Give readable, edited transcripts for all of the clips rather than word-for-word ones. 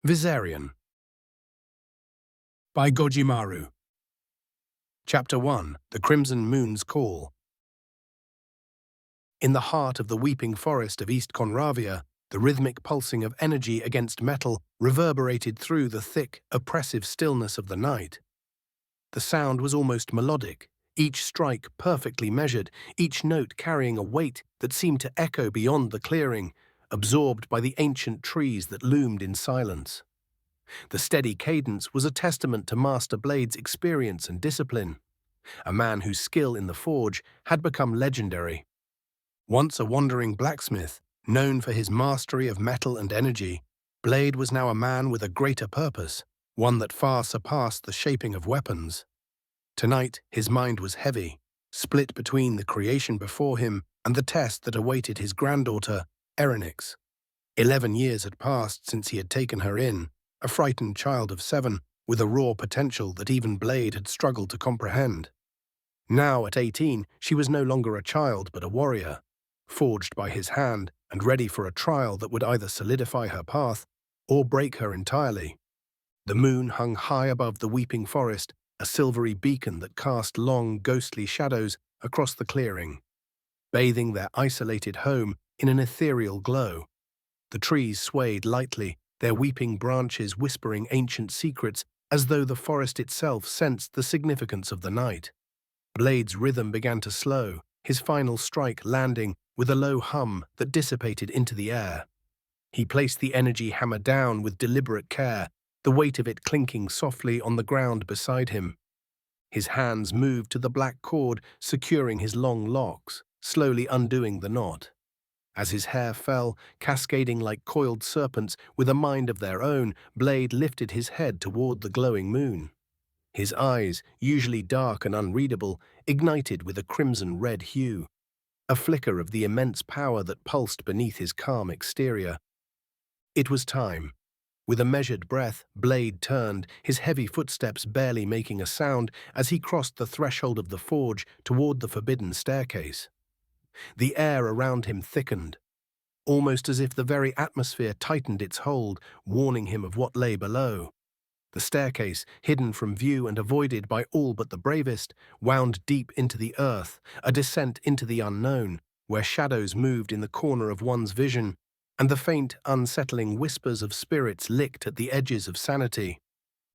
Visarion by Gojimaru. Chapter 1. The Crimson Moon's Call. In the heart of the weeping forest of East Conravia, the rhythmic pulsing of energy against metal reverberated through the thick, oppressive stillness of the night. The sound was almost melodic, each strike perfectly measured, each note carrying a weight that seemed to echo beyond the clearing, absorbed by the ancient trees that loomed in silence. The steady cadence was a testament to Master Blade's experience and discipline, a man whose skill in the forge had become legendary. Once a wandering blacksmith, known for his mastery of metal and energy, Blade was now a man with a greater purpose, one that far surpassed the shaping of weapons. Tonight, his mind was heavy, split between the creation before him and the test that awaited his granddaughter, Erenyx. 11 years had passed since he had taken her in, a frightened child of 7 with a raw potential that even Blade had struggled to comprehend. Now, at 18, she was no longer a child but a warrior, forged by his hand and ready for a trial that would either solidify her path or break her entirely. The moon hung high above the weeping forest, a silvery beacon that cast long, ghostly shadows across the clearing, bathing their isolated home in an ethereal glow. The trees swayed lightly, their weeping branches whispering ancient secrets as though the forest itself sensed the significance of the night. Blade's rhythm began to slow, his final strike landing with a low hum that dissipated into the air. He placed the energy hammer down with deliberate care, the weight of it clinking softly on the ground beside him. His hands moved to the black cord securing his long locks, slowly undoing the knot. As his hair fell, cascading like coiled serpents with a mind of their own, Blade lifted his head toward the glowing moon. His eyes, usually dark and unreadable, ignited with a crimson-red hue, a flicker of the immense power that pulsed beneath his calm exterior. It was time. With a measured breath, Blade turned, his heavy footsteps barely making a sound as he crossed the threshold of the forge toward the forbidden staircase. The air around him thickened, almost as if the very atmosphere tightened its hold, warning him of what lay below. The staircase, hidden from view and avoided by all but the bravest, wound deep into the earth, a descent into the unknown, where shadows moved in the corner of one's vision, and the faint, unsettling whispers of spirits licked at the edges of sanity.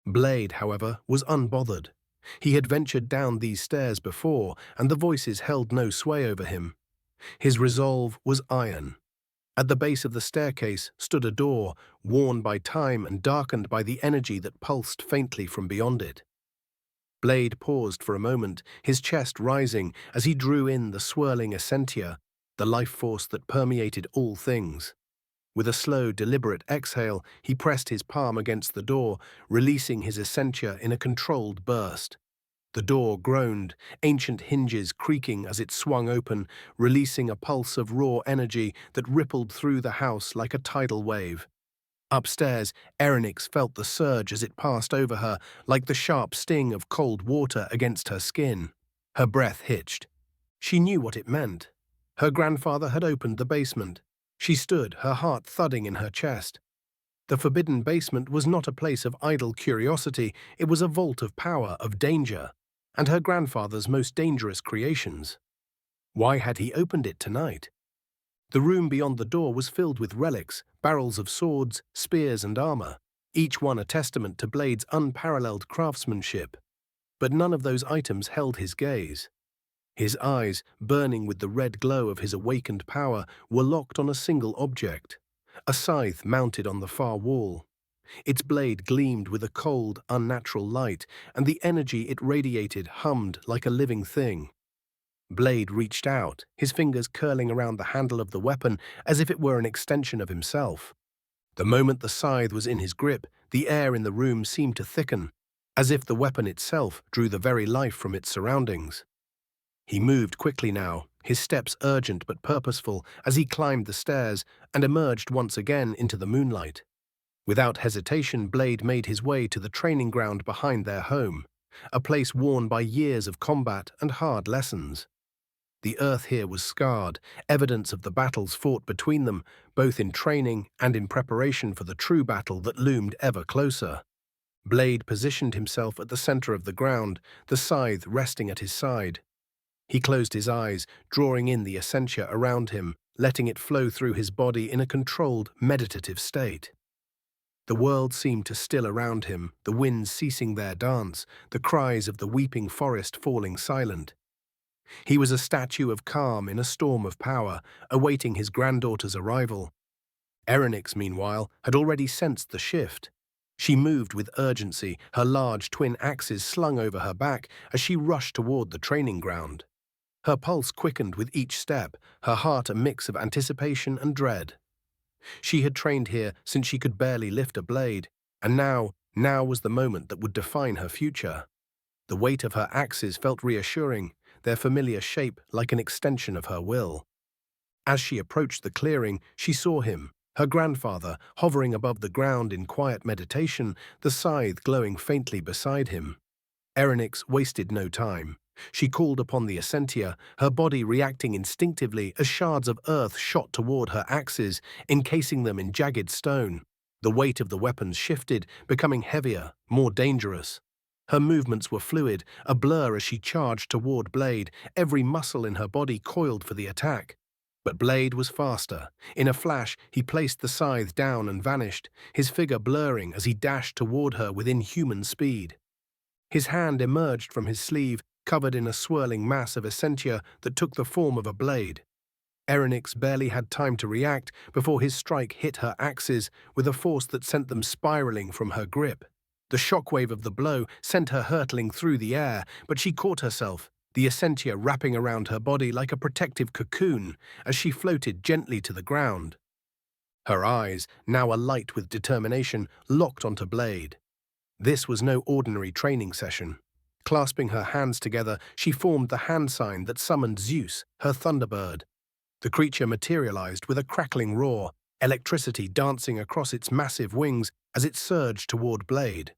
Blade, however, was unbothered. He had ventured down these stairs before, and the voices held no sway over him. His resolve was iron. At the base of the staircase stood a door, worn by time and darkened by the energy that pulsed faintly from beyond it. Blade paused for a moment, his chest rising as he drew in the swirling essentia, the life force that permeated all things. With a slow, deliberate exhale, he pressed his palm against the door, releasing his essentia in a controlled burst. The door groaned, ancient hinges creaking as it swung open, releasing a pulse of raw energy that rippled through the house like a tidal wave. Upstairs, Erenyx felt the surge as it passed over her, like the sharp sting of cold water against her skin. Her breath hitched. She knew what it meant. Her grandfather had opened the basement. She stood, her heart thudding in her chest. The forbidden basement was not a place of idle curiosity, it was a vault of power, of danger, and her grandfather's most dangerous creations. Why had he opened it tonight? The room beyond the door was filled with relics, barrels of swords, spears and armor, each one a testament to Blade's unparalleled craftsmanship. But none of those items held his gaze. His eyes, burning with the red glow of his awakened power, were locked on a single object, a scythe mounted on the far wall. Its blade gleamed with a cold, unnatural light, and the energy it radiated hummed like a living thing. Blade reached out, his fingers curling around the handle of the weapon as if it were an extension of himself. The moment the scythe was in his grip, the air in the room seemed to thicken, as if the weapon itself drew the very life from its surroundings. He moved quickly now, his steps urgent but purposeful, as he climbed the stairs and emerged once again into the moonlight. Without hesitation, Blade made his way to the training ground behind their home, a place worn by years of combat and hard lessons. The earth here was scarred, evidence of the battles fought between them, both in training and in preparation for the true battle that loomed ever closer. Blade positioned himself at the center of the ground, the scythe resting at his side. He closed his eyes, drawing in the essentia around him, letting it flow through his body in a controlled, meditative state. The world seemed to still around him, the winds ceasing their dance, the cries of the weeping forest falling silent. He was a statue of calm in a storm of power, awaiting his granddaughter's arrival. Erenyx, meanwhile, had already sensed the shift. She moved with urgency, her large twin axes slung over her back as she rushed toward the training ground. Her pulse quickened with each step, her heart a mix of anticipation and dread. She had trained here since she could barely lift a blade, and now was the moment that would define her future. The weight of her axes felt reassuring, their familiar shape like an extension of her will. As she approached the clearing, she saw him, her grandfather, hovering above the ground in quiet meditation, the scythe glowing faintly beside him. Erenyx wasted no time. She called upon the essentia, her body reacting instinctively as shards of earth shot toward her axes, encasing them in jagged stone. The weight of the weapons shifted, becoming heavier, more dangerous. Her movements were fluid, a blur as she charged toward Blade, every muscle in her body coiled for the attack. But Blade was faster. In a flash, he placed the scythe down and vanished, his figure blurring as he dashed toward her with inhuman speed. His hand emerged from his sleeve, covered in a swirling mass of essentia that took the form of a blade. Erenyx barely had time to react before his strike hit her axes with a force that sent them spiraling from her grip. The shockwave of the blow sent her hurtling through the air, but she caught herself, the essentia wrapping around her body like a protective cocoon as she floated gently to the ground. Her eyes, now alight with determination, locked onto Blade. This was no ordinary training session. Clasping her hands together, she formed the hand sign that summoned Zeus, her thunderbird. The creature materialized with a crackling roar, electricity dancing across its massive wings as it surged toward Blade.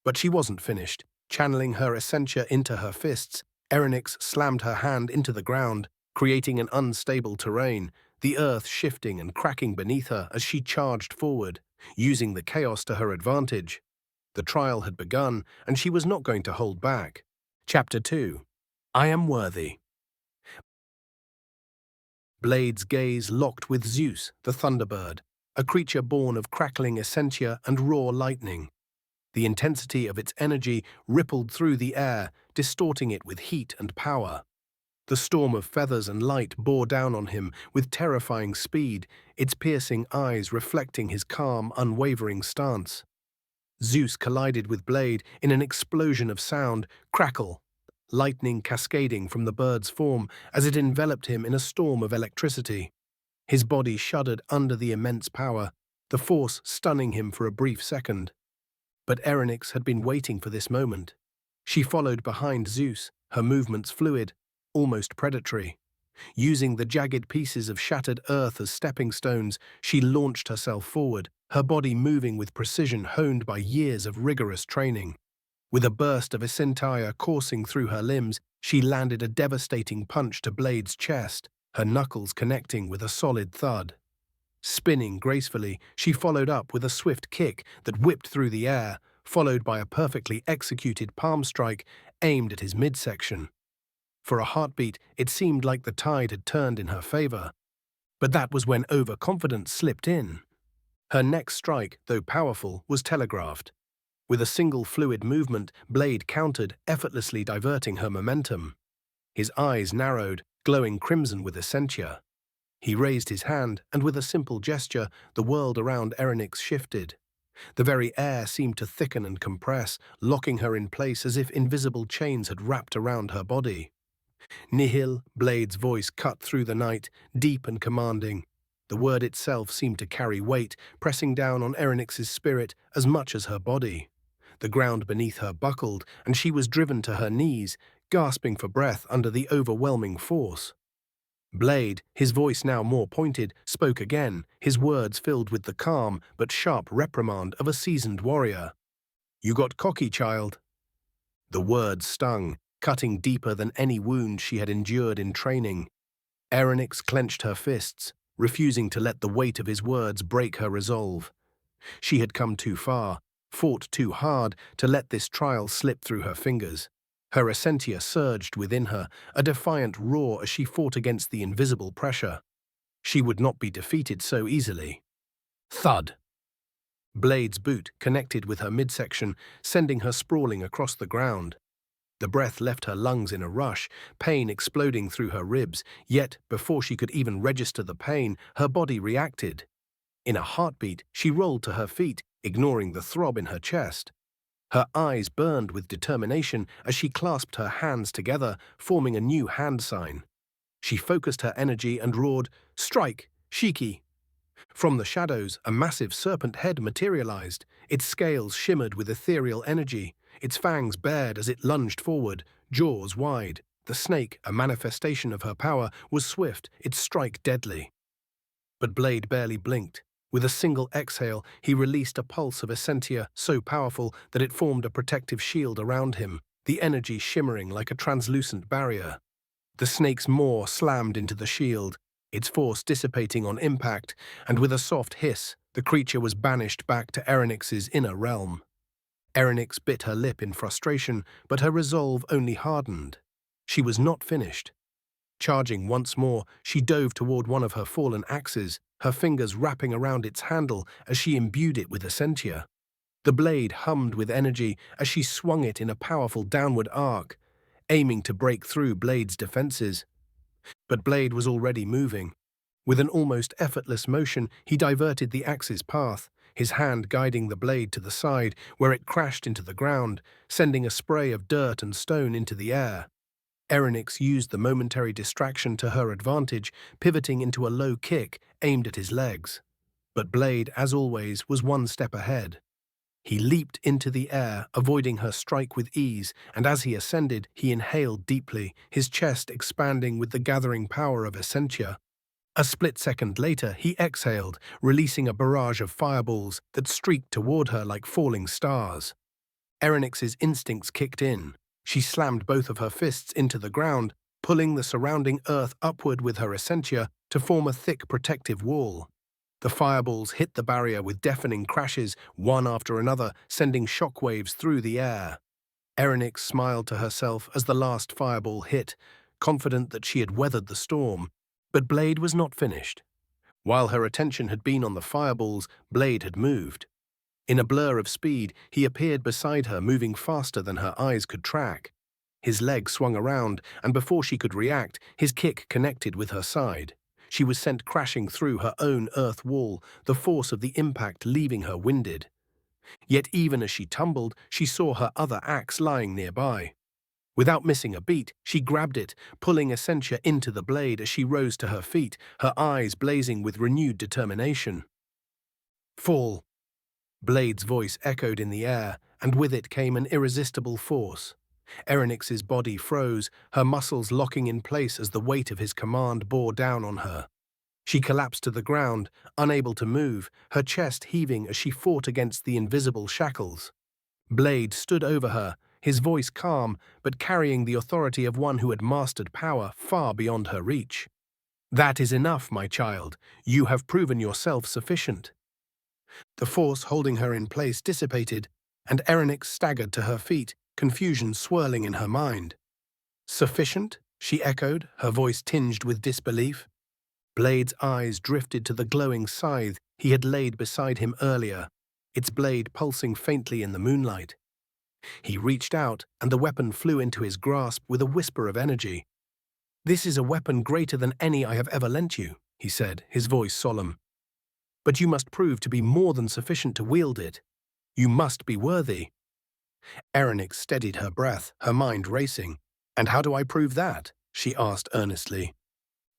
But she wasn't finished. Channeling her essentia into her fists, Erenyx slammed her hand into the ground, creating an unstable terrain, the earth shifting and cracking beneath her as she charged forward, using the chaos to her advantage. The trial had begun, and she was not going to hold back. Chapter 2. I Am Worthy. Blade's gaze locked with Zeus, the thunderbird, a creature born of crackling essentia and raw lightning. The intensity of its energy rippled through the air, distorting it with heat and power. The storm of feathers and light bore down on him with terrifying speed, its piercing eyes reflecting his calm, unwavering stance. Zeus collided with Blade in an explosion of sound, crackle, lightning cascading from the bird's form as it enveloped him in a storm of electricity. His body shuddered under the immense power, the force stunning him for a brief second. But Erenyx had been waiting for this moment. She followed behind Zeus, her movements fluid, almost predatory. Using the jagged pieces of shattered earth as stepping stones, she launched herself forward, her body moving with precision honed by years of rigorous training. With a burst of essentia coursing through her limbs, she landed a devastating punch to Blade's chest, her knuckles connecting with a solid thud. Spinning gracefully, she followed up with a swift kick that whipped through the air, followed by a perfectly executed palm strike aimed at his midsection. For a heartbeat, it seemed like the tide had turned in her favor. But that was when overconfidence slipped in. Her next strike, though powerful, was telegraphed. With a single fluid movement, Blade countered, effortlessly diverting her momentum. His eyes narrowed, glowing crimson with essentia. He raised his hand, and with a simple gesture, the world around Erenyx shifted. The very air seemed to thicken and compress, locking her in place as if invisible chains had wrapped around her body. Nihil, Blade's voice cut through the night, deep and commanding. The word itself seemed to carry weight, pressing down on Erenyx's spirit as much as her body. The ground beneath her buckled, and she was driven to her knees, gasping for breath under the overwhelming force. Blade, his voice now more pointed, spoke again, his words filled with the calm but sharp reprimand of a seasoned warrior. "You got cocky, child." The words stung. cutting deeper than any wound she had endured in training. Erenyx clenched her fists, refusing to let the weight of his words break her resolve. She had come too far, fought too hard to let this trial slip through her fingers. Her essentia surged within her, a defiant roar as she fought against the invisible pressure. She would not be defeated so easily. Thud! Blade's boot connected with her midsection, sending her sprawling across the ground. The breath left her lungs in a rush, pain exploding through her ribs, yet before she could even register the pain, her body reacted. In a heartbeat, she rolled to her feet, ignoring the throb in her chest. Her eyes burned with determination as she clasped her hands together, forming a new hand sign. She focused her energy and roared, "Strike, Shiki!" From the shadows, a massive serpent head materialized. Its scales shimmered with ethereal energy, its fangs bared as it lunged forward, jaws wide. The snake, a manifestation of her power, was swift, its strike deadly. But Blade barely blinked. With a single exhale, he released a pulse of essentia so powerful that it formed a protective shield around him, the energy shimmering like a translucent barrier. The snake's maw slammed into the shield, its force dissipating on impact, and with a soft hiss, the creature was banished back to Erenyx's inner realm. Erenyx bit her lip in frustration, but her resolve only hardened. She was not finished. Charging once more, she dove toward one of her fallen axes, her fingers wrapping around its handle as she imbued it with essentia. The blade hummed with energy as she swung it in a powerful downward arc, aiming to break through Blade's defenses. But Blade was already moving. With an almost effortless motion, he diverted the axe's path, his hand guiding the blade to the side, where it crashed into the ground, sending a spray of dirt and stone into the air. Erenyx used the momentary distraction to her advantage, pivoting into a low kick aimed at his legs. But Blade, as always, was one step ahead. He leaped into the air, avoiding her strike with ease, and as he ascended, he inhaled deeply, his chest expanding with the gathering power of essentia. A split second later, he exhaled, releasing a barrage of fireballs that streaked toward her like falling stars. Erenyx's instincts kicked in. She slammed both of her fists into the ground, pulling the surrounding earth upward with her essentia to form a thick protective wall. The fireballs hit the barrier with deafening crashes, one after another, sending shockwaves through the air. Erenyx smiled to herself as the last fireball hit, confident that she had weathered the storm. But Blade was not finished. While her attention had been on the fireballs, Blade had moved. In a blur of speed, he appeared beside her, moving faster than her eyes could track. His leg swung around, and before she could react, his kick connected with her side. She was sent crashing through her own earth wall, the force of the impact leaving her winded. Yet even as she tumbled, she saw her other axe lying nearby. Without missing a beat, she grabbed it, pulling essentia into the blade as she rose to her feet, her eyes blazing with renewed determination. Fall! Blade's voice echoed in the air, and with it came an irresistible force. Erenyx's body froze, her muscles locking in place as the weight of his command bore down on her. She collapsed to the ground, unable to move, her chest heaving as she fought against the invisible shackles. Blade stood over her, his voice calm, but carrying the authority of one who had mastered power far beyond her reach. "That is enough, my child. You have proven yourself sufficient." The force holding her in place dissipated, and Erenyx staggered to her feet, confusion swirling in her mind. "Sufficient?" she echoed, her voice tinged with disbelief. Blade's eyes drifted to the glowing scythe he had laid beside him earlier, its blade pulsing faintly in the moonlight. He reached out, and the weapon flew into his grasp with a whisper of energy. "This is a weapon greater than any I have ever lent you," he said, his voice solemn. "But you must prove to be more than sufficient to wield it. You must be worthy." Arinex steadied her breath, her mind racing. "And how do I prove that?" she asked earnestly.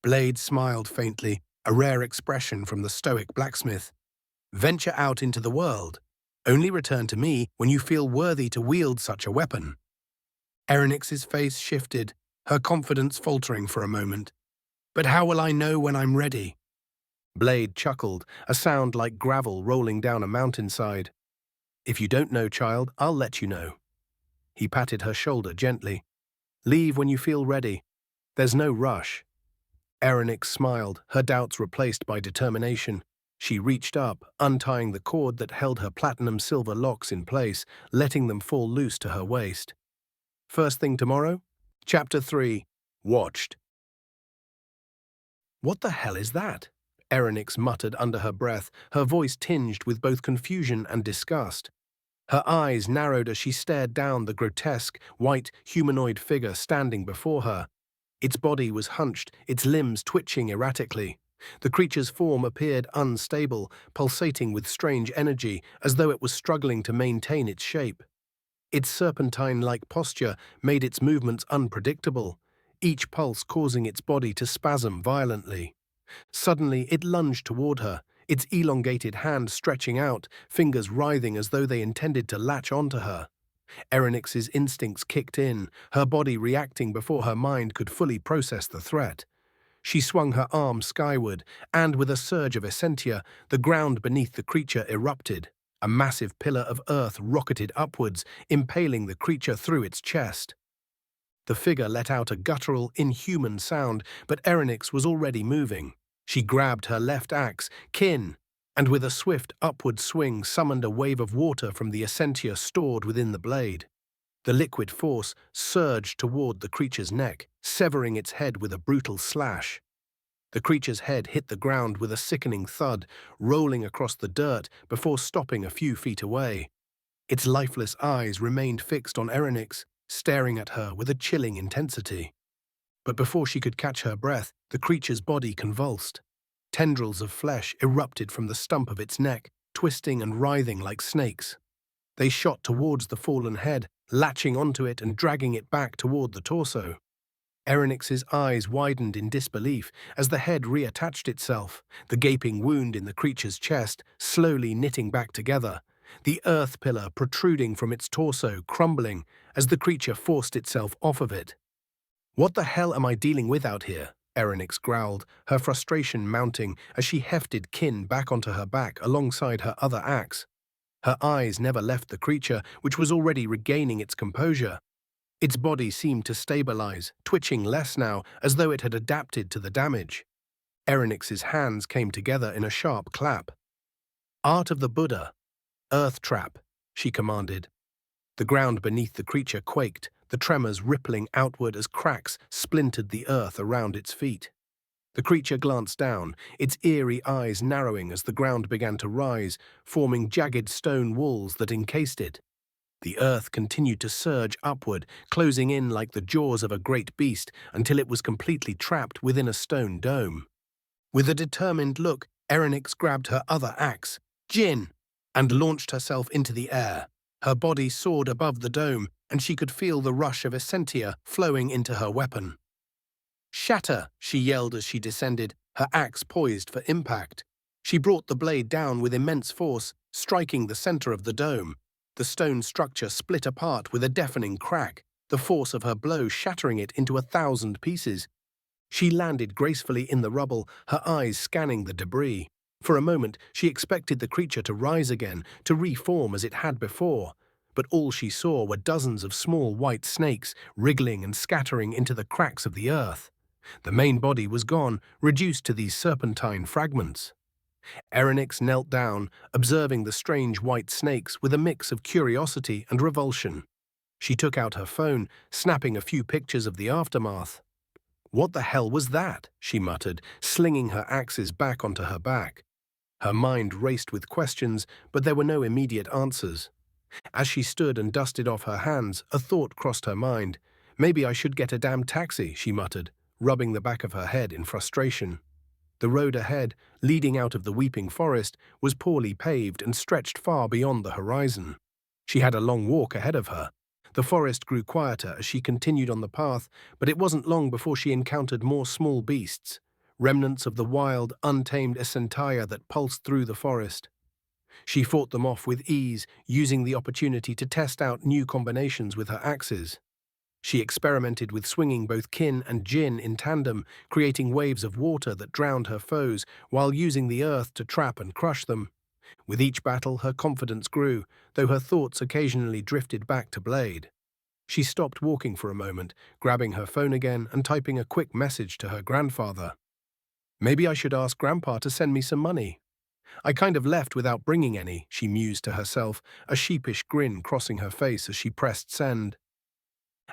Blade smiled faintly, a rare expression from the stoic blacksmith. "Venture out into the world. Only return to me when you feel worthy to wield such a weapon." Arinex's face shifted, her confidence faltering for a moment. "But how will I know when I'm ready?" Blade chuckled, a sound like gravel rolling down a mountainside. "If you don't know, child, I'll let you know." He patted her shoulder gently. Leave when you feel ready. There's no rush. Erenyx smiled, her doubts replaced by determination. She reached up, untying the cord that held her platinum-silver locks in place, letting them fall loose to her waist. First thing tomorrow? Chapter 3. Watched. What the hell is that? Erenyx muttered under her breath, her voice tinged with both confusion and disgust. Her eyes narrowed as she stared down the grotesque, white, humanoid figure standing before her. Its body was hunched, its limbs twitching erratically. The creature's form appeared unstable, pulsating with strange energy, as though it was struggling to maintain its shape. Its serpentine-like posture made its movements unpredictable, each pulse causing its body to spasm violently. Suddenly, it lunged toward her, its elongated hand stretching out, fingers writhing as though they intended to latch onto her. Erenyx's instincts kicked in, her body reacting before her mind could fully process the threat. She swung her arm skyward, and with a surge of essentia, the ground beneath the creature erupted. A massive pillar of earth rocketed upwards, impaling the creature through its chest. The figure let out a guttural, inhuman sound, but Erenyx was already moving. She grabbed her left axe, kin, and with a swift upward swing summoned a wave of water from the essentia stored within the blade. The liquid force surged toward the creature's neck, severing its head with a brutal slash. The creature's head hit the ground with a sickening thud, rolling across the dirt before stopping a few feet away. Its lifeless eyes remained fixed on Erenyx, staring at her with a chilling intensity. But before she could catch her breath, the creature's body convulsed. Tendrils of flesh erupted from the stump of its neck, twisting and writhing like snakes. They shot towards the fallen head, latching onto it and dragging it back toward the torso. Erenyx's eyes widened in disbelief as the head reattached itself, the gaping wound in the creature's chest slowly knitting back together, the earth pillar protruding from its torso crumbling as the creature forced itself off of it. "What the hell am I dealing with out here?" Erenyx growled, her frustration mounting as she hefted kin back onto her back alongside her other axe. Her eyes never left the creature, which was already regaining its composure. Its body seemed to stabilize, twitching less now, as though it had adapted to the damage. Erenyx's hands came together in a sharp clap. "Art of the Buddha. Earth trap," she commanded. The ground beneath the creature quaked, the tremors rippling outward as cracks splintered the earth around its feet. The creature glanced down, its eerie eyes narrowing as the ground began to rise, forming jagged stone walls that encased it. The earth continued to surge upward, closing in like the jaws of a great beast until it was completely trapped within a stone dome. With a determined look, Erenyx grabbed her other axe, Jin, and launched herself into the air. Her body soared above the dome, and she could feel the rush of essentia flowing into her weapon. "Shatter!" she yelled as she descended, her axe poised for impact. She brought the blade down with immense force, striking the center of the dome. The stone structure split apart with a deafening crack, the force of her blow shattering it into 1,000 pieces. She landed gracefully in the rubble, her eyes scanning the debris. For a moment, she expected the creature to rise again, to reform as it had before. But all she saw were dozens of small white snakes, wriggling and scattering into the cracks of the earth. The main body was gone, reduced to these serpentine fragments. Arinex knelt down, observing the strange white snakes with a mix of curiosity and revulsion. She took out her phone, snapping a few pictures of the aftermath. "What the hell was that?" she muttered, slinging her axes back onto her back. Her mind raced with questions, but there were no immediate answers. As she stood and dusted off her hands, a thought crossed her mind. "Maybe I should get a damn taxi," she muttered, rubbing the back of her head in frustration. The road ahead, leading out of the weeping forest, was poorly paved and stretched far beyond the horizon. She had a long walk ahead of her. The forest grew quieter as she continued on the path, but it wasn't long before she encountered more small beasts, remnants of the wild, untamed essentia that pulsed through the forest. She fought them off with ease, using the opportunity to test out new combinations with her axes. She experimented with swinging both kin and jin in tandem, creating waves of water that drowned her foes, while using the earth to trap and crush them. With each battle, her confidence grew, though her thoughts occasionally drifted back to Blade. She stopped walking for a moment, grabbing her phone again and typing a quick message to her grandfather. Maybe I should ask Grandpa to send me some money. I kind of left without bringing any, she mused to herself, a sheepish grin crossing her face as she pressed send.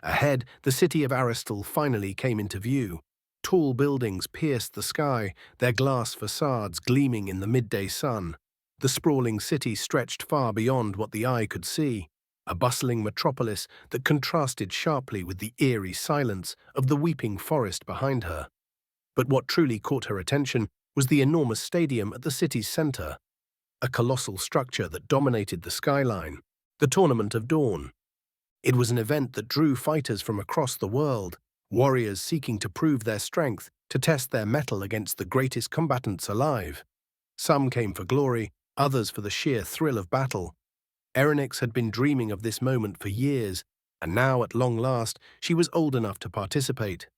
Ahead, the city of Aristal finally came into view. Tall buildings pierced the sky, their glass facades gleaming in the midday sun. The sprawling city stretched far beyond what the eye could see, a bustling metropolis that contrasted sharply with the eerie silence of the weeping forest behind her. But what truly caught her attention was the enormous stadium at the city's center, a colossal structure that dominated the skyline, the Tournament of Dawn. It was an event that drew fighters from across the world, warriors seeking to prove their strength, to test their mettle against the greatest combatants alive. Some came for glory, others for the sheer thrill of battle. Erenyx had been dreaming of this moment for years, and now, at long last, she was old enough to participate.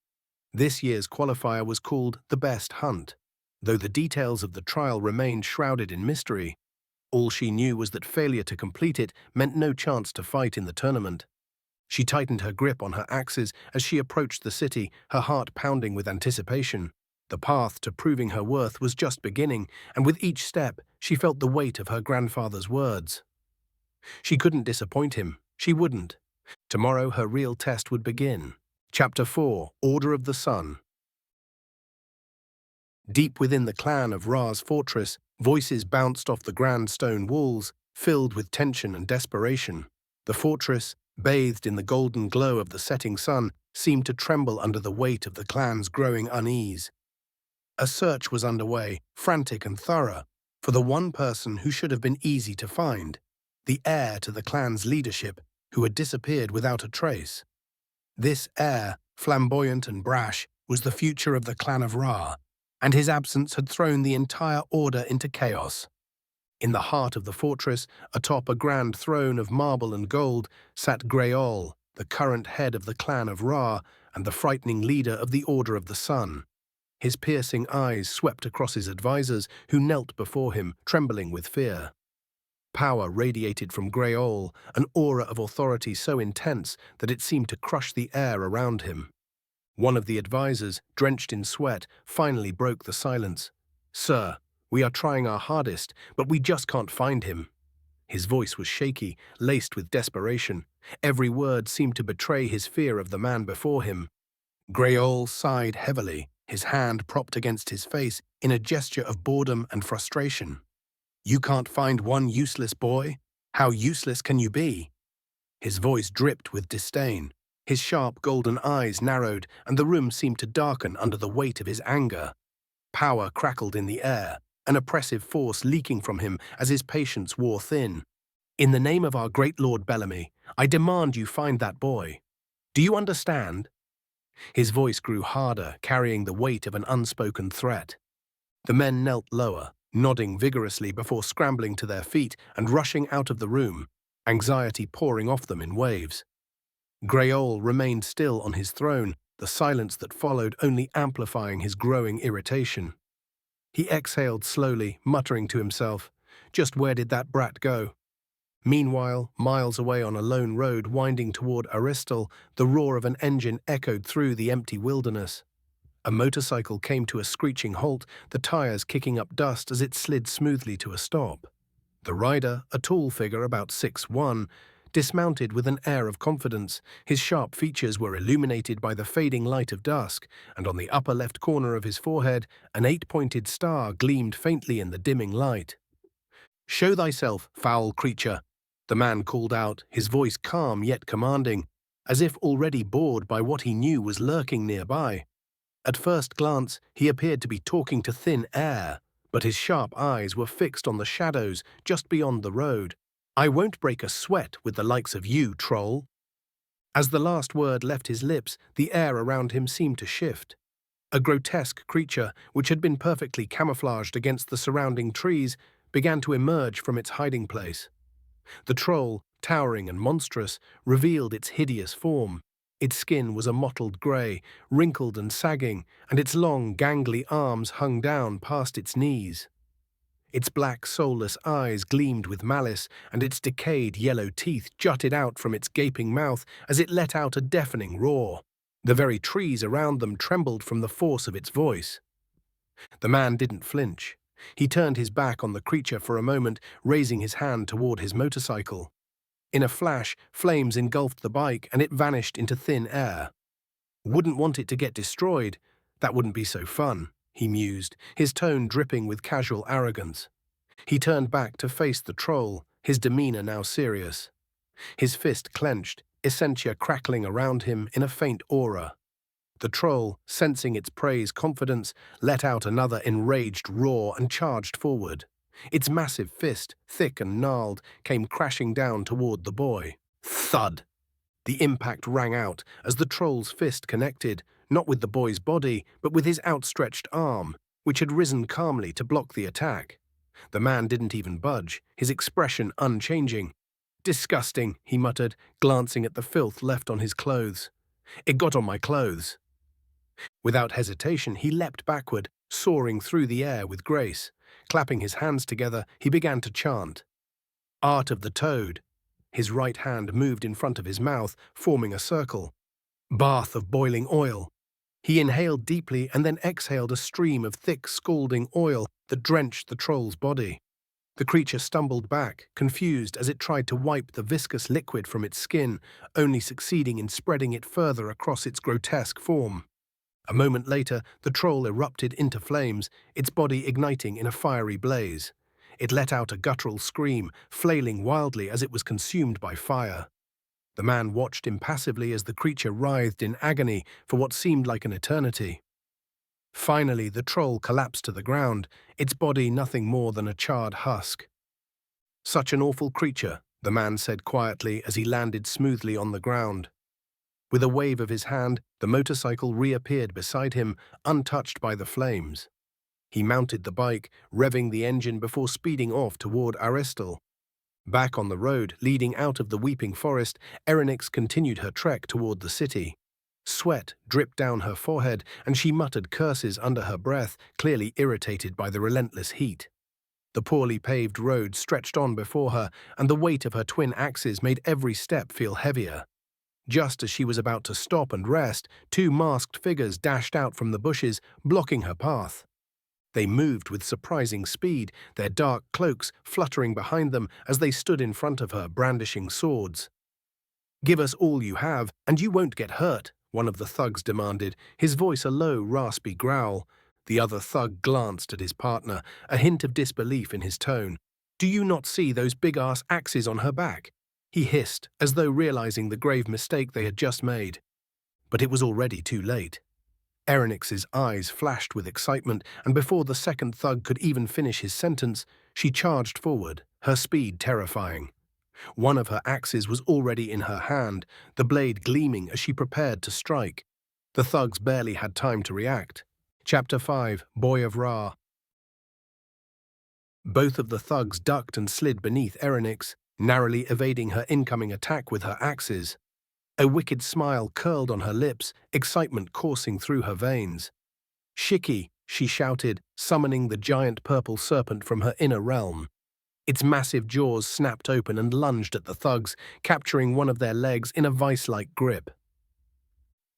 This year's qualifier was called the Best Hunt, though the details of the trial remained shrouded in mystery. All she knew was that failure to complete it meant no chance to fight in the tournament. She tightened her grip on her axes as she approached the city, her heart pounding with anticipation. The path to proving her worth was just beginning, and with each step, she felt the weight of her grandfather's words. She couldn't disappoint him. She wouldn't. Tomorrow her real test would begin. Chapter 4: Order of the Sun. Deep within the clan of Ra's fortress, voices bounced off the grand stone walls, filled with tension and desperation. The fortress, bathed in the golden glow of the setting sun, seemed to tremble under the weight of the clan's growing unease. A search was underway, frantic and thorough, for the one person who should have been easy to find, the heir to the clan's leadership, who had disappeared without a trace. This heir, flamboyant and brash, was the future of the clan of Ra, and his absence had thrown the entire order into chaos. In the heart of the fortress, atop a grand throne of marble and gold, sat Betrayal, the current head of the clan of Ra and the frightening leader of the Order of the Sun. His piercing eyes swept across his advisors, who knelt before him, trembling with fear. Power radiated from Betrayal, an aura of authority so intense that it seemed to crush the air around him. One of the advisors, drenched in sweat, finally broke the silence. "Sir, we are trying our hardest, but we just can't find him." His voice was shaky, laced with desperation. Every word seemed to betray his fear of the man before him. Betrayal sighed heavily, his hand propped against his face in a gesture of boredom and frustration. "You can't find one useless boy? How useless can you be?" His voice dripped with disdain. His sharp golden eyes narrowed, and the room seemed to darken under the weight of his anger. Power crackled in the air, an oppressive force leaking from him as his patience wore thin. "In the name of our great Lord Bellamy, I demand you find that boy. Do you understand?" His voice grew harder, carrying the weight of an unspoken threat. The men knelt lower, nodding vigorously before scrambling to their feet and rushing out of the room, anxiety pouring off them in waves. Betrayal remained still on his throne, the silence that followed only amplifying his growing irritation. He exhaled slowly, muttering to himself, "Just where did that brat go?" Meanwhile, miles away on a lone road winding toward Aristal, the roar of an engine echoed through the empty wilderness. A motorcycle came to a screeching halt, the tires kicking up dust as it slid smoothly to a stop. The rider, a tall figure about 6'1", dismounted with an air of confidence. His sharp features were illuminated by the fading light of dusk, and on the upper left corner of his forehead, an 8-pointed star gleamed faintly in the dimming light. "Show thyself, foul creature," the man called out, his voice calm yet commanding, as if already bored by what he knew was lurking nearby. At first glance, he appeared to be talking to thin air, but his sharp eyes were fixed on the shadows just beyond the road. "I won't break a sweat with the likes of you, troll." As the last word left his lips, the air around him seemed to shift. A grotesque creature, which had been perfectly camouflaged against the surrounding trees, began to emerge from its hiding place. The troll, towering and monstrous, revealed its hideous form. Its skin was a mottled grey, wrinkled and sagging, and its long, gangly arms hung down past its knees. Its black, soulless eyes gleamed with malice, and its decayed yellow teeth jutted out from its gaping mouth as it let out a deafening roar. The very trees around them trembled from the force of its voice. The man didn't flinch. He turned his back on the creature for a moment, raising his hand toward his motorcycle. In a flash, flames engulfed the bike and it vanished into thin air. Wouldn't want it to get destroyed. That wouldn't be so fun, he mused, his tone dripping with casual arrogance. He turned back to face the troll, his demeanor now serious. His fist clenched, essentia crackling around him in a faint aura. The troll, sensing its prey's confidence, let out another enraged roar and charged forward. Its massive fist, thick and gnarled, came crashing down toward the boy. Thud! The impact rang out as the troll's fist connected, not with the boy's body, but with his outstretched arm, which had risen calmly to block the attack. The man didn't even budge, his expression unchanging. Disgusting, he muttered, glancing at the filth left on his clothes. It got on my clothes. Without hesitation, he leapt backward, soaring through the air with grace. Clapping his hands together, he began to chant. Art of the Toad. His right hand moved in front of his mouth, forming a circle. Bath of boiling oil. He inhaled deeply and then exhaled a stream of thick, scalding oil that drenched the troll's body. The creature stumbled back, confused as it tried to wipe the viscous liquid from its skin, only succeeding in spreading it further across its grotesque form. A moment later, the troll erupted into flames, its body igniting in a fiery blaze. It let out a guttural scream, flailing wildly as it was consumed by fire. The man watched impassively as the creature writhed in agony for what seemed like an eternity. Finally, the troll collapsed to the ground, its body nothing more than a charred husk. Such an awful creature, the man said quietly as he landed smoothly on the ground. With a wave of his hand, the motorcycle reappeared beside him, untouched by the flames. He mounted the bike, revving the engine before speeding off toward Aristal. Back on the road, leading out of the weeping forest, Erenyx continued her trek toward the city. Sweat dripped down her forehead, and she muttered curses under her breath, clearly irritated by the relentless heat. The poorly paved road stretched on before her, and the weight of her twin axes made every step feel heavier. Just as she was about to stop and rest, two masked figures dashed out from the bushes, blocking her path. They moved with surprising speed, their dark cloaks fluttering behind them as they stood in front of her, brandishing swords. "Give us all you have, and you won't get hurt," one of the thugs demanded, his voice a low, raspy growl. The other thug glanced at his partner, a hint of disbelief in his tone. "Do you not see those big-ass axes on her back?" he hissed, as though realizing the grave mistake they had just made. But it was already too late. Erenyx's eyes flashed with excitement, and before the second thug could even finish his sentence, she charged forward, her speed terrifying. One of her axes was already in her hand, the blade gleaming as she prepared to strike. The thugs barely had time to react. Chapter 5, Boy of Ra. Both of the thugs ducked and slid beneath Erenyx, narrowly evading her incoming attack with her axes. A wicked smile curled on her lips, excitement coursing through her veins. "Shiki," she shouted, summoning the giant purple serpent from her inner realm. Its massive jaws snapped open and lunged at the thugs, capturing one of their legs in a vice-like grip.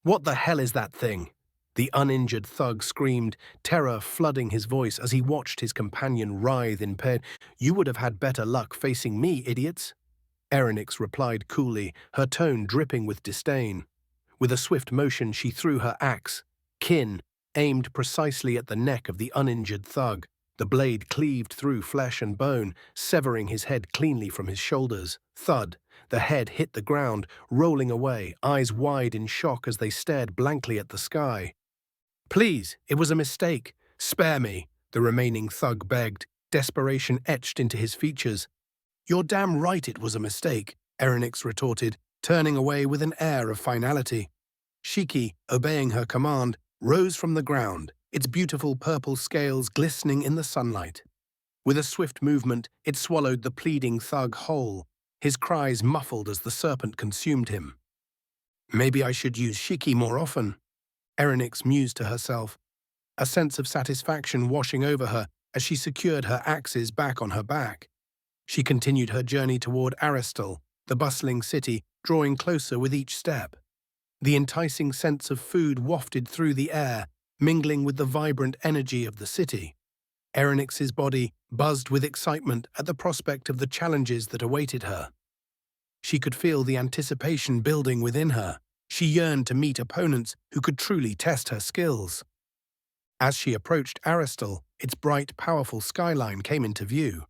"What the hell is that thing?" the uninjured thug screamed, terror flooding his voice as he watched his companion writhe in pain. "You would have had better luck facing me, idiots." Arinex replied coolly, her tone dripping with disdain. With a swift motion, she threw her axe, kin, aimed precisely at the neck of the uninjured thug. The blade cleaved through flesh and bone, severing his head cleanly from his shoulders. Thud! The head hit the ground, rolling away, eyes wide in shock as they stared blankly at the sky. "Please, it was a mistake. Spare me," the remaining thug begged, desperation etched into his features. "You're damn right it was a mistake," Erenyx retorted, turning away with an air of finality. Shiki, obeying her command, rose from the ground, its beautiful purple scales glistening in the sunlight. With a swift movement, it swallowed the pleading thug whole, his cries muffled as the serpent consumed him. "Maybe I should use Shiki more often," Erenyx mused to herself, a sense of satisfaction washing over her, as she secured her axes back on her back. She continued her journey toward Aristal, the bustling city, drawing closer with each step. The enticing sense of food wafted through the air, mingling with the vibrant energy of the city. Erenyx's body buzzed with excitement at the prospect of the challenges that awaited her. She could feel the anticipation building within her. She yearned to meet opponents who could truly test her skills. As she approached Aristal, its bright, powerful skyline came into view.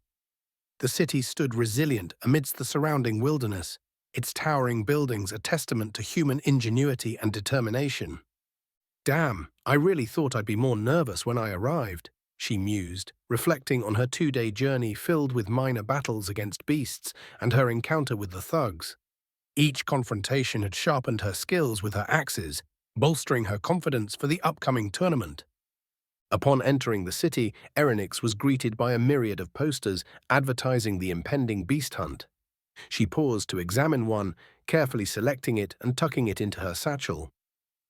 The city stood resilient amidst the surrounding wilderness, its towering buildings a testament to human ingenuity and determination. "Damn, I really thought I'd be more nervous when I arrived," she mused, reflecting on her 2-day journey filled with minor battles against beasts and her encounter with the thugs. Each confrontation had sharpened her skills with her axes, bolstering her confidence for the upcoming tournament. Upon entering the city, Erenyx was greeted by a myriad of posters advertising the impending beast hunt. She paused to examine one, carefully selecting it and tucking it into her satchel.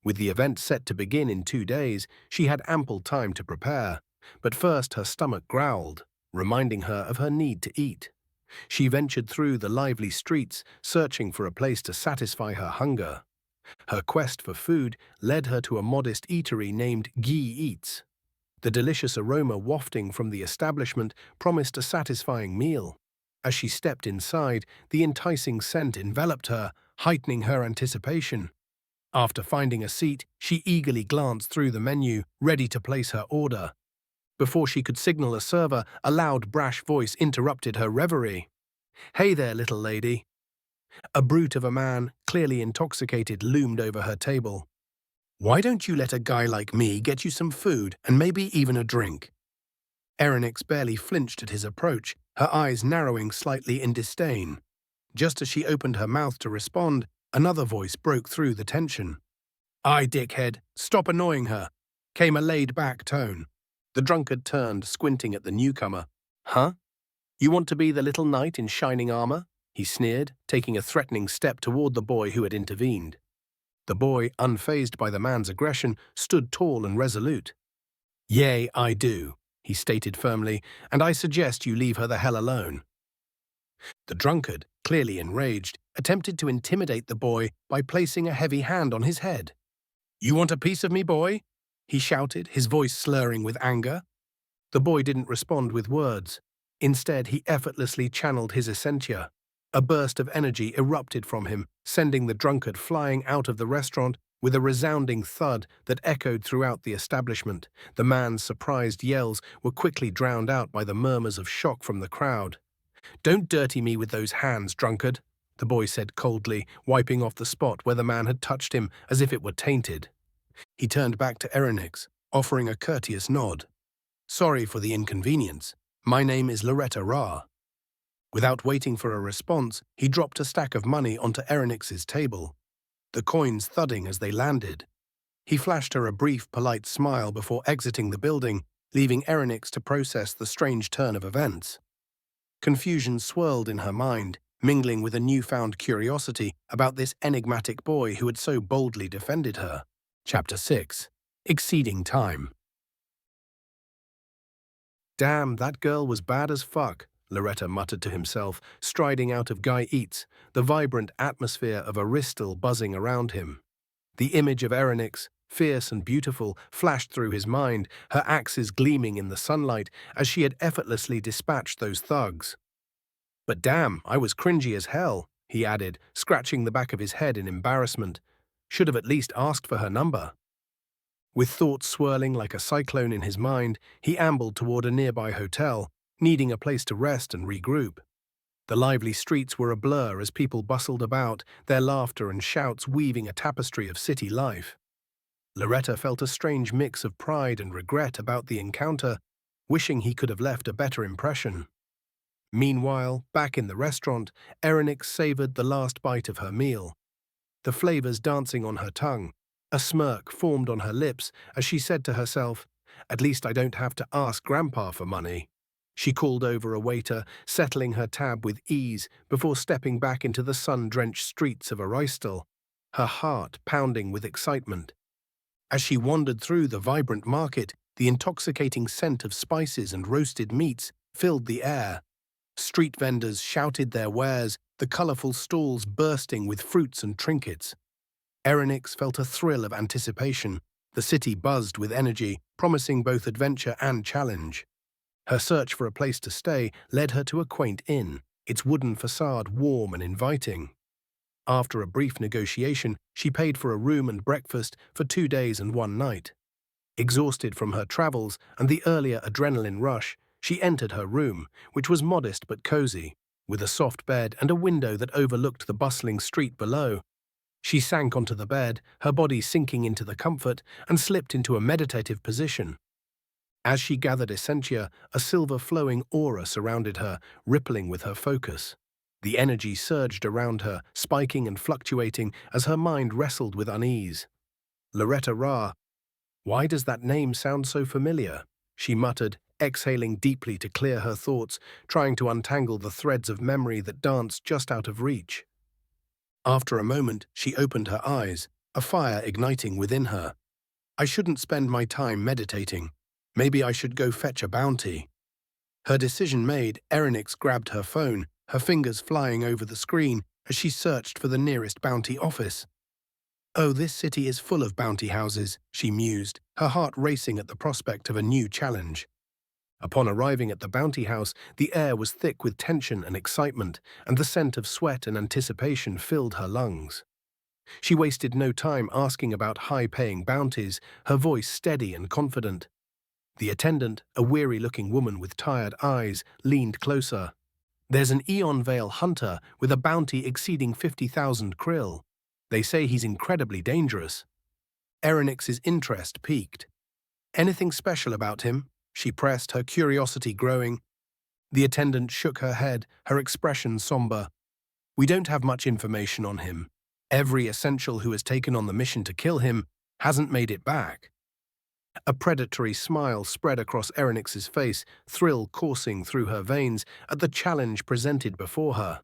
With the event set to begin in 2 days, she had ample time to prepare, but first her stomach growled, reminding her of her need to eat. She ventured through the lively streets, searching for a place to satisfy her hunger. Her quest for food led her to a modest eatery named Ghee Eats. The delicious aroma wafting from the establishment promised a satisfying meal. As she stepped inside, the enticing scent enveloped her, heightening her anticipation. After finding a seat, she eagerly glanced through the menu, ready to place her order. Before she could signal a server, a loud, brash voice interrupted her reverie. "Hey there, little lady." A brute of a man, clearly intoxicated, loomed over her table. "Why don't you let a guy like me get you some food and maybe even a drink?" Arinex barely flinched at his approach, her eyes narrowing slightly in disdain. Just as she opened her mouth to respond, another voice broke through the tension. "Aye, dickhead, stop annoying her," came a laid-back tone. The drunkard turned, squinting at the newcomer. "Huh? You want to be the little knight in shining armor?" he sneered, taking a threatening step toward the boy who had intervened. The boy, unfazed by the man's aggression, stood tall and resolute. "Yea, I do," he stated firmly, "and I suggest you leave her the hell alone." The drunkard, clearly enraged, attempted to intimidate the boy by placing a heavy hand on his head. "You want a piece of me, boy?" he shouted, his voice slurring with anger. The boy didn't respond with words. Instead, he effortlessly channeled his essentia. A burst of energy erupted from him, sending the drunkard flying out of the restaurant with a resounding thud that echoed throughout the establishment. The man's surprised yells were quickly drowned out by the murmurs of shock from the crowd. "Don't dirty me with those hands, drunkard," the boy said coldly, wiping off the spot where the man had touched him as if it were tainted. He turned back to Erenyx, offering a courteous nod. "Sorry for the inconvenience. My name is Loretta Ra." Without waiting for a response, he dropped a stack of money onto Erenyx's table, the coins thudding as they landed. He flashed her a brief, polite smile before exiting the building, leaving Erenyx to process the strange turn of events. Confusion swirled in her mind, mingling with a newfound curiosity about this enigmatic boy who had so boldly defended her. Chapter 6. Exceeding Time. "Damn, that girl was bad as fuck," Loretta muttered to himself, striding out of Ghee Eats, the vibrant atmosphere of Aristal buzzing around him. The image of Erenyx, fierce and beautiful, flashed through his mind, her axes gleaming in the sunlight as she had effortlessly dispatched those thugs. "But damn, I was cringy as hell," he added, scratching the back of his head in embarrassment. "Should have at least asked for her number." With thoughts swirling like a cyclone in his mind, he ambled toward a nearby hotel, needing a place to rest and regroup. The lively streets were a blur as people bustled about, their laughter and shouts weaving a tapestry of city life. Loretta felt a strange mix of pride and regret about the encounter, wishing he could have left a better impression. Meanwhile, back in the restaurant, Erenyx savored the last bite of her meal, the flavors dancing on her tongue. A smirk formed on her lips as she said to herself, "At least I don't have to ask Grandpa for money." She called over a waiter, settling her tab with ease before stepping back into the sun-drenched streets of Aristal, her heart pounding with excitement. As she wandered through the vibrant market, The intoxicating scent of spices and roasted meats filled the air. Street vendors shouted their wares, the colorful stalls bursting with fruits and trinkets. Erenyx felt a thrill of anticipation. The city buzzed with energy, promising both adventure and challenge. Her search for a place to stay led her to a quaint inn, its wooden facade warm and inviting. After a brief negotiation, she paid for a room and breakfast for 2 days and 1 night. Exhausted from her travels and the earlier adrenaline rush, she entered her room, which was modest but cozy, with a soft bed and a window that overlooked the bustling street below. She sank onto the bed, her body sinking into the comfort, and slipped into a meditative position. As she gathered essentia, a silver-flowing aura surrounded her, rippling with her focus. The energy surged around her, spiking and fluctuating as her mind wrestled with unease. Loretta Ra. Why does that name sound so familiar? She muttered, exhaling deeply to clear her thoughts, trying to untangle the threads of memory that danced just out of reach. After a moment, she opened her eyes, a fire igniting within her. I shouldn't spend my time meditating. Maybe I should go fetch a bounty. Her decision made, Erenyx grabbed her phone, her fingers flying over the screen as she searched for the nearest bounty office. Oh, this city is full of bounty houses, she mused, her heart racing at the prospect of a new challenge. Upon arriving at the bounty house, the air was thick with tension and excitement, and the scent of sweat and anticipation filled her lungs. She wasted no time asking about high-paying bounties, her voice steady and confident. The attendant, a weary-looking woman with tired eyes, leaned closer. There's an Eon Veil Hunter with a bounty exceeding 50,000 krill. They say he's incredibly dangerous. Erenyx's interest piqued. Anything special about him? She pressed, her curiosity growing. The attendant shook her head, her expression somber. We don't have much information on him. Every essential who has taken on the mission to kill him hasn't made it back. A predatory smile spread across Erenyx's face, thrill coursing through her veins at the challenge presented before her.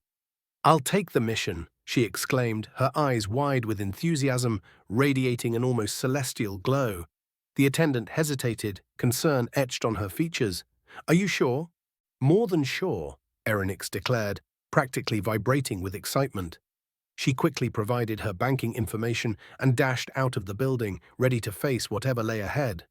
I'll take the mission, she exclaimed, her eyes wide with enthusiasm, radiating an almost celestial glow. The attendant hesitated, concern etched on her features. Are you sure? More than sure, Erenyx declared, practically vibrating with excitement. She quickly provided her banking information and dashed out of the building, ready to face whatever lay ahead.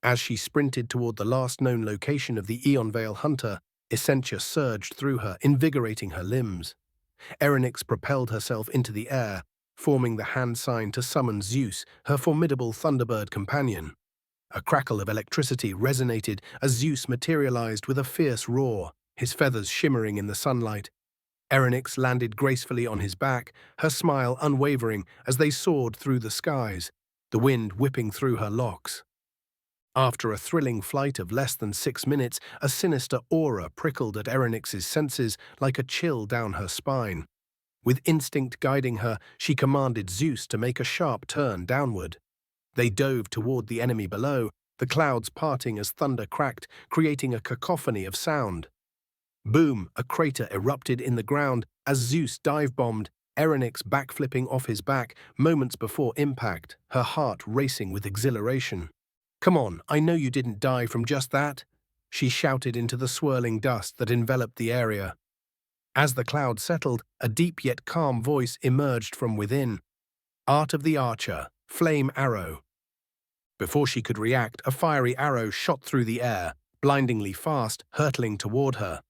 As she sprinted toward the last known location of the Eon Veil Hunter, essentia surged through her, invigorating her limbs. Erenyx propelled herself into the air, forming the hand sign to summon Zeus, her formidable Thunderbird companion. A crackle of electricity resonated as Zeus materialized with a fierce roar, his feathers shimmering in the sunlight. Erenyx landed gracefully on his back, her smile unwavering as they soared through the skies, the wind whipping through her locks. After a thrilling flight of less than 6 minutes, a sinister aura prickled at Erenyx's senses like a chill down her spine. With instinct guiding her, she commanded Zeus to make a sharp turn downward. They dove toward the enemy below, the clouds parting as thunder cracked, creating a cacophony of sound. Boom! A crater erupted in the ground as Zeus dive-bombed, Erenyx backflipping off his back moments before impact, her heart racing with exhilaration. Come on, I know you didn't die from just that, she shouted into the swirling dust that enveloped the area. As the cloud settled, a deep yet calm voice emerged from within. Art of the Archer, Flame Arrow. Before she could react, a fiery arrow shot through the air, blindingly fast, hurtling toward her.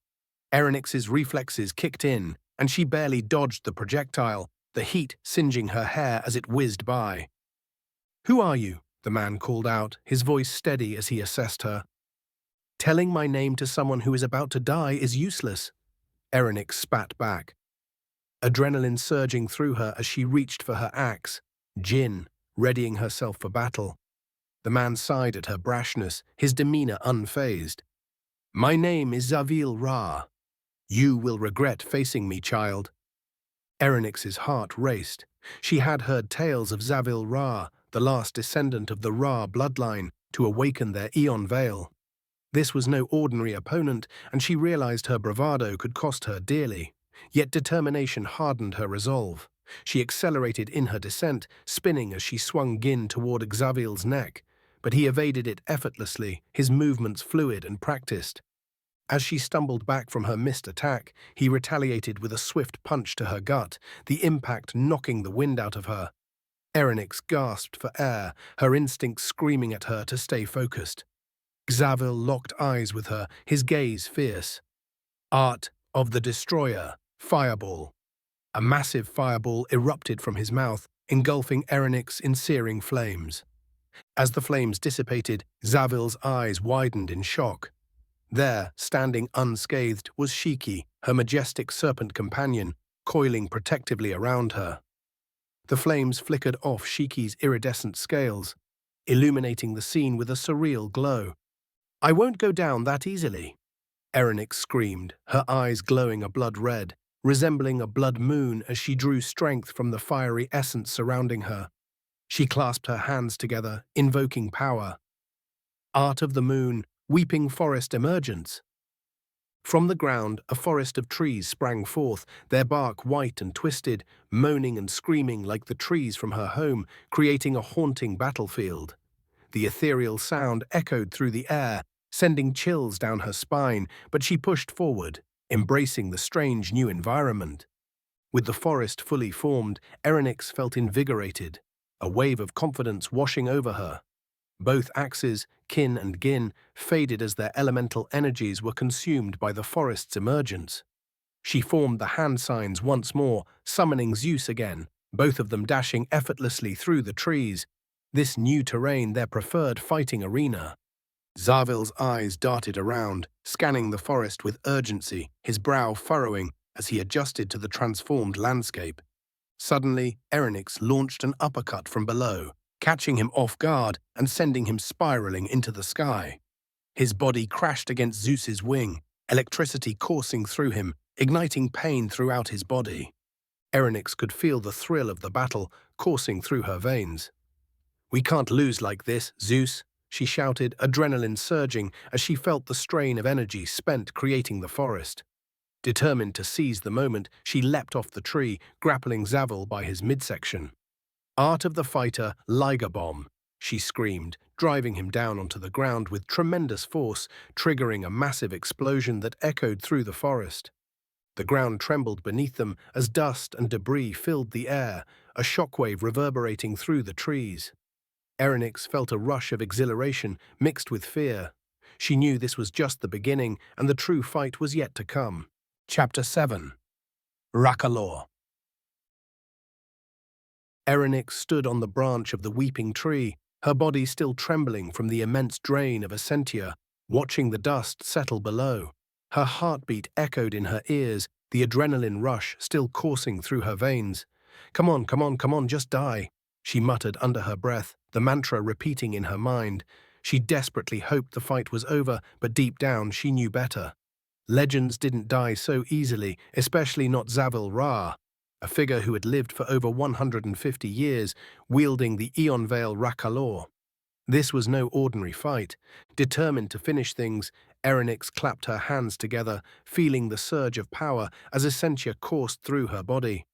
Erenyx's reflexes kicked in, and she barely dodged the projectile, the heat singeing her hair as it whizzed by. Who are you? The man called out, his voice steady as he assessed her. Telling my name to someone who is about to die is useless, Erenyx spat back. Adrenaline surging through her as she reached for her axe, Jin, readying herself for battle. The man sighed at her brashness, his demeanor unfazed. My name is Loretta Ra. You will regret facing me, child. Erenyx's heart raced. She had heard tales of Loretta Ra, the last descendant of the Ra bloodline, to awaken their Eon Veil. This was no ordinary opponent, and she realized her bravado could cost her dearly. Yet determination hardened her resolve. She accelerated in her descent, spinning as she swung Gin toward Xaviel's neck. but he evaded it effortlessly, his movements fluid and practiced. As she stumbled back from her missed attack, he retaliated with a swift punch to her gut, the impact knocking the wind out of her. Erenyx gasped for air, her instincts screaming at her to stay focused. Xavil locked eyes with her, his gaze fierce. Art of the Destroyer, Fireball. A massive fireball erupted from his mouth, engulfing Erenyx in searing flames. As the flames dissipated, Xavil's eyes widened in shock. There, standing unscathed, was Shiki, her majestic serpent companion, coiling protectively around her. The flames flickered off Shiki's iridescent scales, illuminating the scene with a surreal glow. "I won't go down that easily," Erenyx screamed, her eyes glowing a blood red, resembling a blood moon as she drew strength from the fiery essence surrounding her. She clasped her hands together, invoking power. Art of the Moon, Weeping Forest Emergence. From the ground, a forest of trees sprang forth, their bark white and twisted, moaning and screaming like the trees from her home, creating a haunting battlefield. The ethereal sound echoed through the air, sending chills down her spine, but she pushed forward, embracing the strange new environment. With the forest fully formed, Erenyx felt invigorated, a wave of confidence washing over her. Both axes, kin and gin, faded as their elemental energies were consumed by the forest's emergence. She formed the hand signs once more, summoning Zeus again, both of them dashing effortlessly through the trees, this new terrain their preferred fighting arena. Xavil's eyes darted around, scanning the forest with urgency, his brow furrowing as he adjusted to the transformed landscape. Suddenly, Erenyx launched an uppercut from below, catching him off guard and sending him spiraling into the sky. His body crashed against Zeus's wing, electricity coursing through him, igniting pain throughout his body. Erenyx could feel the thrill of the battle coursing through her veins. "We can't lose like this, Zeus," she shouted, adrenaline surging as she felt the strain of energy spent creating the forest. Determined to seize the moment, she leapt off the tree, grappling Xavil by his midsection. "Art of the Fighter, Liger Bomb," she screamed, driving him down onto the ground with tremendous force, triggering a massive explosion that echoed through the forest. The ground trembled beneath them as dust and debris filled the air, a shockwave reverberating through the trees. Erenyx felt a rush of exhilaration mixed with fear. She knew this was just the beginning and the true fight was yet to come. Chapter 7. Rakalor. Erenyx stood on the branch of the weeping tree, her body still trembling from the immense drain of Essentia, watching the dust settle below. Her heartbeat echoed in her ears, the adrenaline rush still coursing through her veins. Come on, just die," she muttered under her breath, the mantra repeating in her mind. She desperately hoped the fight was over, but deep down she knew better. Legends didn't die so easily, especially not Loretta Ra, a figure who had lived for over 150 years, wielding the Eon Veil Rakalor. This was no ordinary fight. Determined to finish things, Erenyx clapped her hands together, feeling the surge of power as Essentia coursed through her body.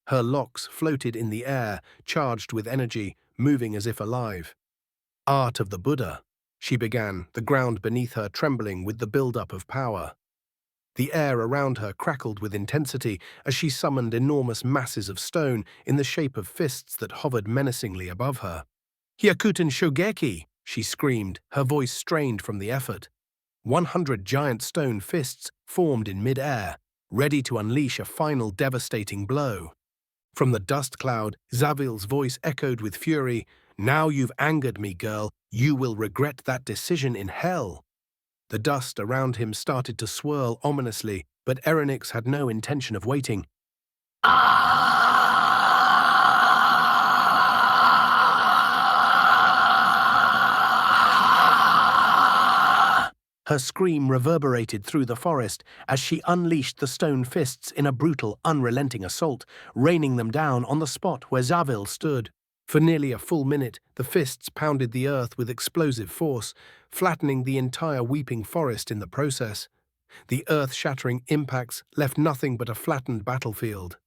Her locks floated in the air, charged with energy, moving as if alive. "Art of the Buddha," she began, the ground beneath her trembling with the build-up of power. The air around her crackled with intensity as she summoned enormous masses of stone in the shape of fists that hovered menacingly above her. "Hyakuten Shogeki!" she screamed, her voice strained from the effort. 100 giant stone fists formed in mid-air, ready to unleash a final devastating blow. From the dust cloud, Xavil's voice echoed with fury. "Now you've angered me, girl. You will regret that decision in hell." The dust around him started to swirl ominously, but Erenyx had no intention of waiting. Her scream reverberated through the forest as she unleashed the stone fists in a brutal, unrelenting assault, raining them down on the spot where Xavil stood. For nearly a full minute, the fists pounded the earth with explosive force, flattening the entire weeping forest in the process. The earth-shattering impacts left nothing but a flattened battlefield.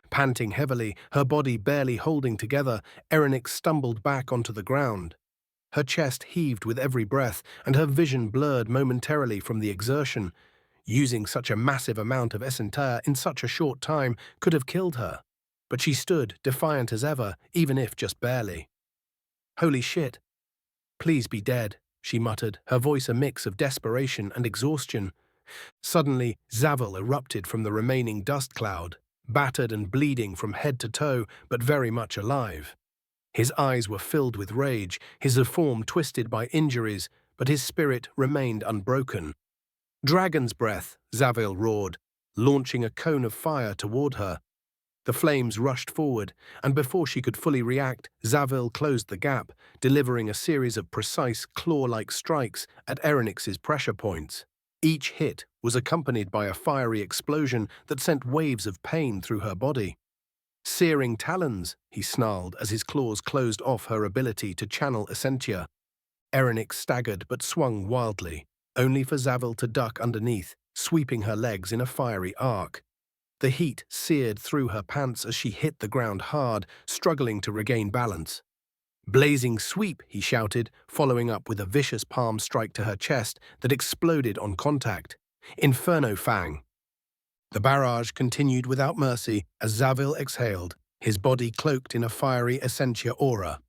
Panting heavily, her body barely holding together, Erenyx stumbled back onto the ground. Her chest heaved with every breath, and her vision blurred momentarily from the exertion. Using such a massive amount of Essentia in such a short time could have killed her. But she stood, defiant as ever, even if just barely. "Holy shit. Please be dead," she muttered, her voice a mix of desperation and exhaustion. Suddenly, Zavel erupted from the remaining dust cloud, battered and bleeding from head to toe, but very much alive. His eyes were filled with rage, his form twisted by injuries, but his spirit remained unbroken. "Dragon's breath," Zavel roared, launching a cone of fire toward her. The flames rushed forward, and before she could fully react, Zavel closed the gap, delivering a series of precise, claw-like strikes at Erenyx's pressure points. Each hit was accompanied by a fiery explosion that sent waves of pain through her body. "Searing talons," he snarled as his claws closed off her ability to channel Essentia. Erenyx staggered but swung wildly, only for Zavel to duck underneath, sweeping her legs in a fiery arc. The heat seared through her pants as she hit the ground hard, struggling to regain balance. "Blazing sweep," he shouted, following up with a vicious palm strike to her chest that exploded on contact. "Inferno Fang." The barrage continued without mercy as Zavel exhaled, his body cloaked in a fiery Essentia aura.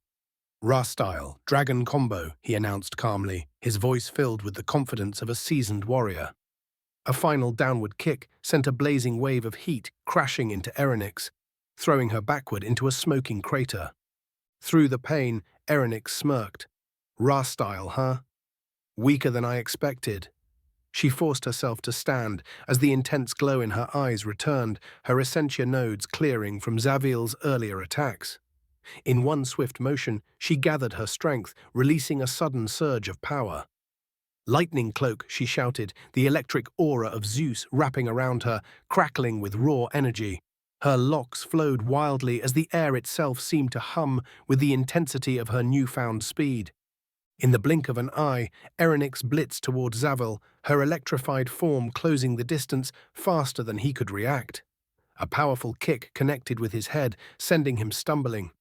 "Ra style, dragon combo," he announced calmly, his voice filled with the confidence of a seasoned warrior. A final downward kick sent a blazing wave of heat crashing into Erenyx, throwing her backward into a smoking crater. Through the pain, Erenyx smirked. "Ra style, huh? Weaker than I expected." She forced herself to stand as the intense glow in her eyes returned, her Essentia nodes clearing from Zavil's earlier attacks. In one swift motion, she gathered her strength, releasing a sudden surge of power. "Lightning cloak," she shouted, the electric aura of Zeus wrapping around her, crackling with raw energy. Her locks flowed wildly as the air itself seemed to hum with the intensity of her newfound speed. In the blink of an eye, Erenyx blitzed toward Zavel, her electrified form closing the distance faster than he could react. A powerful kick connected with his head, sending him stumbling.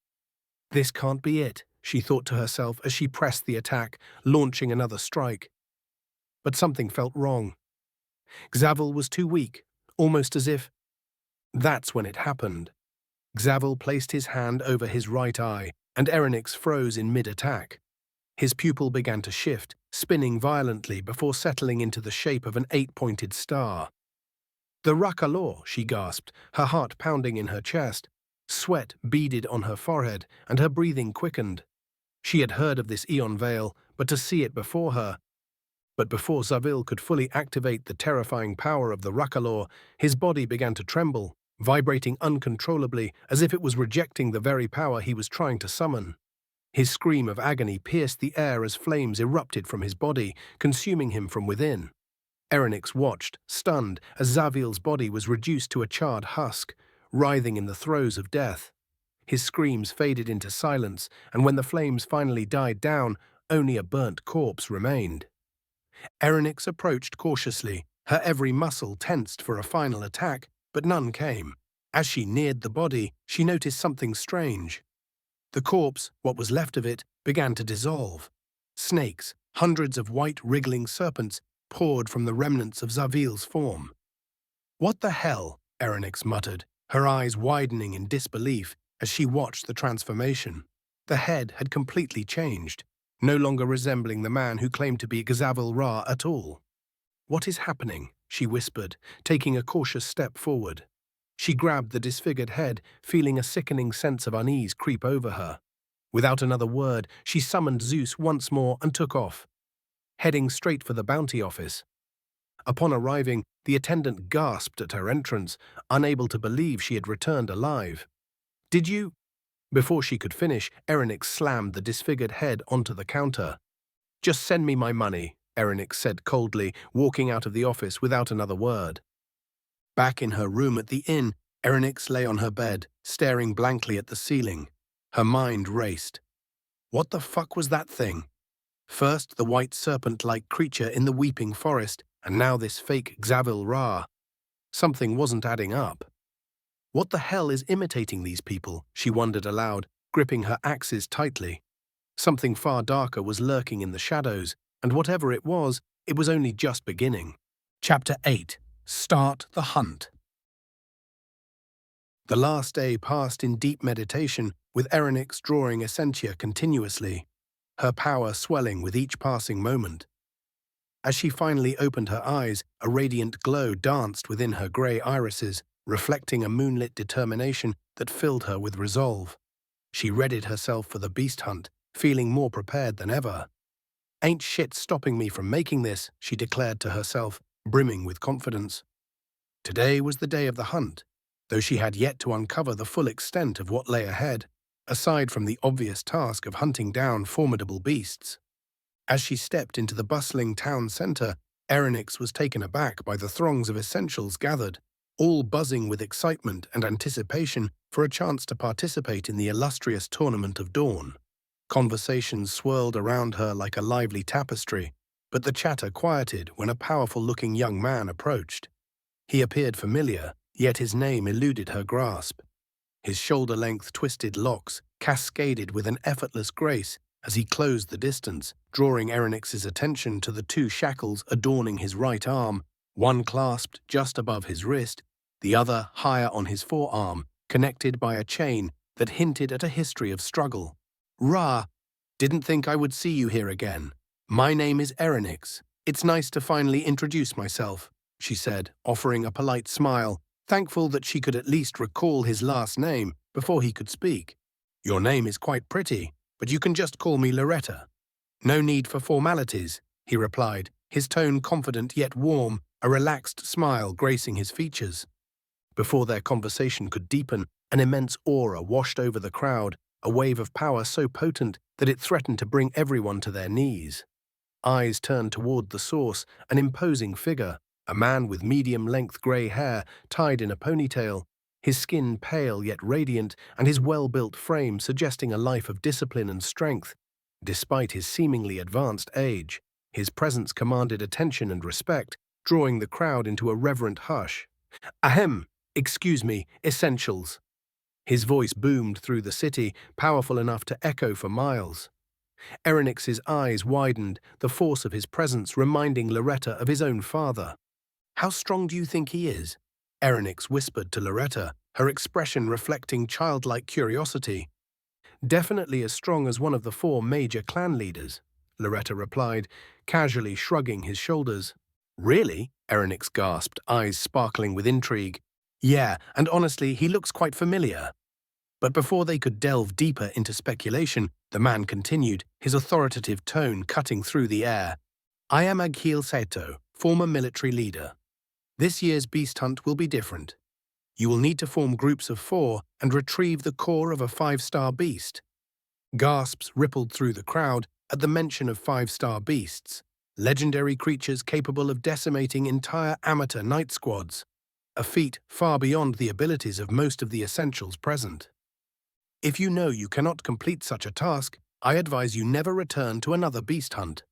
"This can't be it," she thought to herself as she pressed the attack, launching another strike. But something felt wrong. Zavel was too weak, almost as if... That's when it happened. Zavel placed his hand over his right eye, and Erenyx froze in mid-attack. His pupil began to shift, spinning violently before settling into the shape of an 8-pointed star. "The Rakalor," she gasped, her heart pounding in her chest. Sweat beaded on her forehead, and her breathing quickened. She had heard of this Eon Veil, but to see it before her... But before Zavel could fully activate the terrifying power of the Rakalor, his body began to tremble, vibrating uncontrollably as if it was rejecting the very power he was trying to summon. His scream of agony pierced the air as flames erupted from his body, consuming him from within. Erenyx watched, stunned, as Zavil's body was reduced to a charred husk, writhing in the throes of death. His screams faded into silence, and when the flames finally died down, only a burnt corpse remained. Erenyx approached cautiously, her every muscle tensed for a final attack, but none came. As she neared the body, she noticed something strange. The corpse, what was left of it, began to dissolve. Snakes, hundreds of white wriggling serpents, poured from the remnants of Zavil's form. "What the hell?" Erenyx muttered, her eyes widening in disbelief as she watched the transformation. The head had completely changed, no longer resembling the man who claimed to be Zavel Ra at all. "What is happening?" she whispered, taking a cautious step forward. She grabbed the disfigured head, feeling a sickening sense of unease creep over her. Without another word, she summoned Zeus once more and took off, heading straight for the bounty office. Upon arriving, the attendant gasped at her entrance, unable to believe she had returned alive. "Did you—" Before she could finish, Erenyx slammed the disfigured head onto the counter. "Just send me my money," Erenyx said coldly, walking out of the office without another word. Back in her room at the inn, Erenyx lay on her bed, staring blankly at the ceiling. Her mind raced. What the fuck was that thing? First the white serpent-like creature in the weeping forest, and now this fake Zavel Ra. Something wasn't adding up. What the hell is imitating these people? She wondered aloud, gripping her axes tightly. Something far darker was lurking in the shadows, and whatever it was only just beginning. Chapter 8. Start the Hunt. The last day passed in deep meditation, with Erenyx drawing essentia continuously, her power swelling with each passing moment. As she finally opened her eyes, a radiant glow danced within her grey irises, reflecting a moonlit determination that filled her with resolve. She readied herself for the beast hunt, feeling more prepared than ever. "Ain't shit stopping me from making this," she declared to herself, brimming with confidence. Today was the day of the hunt, though she had yet to uncover the full extent of what lay ahead, aside from the obvious task of hunting down formidable beasts. As she stepped into the bustling town centre, Arinex was taken aback by the throngs of essentials gathered, all buzzing with excitement and anticipation for a chance to participate in the illustrious Tournament of Dawn. Conversations swirled around her like a lively tapestry, but the chatter quieted when a powerful-looking young man approached. He appeared familiar, yet his name eluded her grasp. His shoulder-length twisted locks cascaded with an effortless grace as he closed the distance, drawing Erenyx's attention to the two shackles adorning his right arm, one clasped just above his wrist, the other higher on his forearm, connected by a chain that hinted at a history of struggle. "Ra, didn't think I would see you here again. My name is Erenyx. It's nice to finally introduce myself," she said, offering a polite smile, thankful that she could at least recall his last name before he could speak. "Your name is quite pretty, but you can just call me Loretta." "No need for formalities," he replied, his tone confident yet warm, a relaxed smile gracing his features. Before their conversation could deepen, an immense aura washed over the crowd, a wave of power so potent that it threatened to bring everyone to their knees. Eyes turned toward the source, an imposing figure, a man with medium-length grey hair tied in a ponytail, his skin pale yet radiant and his well-built frame suggesting a life of discipline and strength. Despite his seemingly advanced age, his presence commanded attention and respect, drawing the crowd into a reverent hush. "Ahem, excuse me, essentials." His voice boomed through the city, powerful enough to echo for miles. Erenyx's eyes widened, the force of his presence reminding Loretta of his own father. "How strong do you think he is?" Erenyx whispered to Loretta, her expression reflecting childlike curiosity. "Definitely as strong as one of the 4 major clan leaders," Loretta replied, casually shrugging his shoulders. "Really?" Erenyx gasped, eyes sparkling with intrigue. "Yeah, and honestly, he looks quite familiar." But before they could delve deeper into speculation, the man continued, his authoritative tone cutting through the air. "I am Aghil Saito, former military leader. This year's beast hunt will be different. You will need to form groups of 4 and retrieve the core of a 5-star beast." Gasps rippled through the crowd at the mention of 5-star beasts, legendary creatures capable of decimating entire amateur night squads, a feat far beyond the abilities of most of the essentials present. "If you know you cannot complete such a task, I advise you never return to another beast hunt,"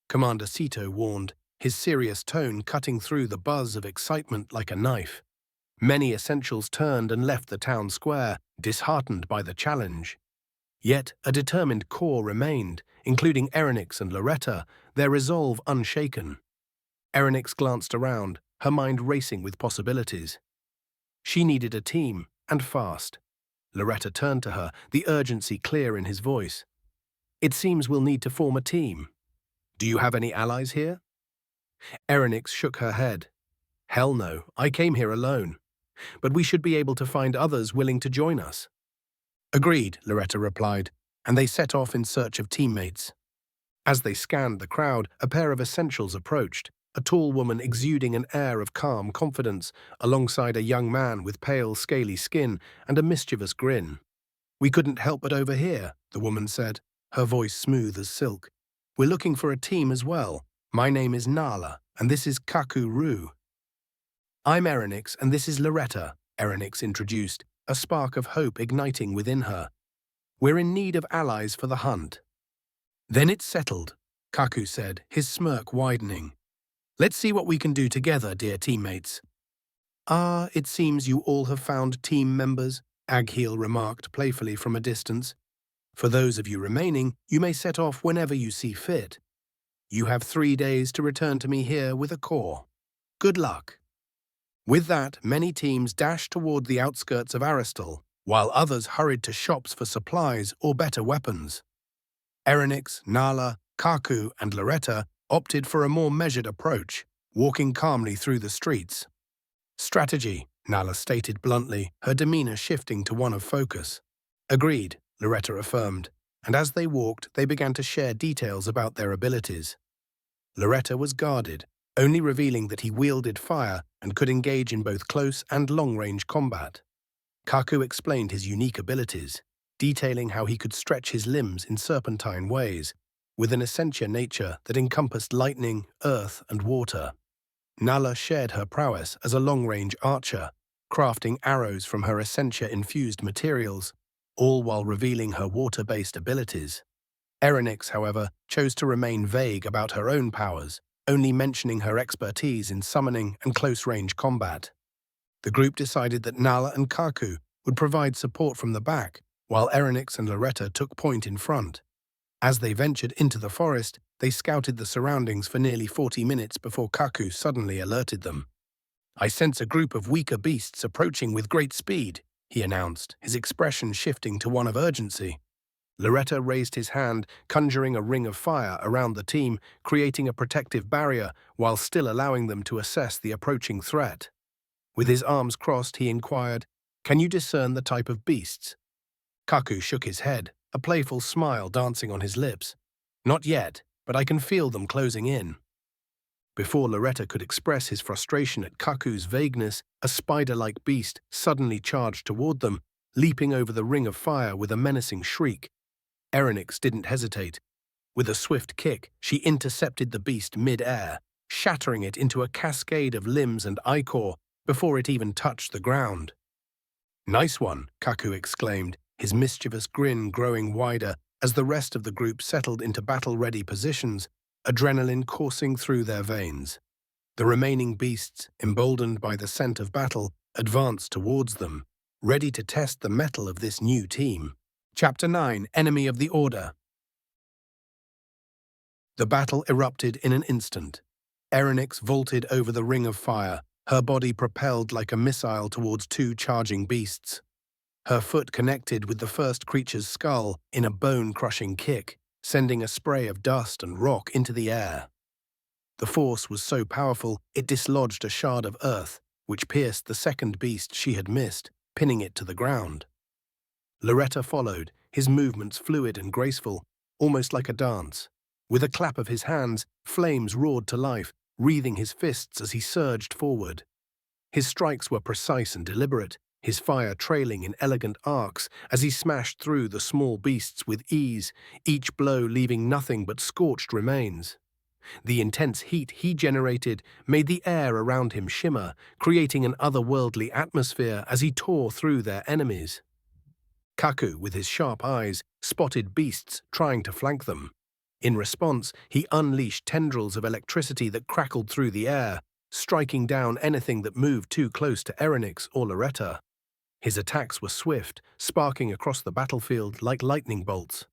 Commander Saito warned, his serious tone cutting through the buzz of excitement like a knife. Many essentials turned and left the town square, disheartened by the challenge. Yet a determined core remained, including Erenyx and Loretta, their resolve unshaken. Erenyx glanced around, her mind racing with possibilities. She needed a team, and fast. Loretta turned to her, the urgency clear in his voice. "It seems we'll need to form a team. Do you have any allies here?" Erenyx shook her head. "Hell no, I came here alone. But we should be able to find others willing to join us." "Agreed," Loretta replied, and they set off in search of teammates. As they scanned the crowd, a pair of essentials approached, a tall woman exuding an air of calm confidence, alongside a young man with pale, scaly skin and a mischievous grin. "We couldn't help but overhear," the woman said, her voice smooth as silk. "We're looking for a team as well. My name is Nala, and this is Kaku Ru." "I'm Erenyx, and this is Loretta," Erenyx introduced, a spark of hope igniting within her. "We're in need of allies for the hunt." "Then it's settled," Kaku said, his smirk widening. "Let's see what we can do together, dear teammates." "Ah, it seems you all have found team members," Aghil remarked playfully from a distance. For those of you remaining, you may set off whenever you see fit. You have 3 days to return to me here with a core. Good luck." With that, many teams dashed toward the outskirts of Aristal, while others hurried to shops for supplies or better weapons. Erenyx, Nala, Kaku, and Loretta opted for a more measured approach, walking calmly through the streets. "Strategy," Nala stated bluntly, her demeanor shifting to one of focus. "Agreed," Loretta affirmed, and as they walked, they began to share details about their abilities. Loretta was guarded, only revealing that he wielded fire and could engage in both close and long-range combat. Kaku explained his unique abilities, detailing how he could stretch his limbs in serpentine ways, with an essentia nature that encompassed lightning, earth, and water. Nala shared her prowess as a long-range archer, crafting arrows from her essentia-infused materials, all while revealing her water-based abilities. Erenyx, however, chose to remain vague about her own powers, only mentioning her expertise in summoning and close-range combat. The group decided that Nala and Kaku would provide support from the back, while Arinex and Loretta took point in front. As they ventured into the forest, they scouted the surroundings for nearly 40 minutes before Kaku suddenly alerted them. "I sense a group of weaker beasts approaching with great speed," he announced, his expression shifting to one of urgency. Loretta raised his hand, conjuring a ring of fire around the team, creating a protective barrier while still allowing them to assess the approaching threat. With his arms crossed, he inquired, "Can you discern the type of beasts?" Kaku shook his head, a playful smile dancing on his lips. "Not yet, but I can feel them closing in." Before Loretta could express his frustration at Kaku's vagueness, a spider-like beast suddenly charged toward them, leaping over the ring of fire with a menacing shriek. Erenyx didn't hesitate. With a swift kick, she intercepted the beast mid-air, shattering it into a cascade of limbs and ichor before it even touched the ground. "Nice one," Kaku exclaimed, his mischievous grin growing wider as the rest of the group settled into battle-ready positions, adrenaline coursing through their veins. The remaining beasts, emboldened by the scent of battle, advanced towards them, ready to test the mettle of this new team. Chapter 9: Enemy of the Order. The battle erupted in an instant. Erenyx vaulted over the ring of fire, her body propelled like a missile towards two charging beasts. Her foot connected with the first creature's skull in a bone-crushing kick, sending a spray of dust and rock into the air. The force was so powerful it dislodged a shard of earth, which pierced the second beast she had missed, pinning it to the ground. Loretta followed, his movements fluid and graceful, almost like a dance. With a clap of his hands, flames roared to life, wreathing his fists as he surged forward. His strikes were precise and deliberate, his fire trailing in elegant arcs as he smashed through the small beasts with ease, each blow leaving nothing but scorched remains. The intense heat he generated made the air around him shimmer, creating an otherworldly atmosphere as he tore through their enemies. Kaku, with his sharp eyes, spotted beasts trying to flank them. In response, he unleashed tendrils of electricity that crackled through the air, striking down anything that moved too close to Erenyx or Loretta. His attacks were swift, sparking across the battlefield like lightning bolts.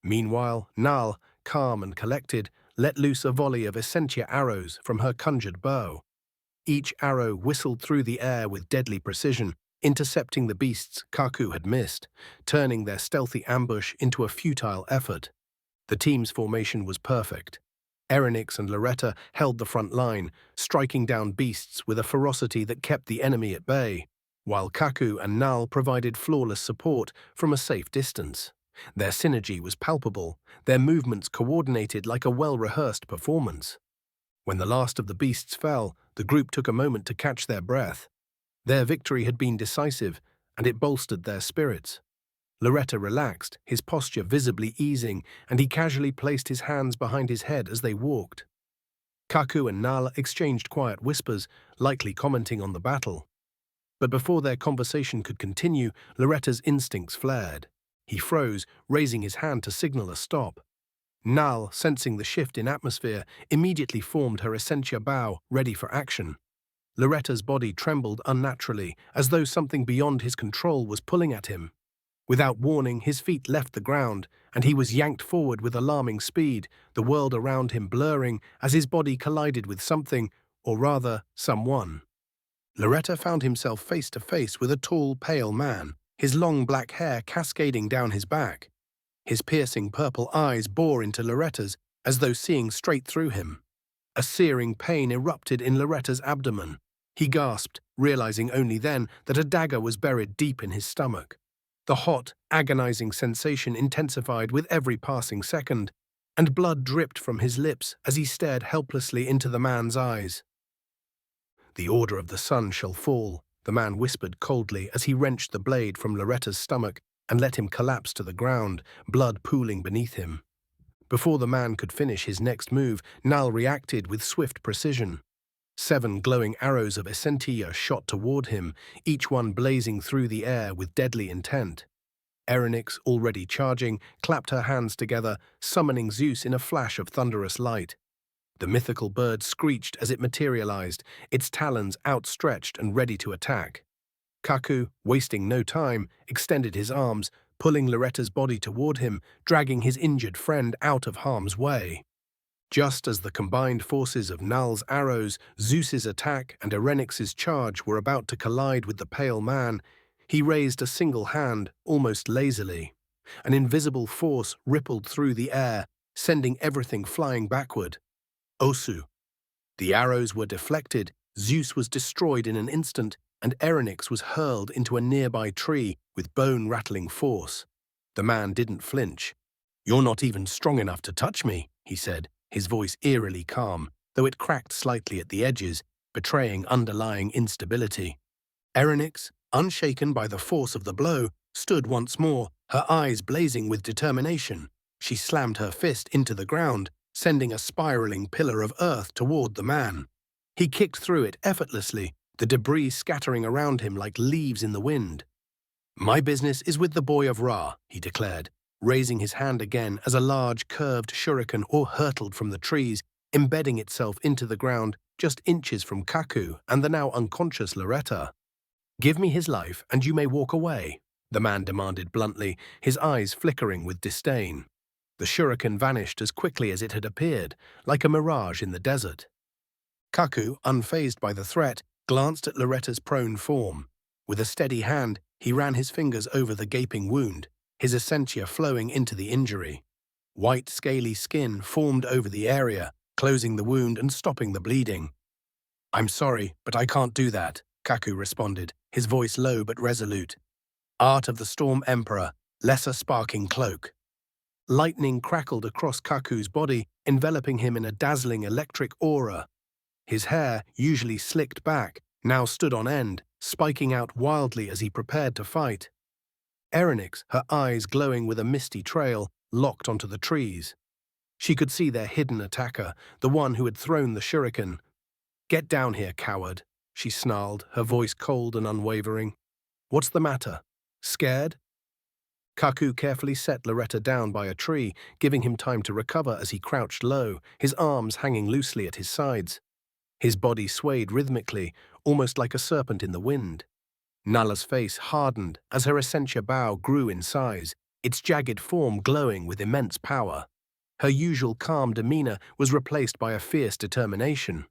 Meanwhile, Nal, calm and collected, let loose a volley of essentia arrows from her conjured bow. Each arrow whistled through the air with deadly precision, intercepting the beasts Kaku had missed, turning their stealthy ambush into a futile effort. The team's formation was perfect. Erenyx and Loretta held the front line, striking down beasts with a ferocity that kept the enemy at bay, while Kaku and Nal provided flawless support from a safe distance. Their synergy was palpable, their movements coordinated like a well-rehearsed performance. When the last of the beasts fell, the group took a moment to catch their breath. Their victory had been decisive, and it bolstered their spirits. Loretta relaxed, his posture visibly easing, and he casually placed his hands behind his head as they walked. Kaku and Nala exchanged quiet whispers, likely commenting on the battle. But before their conversation could continue, Loretta's instincts flared. He froze, raising his hand to signal a stop. Nal, sensing the shift in atmosphere, immediately formed her essentia bow, ready for action. Loretta's body trembled unnaturally, as though something beyond his control was pulling at him. Without warning, his feet left the ground, and he was yanked forward with alarming speed, the world around him blurring as his body collided with something, or rather, someone. Loretta found himself face to face with a tall, pale man, his long black hair cascading down his back. His piercing purple eyes bore into Loretta's as though seeing straight through him. A searing pain erupted in Loretta's abdomen. He gasped, realizing only then that a dagger was buried deep in his stomach. The hot, agonizing sensation intensified with every passing second, and blood dripped from his lips as he stared helplessly into the man's eyes. "The order of the sun shall fall," the man whispered coldly as he wrenched the blade from Loretta's stomach and let him collapse to the ground, blood pooling beneath him. Before the man could finish his next move, Nal reacted with swift precision. 7 glowing arrows of Essentia shot toward him, each one blazing through the air with deadly intent. Erenyx, already charging, clapped her hands together, summoning Zeus in a flash of thunderous light. The mythical bird screeched as it materialized, its talons outstretched and ready to attack. Kaku, wasting no time, extended his arms, pulling Loretta's body toward him, dragging his injured friend out of harm's way. Just as the combined forces of Nal's arrows, Zeus's attack, and Erenyx's charge were about to collide with the pale man, he raised a single hand, almost lazily. An invisible force rippled through the air, sending everything flying backward. Osu. The arrows were deflected, Zeus was destroyed in an instant, and Erenyx was hurled into a nearby tree with bone-rattling force. The man didn't flinch. "You're not even strong enough to touch me," he said, his voice eerily calm, though it cracked slightly at the edges, betraying underlying instability. Erenyx, unshaken by the force of the blow, stood once more, her eyes blazing with determination. She slammed her fist into the ground, sending a spiraling pillar of earth toward the man. He kicked through it effortlessly, the debris scattering around him like leaves in the wind. "My business is with the boy of Ra," he declared, raising his hand again as a large curved shuriken hurtled from the trees, embedding itself into the ground just inches from Kaku and the now unconscious Loretta. "Give me his life and you may walk away," the man demanded bluntly, his eyes flickering with disdain. The shuriken vanished as quickly as it had appeared, like a mirage in the desert. Kaku, unfazed by the threat, glanced at Loretta's prone form. With a steady hand, he ran his fingers over the gaping wound, his essentia flowing into the injury. White, scaly skin formed over the area, closing the wound and stopping the bleeding. "I'm sorry, but I can't do that," Kaku responded, his voice low but resolute. "Art of the Storm Emperor, lesser sparking cloak." Lightning crackled across Kaku's body, enveloping him in a dazzling electric aura. His hair, usually slicked back, now stood on end, spiking out wildly as he prepared to fight. Erenyx, her eyes glowing with a misty trail, locked onto the trees. She could see their hidden attacker, the one who had thrown the shuriken. "Get down here, coward," she snarled, her voice cold and unwavering. "What's the matter? Scared?" Kaku carefully set Loretta down by a tree, giving him time to recover as he crouched low, his arms hanging loosely at his sides. His body swayed rhythmically, almost like a serpent in the wind. Nala's face hardened as her essentia bow grew in size, its jagged form glowing with immense power. Her usual calm demeanor was replaced by a fierce determination.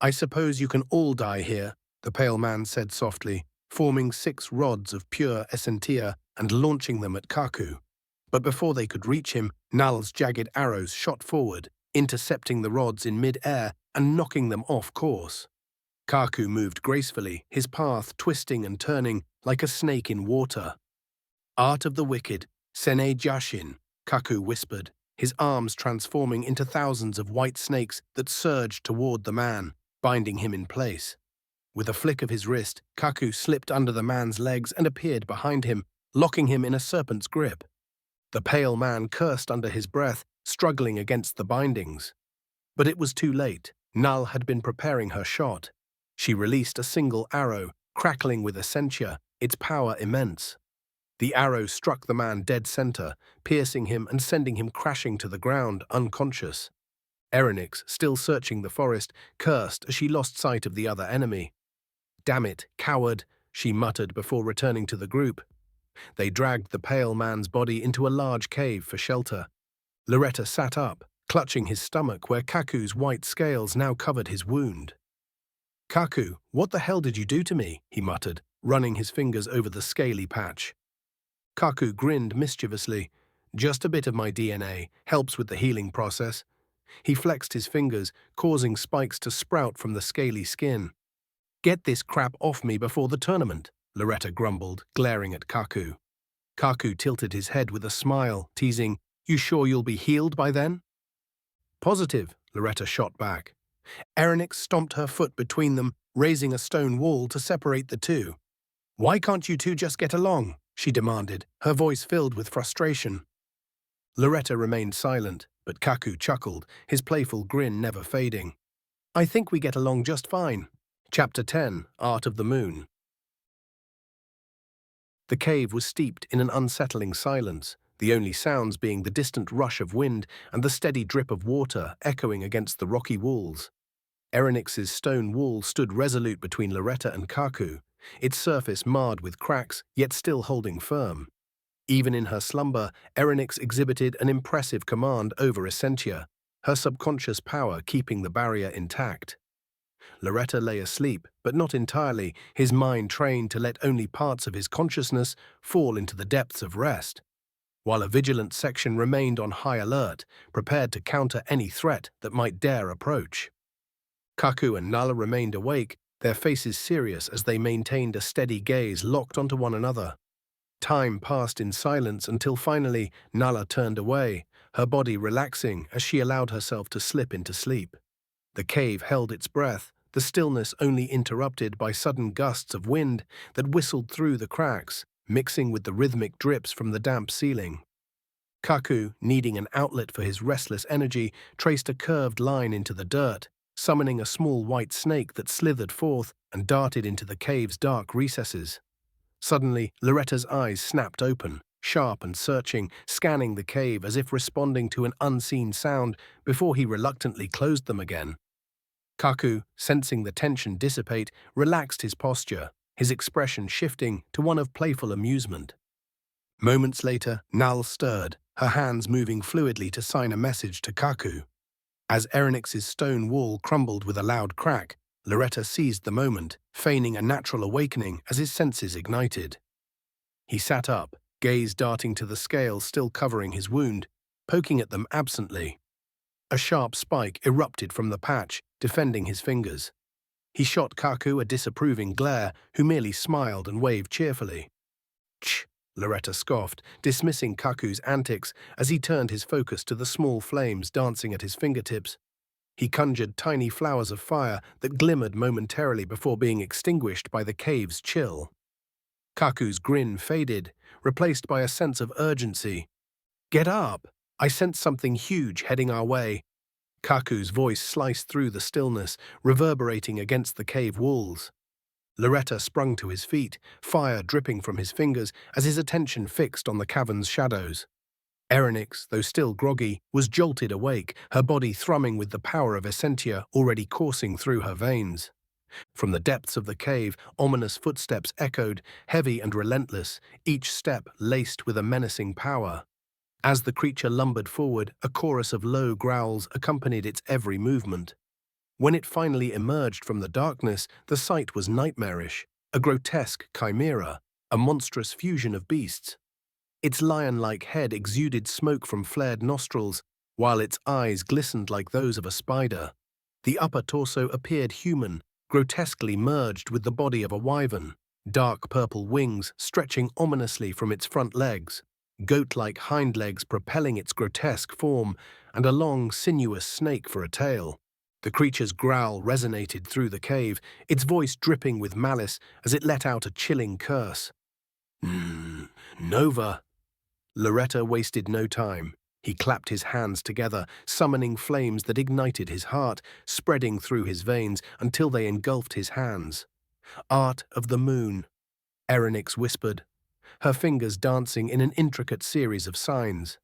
"I suppose you can all die here," the pale man said softly, forming 6 rods of pure essentia and launching them at Kaku. But before they could reach him, Nal's jagged arrows shot forward, intercepting the rods in mid-air and knocking them off course. Kaku moved gracefully, his path twisting and turning like a snake in water. "Art of the wicked, Sene Jashin," Kaku whispered, his arms transforming into thousands of white snakes that surged toward the man, binding him in place. With a flick of his wrist, Kaku slipped under the man's legs and appeared behind him, locking him in a serpent's grip. The pale man cursed under his breath, struggling against the bindings. But it was too late. Nal had been preparing her shot. She released a single arrow, crackling with essentia, its power immense. The arrow struck the man dead center, piercing him and sending him crashing to the ground, unconscious. Erenyx, still searching the forest, cursed as she lost sight of the other enemy. "Damn it, coward," she muttered before returning to the group. They dragged the pale man's body into a large cave for shelter. Loretta sat up, clutching his stomach where Kaku's white scales now covered his wound. "Kaku, what the hell did you do to me?" he muttered, running his fingers over the scaly patch. Kaku grinned mischievously. "Just a bit of my DNA helps with the healing process." He flexed his fingers, causing spikes to sprout from the scaly skin. "Get this crap off me before the tournament," Loretta grumbled, glaring at Kaku. Kaku tilted his head with a smile, teasing, "You sure you'll be healed by then?" "Positive," Loretta shot back. Erenyx stomped her foot between them, raising a stone wall to separate the two. "Why can't you two just get along?" she demanded, her voice filled with frustration. Loretta remained silent, but Kaku chuckled, his playful grin never fading. "I think we get along just fine." Chapter 10, Art of the Moon. The cave was steeped in an unsettling silence, the only sounds being the distant rush of wind and the steady drip of water echoing against the rocky walls. Erenyx's stone wall stood resolute between Loretta and Kaku, its surface marred with cracks, yet still holding firm. Even in her slumber, Erenyx exhibited an impressive command over Essentia, her subconscious power keeping the barrier intact. Loretta lay asleep, but not entirely, his mind trained to let only parts of his consciousness fall into the depths of rest, while a vigilant section remained on high alert, prepared to counter any threat that might dare approach. Kaku and Nala remained awake, their faces serious as they maintained a steady gaze locked onto one another. Time passed in silence until finally Nala turned away, her body relaxing as she allowed herself to slip into sleep. The cave held its breath, the stillness only interrupted by sudden gusts of wind that whistled through the cracks, mixing with the rhythmic drips from the damp ceiling. Kaku, needing an outlet for his restless energy, traced a curved line into the dirt, summoning a small white snake that slithered forth and darted into the cave's dark recesses. Suddenly, Loretta's eyes snapped open, sharp and searching, scanning the cave as if responding to an unseen sound before he reluctantly closed them again. Kaku, sensing the tension dissipate, relaxed his posture, his expression shifting to one of playful amusement. Moments later, Nal stirred, her hands moving fluidly to sign a message to Kaku. As Erenyx's stone wall crumbled with a loud crack, Loretta seized the moment, feigning a natural awakening as his senses ignited. He sat up, gaze darting to the scales still covering his wound, poking at them absently. A sharp spike erupted from the patch, defending his fingers. He shot Kaku a disapproving glare, who merely smiled and waved cheerfully. "Tch," Loretta scoffed, dismissing Kaku's antics as he turned his focus to the small flames dancing at his fingertips. He conjured tiny flowers of fire that glimmered momentarily before being extinguished by the cave's chill. Kaku's grin faded, replaced by a sense of urgency. "Get up! I sense something huge heading our way." Kaku's voice sliced through the stillness, reverberating against the cave walls. Loretta sprung to his feet, fire dripping from his fingers as his attention fixed on the cavern's shadows. Erenyx, though still groggy, was jolted awake, her body thrumming with the power of Essentia already coursing through her veins. From the depths of the cave, ominous footsteps echoed, heavy and relentless, each step laced with a menacing power. As the creature lumbered forward, a chorus of low growls accompanied its every movement. When it finally emerged from the darkness, the sight was nightmarish, a grotesque chimera, a monstrous fusion of beasts. Its lion-like head exuded smoke from flared nostrils, while its eyes glistened like those of a spider. The upper torso appeared human, grotesquely merged with the body of a wyvern, dark purple wings stretching ominously from its front legs, goat-like hind legs propelling its grotesque form, and a long, sinuous snake for a tail. The creature's growl resonated through the cave, its voice dripping with malice as it let out a chilling curse. Nova." Loretta wasted no time. He clapped his hands together, summoning flames that ignited his heart, spreading through his veins until they engulfed his hands. "Art of the Moon," Arinex whispered, her fingers dancing in an intricate series of signs.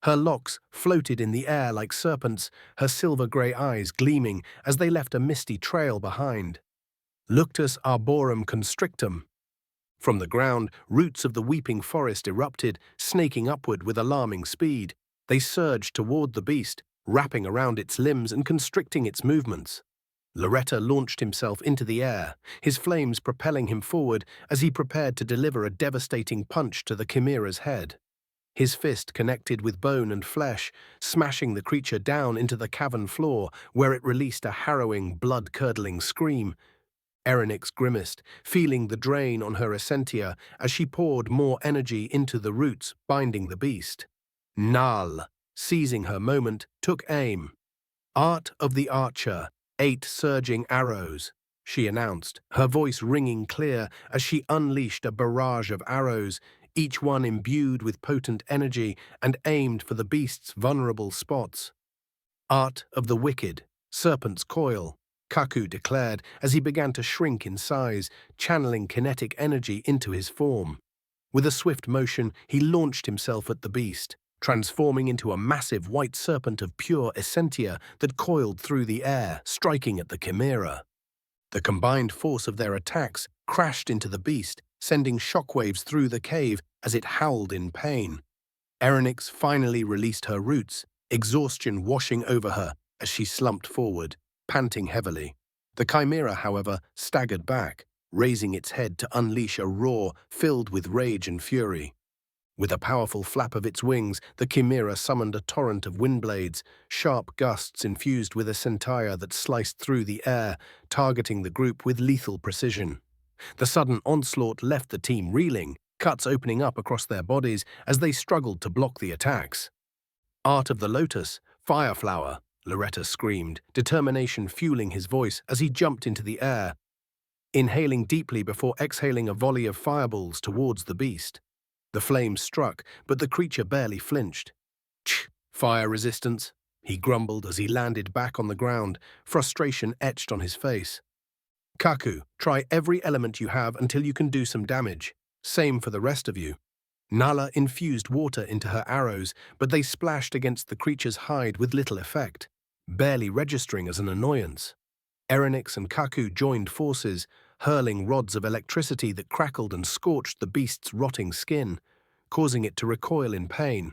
Her locks floated in the air like serpents, her silver-grey eyes gleaming as they left a misty trail behind. "Luctus arborum constrictum." From the ground, roots of the weeping forest erupted, snaking upward with alarming speed. They surged toward the beast, wrapping around its limbs and constricting its movements. Loretta launched himself into the air, his flames propelling him forward as he prepared to deliver a devastating punch to the chimera's head. His fist connected with bone and flesh, smashing the creature down into the cavern floor, where it released a harrowing, blood-curdling scream. Erenyx grimaced, feeling the drain on her essentia as she poured more energy into the roots binding the beast. Nal, seizing her moment, took aim. "Art of the archer, 8 surging arrows," she announced, her voice ringing clear as she unleashed a barrage of arrows, each one imbued with potent energy and aimed for the beast's vulnerable spots. "Art of the wicked, serpent's coil," Kaku declared as he began to shrink in size, channeling kinetic energy into his form. With a swift motion, he launched himself at the beast, transforming into a massive white serpent of pure essentia that coiled through the air, striking at the chimera. The combined force of their attacks crashed into the beast, sending shockwaves through the cave as it howled in pain. Arinex finally released her roots, exhaustion washing over her as she slumped forward, panting heavily. The chimera, however, staggered back, raising its head to unleash a roar filled with rage and fury. With a powerful flap of its wings, the chimera summoned a torrent of windblades, sharp gusts infused with a scintilla that sliced through the air, targeting the group with lethal precision. The sudden onslaught left the team reeling, cuts opening up across their bodies as they struggled to block the attacks. "Art of the Lotus, Fireflower," Loretta screamed, determination fueling his voice as he jumped into the air, inhaling deeply before exhaling a volley of fireballs towards the beast. The flames struck, but the creature barely flinched. "Tch, fire resistance," he grumbled as he landed back on the ground, frustration etched on his face. "Kaku, try every element you have until you can do some damage. Same for the rest of you." Nala infused water into her arrows, but they splashed against the creature's hide with little effect, barely registering as an annoyance. Erenyx and Kaku joined forces, hurling rods of electricity that crackled and scorched the beast's rotting skin, causing it to recoil in pain.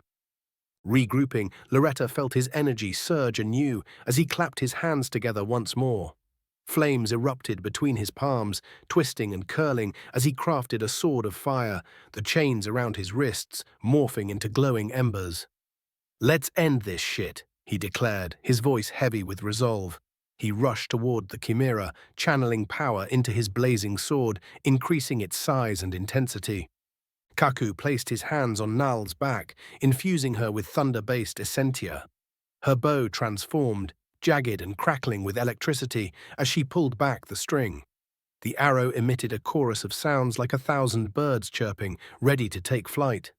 Regrouping, Loretta felt his energy surge anew as he clapped his hands together once more. Flames erupted between his palms, twisting and curling as he crafted a sword of fire, the chains around his wrists morphing into glowing embers. "Let's end this shit," he declared, his voice heavy with resolve. He rushed toward the chimera, channeling power into his blazing sword, increasing its size and intensity. Kaku placed his hands on Nal's back, infusing her with thunder-based essentia. Her bow transformed, jagged and crackling with electricity as she pulled back the string. The arrow emitted a chorus of sounds like 1,000 birds chirping, ready to take flight.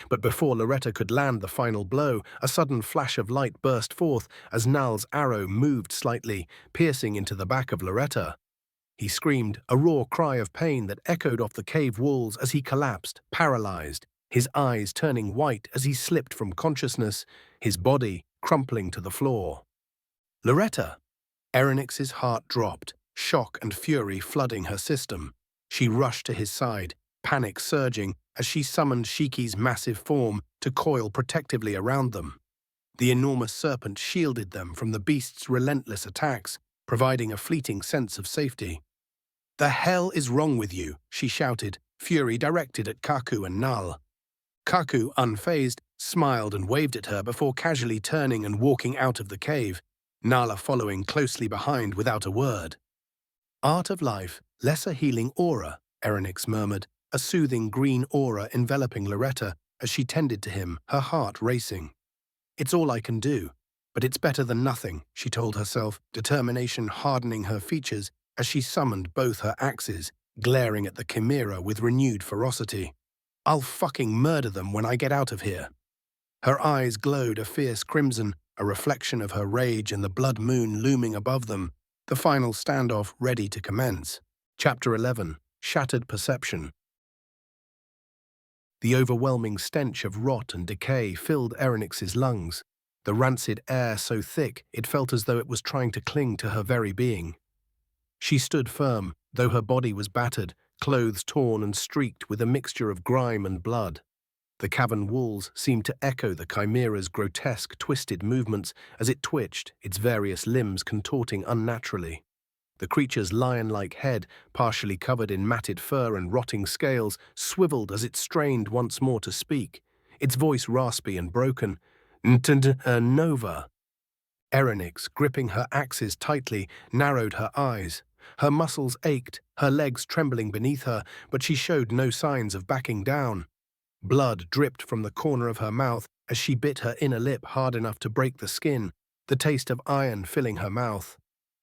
But before Loretta could land the final blow, a sudden flash of light burst forth as Nal's arrow moved slightly, piercing into the back of Loretta. He screamed, a raw cry of pain that echoed off the cave walls as he collapsed, paralyzed, his eyes turning white as he slipped from consciousness, his body crumpling to the floor. "Loretta!" Erenyx's heart dropped, shock and fury flooding her system. She rushed to his side, panic surging as she summoned Shiki's massive form to coil protectively around them. The enormous serpent shielded them from the beast's relentless attacks, providing a fleeting sense of safety. "The hell is wrong with you?" she shouted, fury directed at Kaku and Nal. Kaku, unfazed, smiled and waved at her before casually turning and walking out of the cave, Nala following closely behind without a word. "Art of life, lesser healing aura," Erenyx murmured, a soothing green aura enveloping Loretta as she tended to him, her heart racing. "It's all I can do, but it's better than nothing," she told herself, determination hardening her features as she summoned both her axes, glaring at the chimera with renewed ferocity. "I'll fucking murder them when I get out of here." Her eyes glowed a fierce crimson, a reflection of her rage and the blood moon looming above them, the final standoff ready to commence. Chapter 11. Shattered Perception. The overwhelming stench of rot and decay filled Erenyx's lungs, the rancid air so thick it felt as though it was trying to cling to her very being. She stood firm, though her body was battered, clothes torn and streaked with a mixture of grime and blood. The cavern walls seemed to echo the chimera's grotesque, twisted movements as it twitched, its various limbs contorting unnaturally. The creature's lion-like head, partially covered in matted fur and rotting scales, swiveled as it strained once more to speak, its voice raspy and broken. Nova. Erenyx, gripping her axes tightly, narrowed her eyes. Her muscles ached, her legs trembling beneath her, but she showed no signs of backing down. Blood dripped from the corner of her mouth as she bit her inner lip hard enough to break the skin, the taste of iron filling her mouth.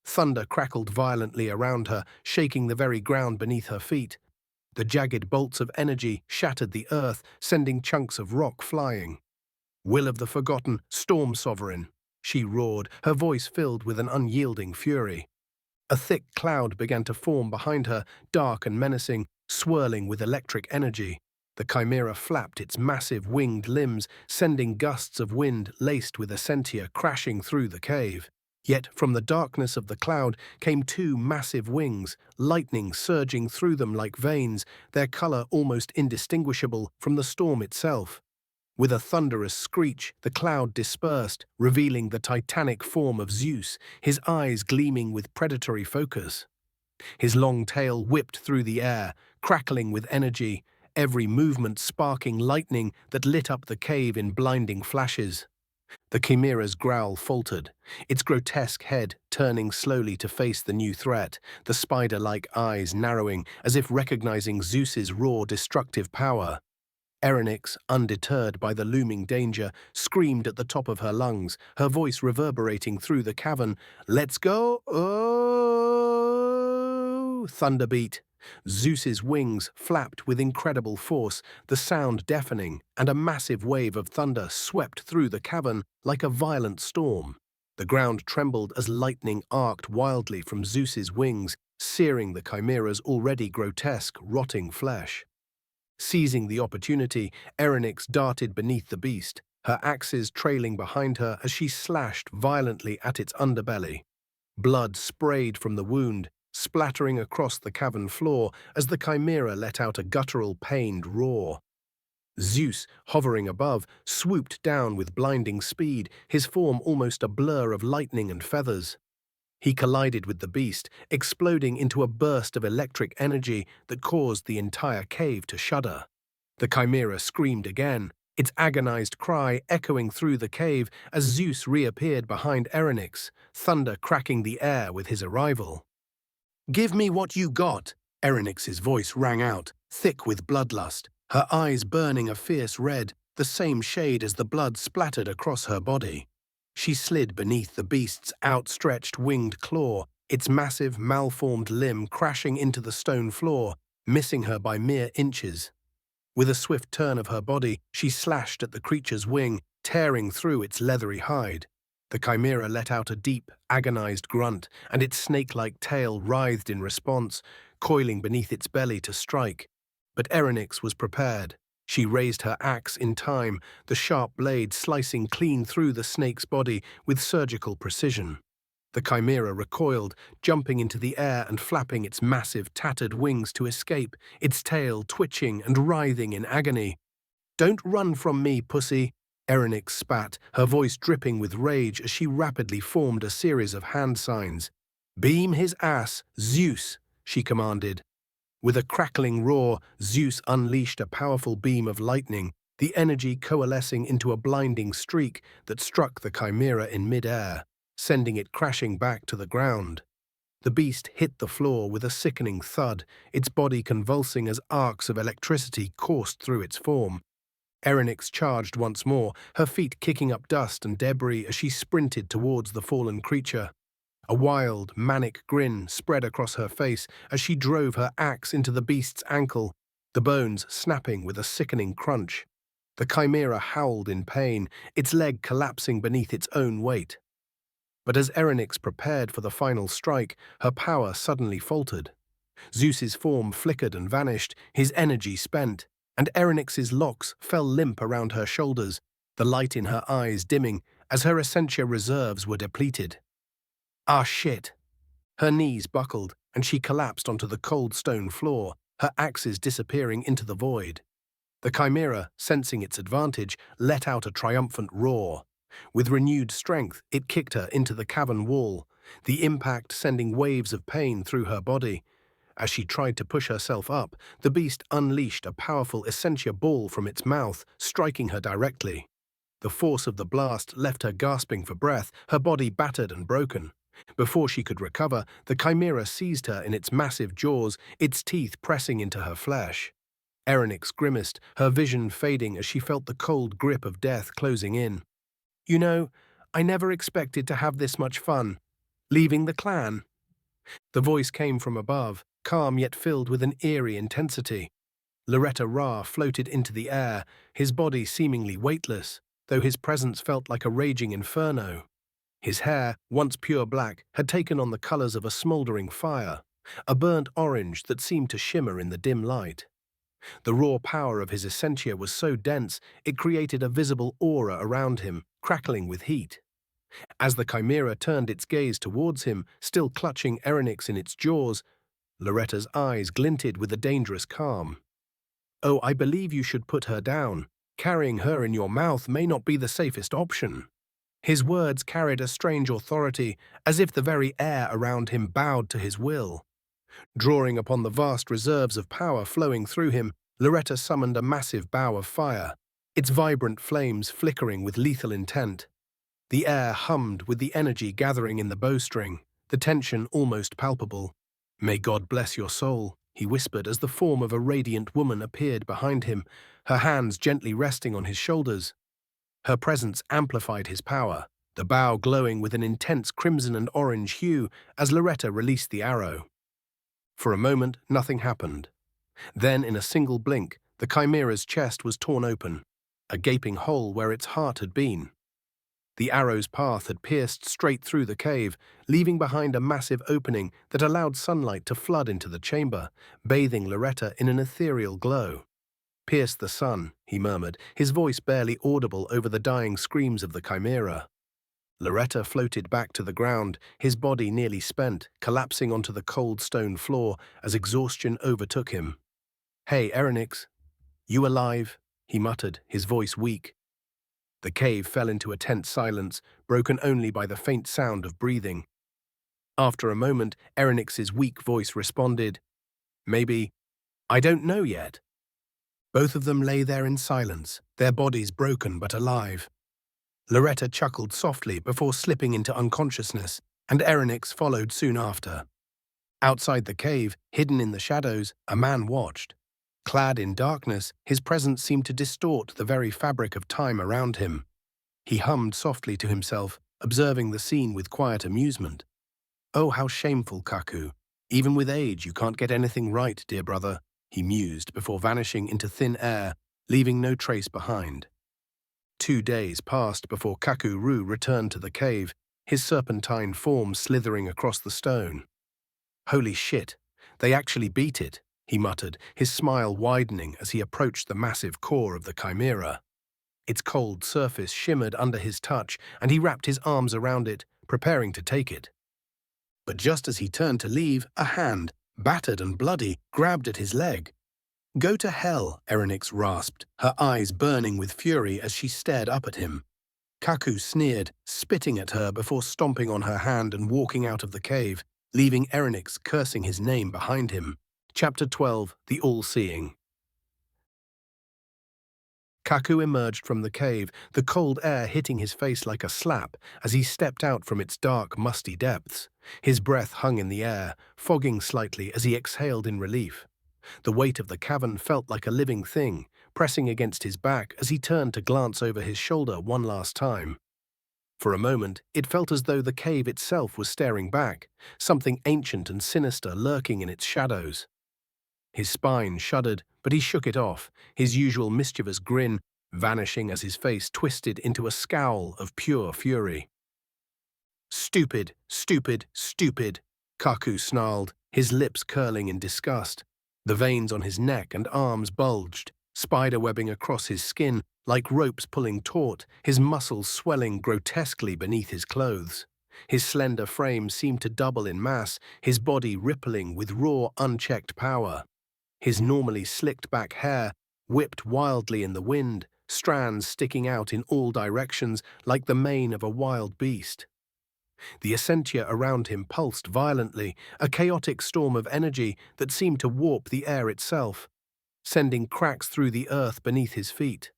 Thunder crackled violently around her, shaking the very ground beneath her feet. The jagged bolts of energy shattered the earth, sending chunks of rock flying. "Will of the Forgotten, Storm Sovereign," she roared, her voice filled with an unyielding fury. A thick cloud began to form behind her, dark and menacing, swirling with electric energy. The chimera flapped its massive winged limbs, sending gusts of wind laced with essentia crashing through the cave. Yet from the darkness of the cloud came two massive wings, lightning surging through them like veins, their color almost indistinguishable from the storm itself. With a thunderous screech, the cloud dispersed, revealing the titanic form of Zeus, his eyes gleaming with predatory focus. His long tail whipped through the air, crackling with energy, every movement sparking lightning that lit up the cave in blinding flashes. The chimera's growl faltered, its grotesque head turning slowly to face the new threat, the spider-like eyes narrowing as if recognizing Zeus's raw destructive power. Erenyx, undeterred by the looming danger, screamed at the top of her lungs, her voice reverberating through the cavern. "Let's go! Oh!" Thunder beat. Zeus's wings flapped with incredible force, the sound deafening, and a massive wave of thunder swept through the cavern like a violent storm. The ground trembled as lightning arced wildly from Zeus's wings, searing the chimera's already grotesque, rotting flesh. Seizing the opportunity, Erenyx darted beneath the beast, her axes trailing behind her as she slashed violently at its underbelly. Blood sprayed from the wound, splattering across the cavern floor as the chimera let out a guttural, pained roar. Zeus, hovering above, swooped down with blinding speed, his form almost a blur of lightning and feathers. He collided with the beast, exploding into a burst of electric energy that caused the entire cave to shudder. The chimera screamed again, its agonized cry echoing through the cave as Zeus reappeared behind Erenyx, thunder cracking the air with his arrival. "Give me what you got," Erenyx's voice rang out, thick with bloodlust, her eyes burning a fierce red, the same shade as the blood splattered across her body. She slid beneath the beast's outstretched winged claw, its massive, malformed limb crashing into the stone floor, missing her by mere inches. With a swift turn of her body, she slashed at the creature's wing, tearing through its leathery hide. The chimera let out a deep, agonized grunt, and its snake-like tail writhed in response, coiling beneath its belly to strike. But Erenyx was prepared. She raised her axe in time, the sharp blade slicing clean through the snake's body with surgical precision. The chimera recoiled, jumping into the air and flapping its massive, tattered wings to escape, its tail twitching and writhing in agony. "Don't run from me, pussy," Erenyx spat, her voice dripping with rage as she rapidly formed a series of hand signs. "Beam his ass, Zeus," she commanded. With a crackling roar, Zeus unleashed a powerful beam of lightning, the energy coalescing into a blinding streak that struck the chimera in mid-air, sending it crashing back to the ground. The beast hit the floor with a sickening thud, its body convulsing as arcs of electricity coursed through its form. Erenyx charged once more, her feet kicking up dust and debris as she sprinted towards the fallen creature. A wild, manic grin spread across her face as she drove her axe into the beast's ankle, the bones snapping with a sickening crunch. The chimera howled in pain, its leg collapsing beneath its own weight. But as Erenyx prepared for the final strike, her power suddenly faltered. Zeus's form flickered and vanished, his energy spent, and Erenyx's locks fell limp around her shoulders, the light in her eyes dimming as her essentia reserves were depleted. "Ah, shit!" Her knees buckled, and she collapsed onto the cold stone floor, her axes disappearing into the void. The Chimera, sensing its advantage, let out a triumphant roar. With renewed strength, it kicked her into the cavern wall, the impact sending waves of pain through her body. As she tried to push herself up, the beast unleashed a powerful essentia ball from its mouth, striking her directly. The force of the blast left her gasping for breath, her body battered and broken. Before she could recover, the Chimera seized her in its massive jaws, its teeth pressing into her flesh. Erenyx grimaced, her vision fading as she felt the cold grip of death closing in. "You know, I never expected to have this much fun. Leaving the clan." The voice came from above, calm yet filled with an eerie intensity. Loretta Ra floated into the air, his body seemingly weightless, though his presence felt like a raging inferno. His hair, once pure black, had taken on the colors of a smoldering fire, a burnt orange that seemed to shimmer in the dim light. The raw power of his essentia was so dense it created a visible aura around him, crackling with heat. As the Chimera turned its gaze towards him, still clutching Erenyx in its jaws, Loretta's eyes glinted with a dangerous calm. "Oh, I believe you should put her down. Carrying her in your mouth may not be the safest option." His words carried a strange authority, as if the very air around him bowed to his will. Drawing upon the vast reserves of power flowing through him, Loretta summoned a massive bow of fire, its vibrant flames flickering with lethal intent. The air hummed with the energy gathering in the bowstring, the tension almost palpable. "May God bless your soul," he whispered as the form of a radiant woman appeared behind him, her hands gently resting on his shoulders. Her presence amplified his power, the bow glowing with an intense crimson and orange hue as Loretta released the arrow. For a moment, nothing happened. Then, in a single blink, the Chimera's chest was torn open, a gaping hole where its heart had been. The arrow's path had pierced straight through the cave, leaving behind a massive opening that allowed sunlight to flood into the chamber, bathing Loretta in an ethereal glow. "Pierce the sun," he murmured, his voice barely audible over the dying screams of the Chimera. Loretta floated back to the ground, his body nearly spent, collapsing onto the cold stone floor as exhaustion overtook him. "Hey, Erenyx, you alive?" he muttered, his voice weak. The cave fell into a tense silence, broken only by the faint sound of breathing. After a moment, Erenyx's weak voice responded, "Maybe, I don't know yet." Both of them lay there in silence, their bodies broken but alive. Loretta chuckled softly before slipping into unconsciousness, and Erenyx followed soon after. Outside the cave, hidden in the shadows, a man watched. Clad in darkness, his presence seemed to distort the very fabric of time around him. He hummed softly to himself, observing the scene with quiet amusement. "Oh, how shameful, Kaku. Even with age, you can't get anything right, dear brother," he mused before vanishing into thin air, leaving no trace behind. 2 days passed before Kaku-Ru returned to the cave, his serpentine form slithering across the stone. "Holy shit, they actually beat it," he muttered, his smile widening as he approached the massive core of the Chimera. Its cold surface shimmered under his touch, and he wrapped his arms around it, preparing to take it. But just as he turned to leave, a hand, battered and bloody, grabbed at his leg. "Go to hell," Erenyx rasped, her eyes burning with fury as she stared up at him. Kaku sneered, spitting at her before stomping on her hand and walking out of the cave, leaving Erenyx cursing his name behind him. Chapter 12, The All-Seeing. Kaku emerged from the cave, the cold air hitting his face like a slap as he stepped out from its dark, musty depths. His breath hung in the air, fogging slightly as he exhaled in relief. The weight of the cavern felt like a living thing, pressing against his back as he turned to glance over his shoulder one last time. For a moment, it felt as though the cave itself was staring back, something ancient and sinister lurking in its shadows. His spine shuddered, but he shook it off, his usual mischievous grin vanishing as his face twisted into a scowl of pure fury. "Stupid, stupid, stupid," Kaku snarled, his lips curling in disgust. The veins on his neck and arms bulged, spiderwebbing across his skin like ropes pulling taut, his muscles swelling grotesquely beneath his clothes. His slender frame seemed to double in mass, his body rippling with raw, unchecked power. His normally slicked-back hair whipped wildly in the wind, strands sticking out in all directions like the mane of a wild beast. The essentia around him pulsed violently, a chaotic storm of energy that seemed to warp the air itself, sending cracks through the earth beneath his feet.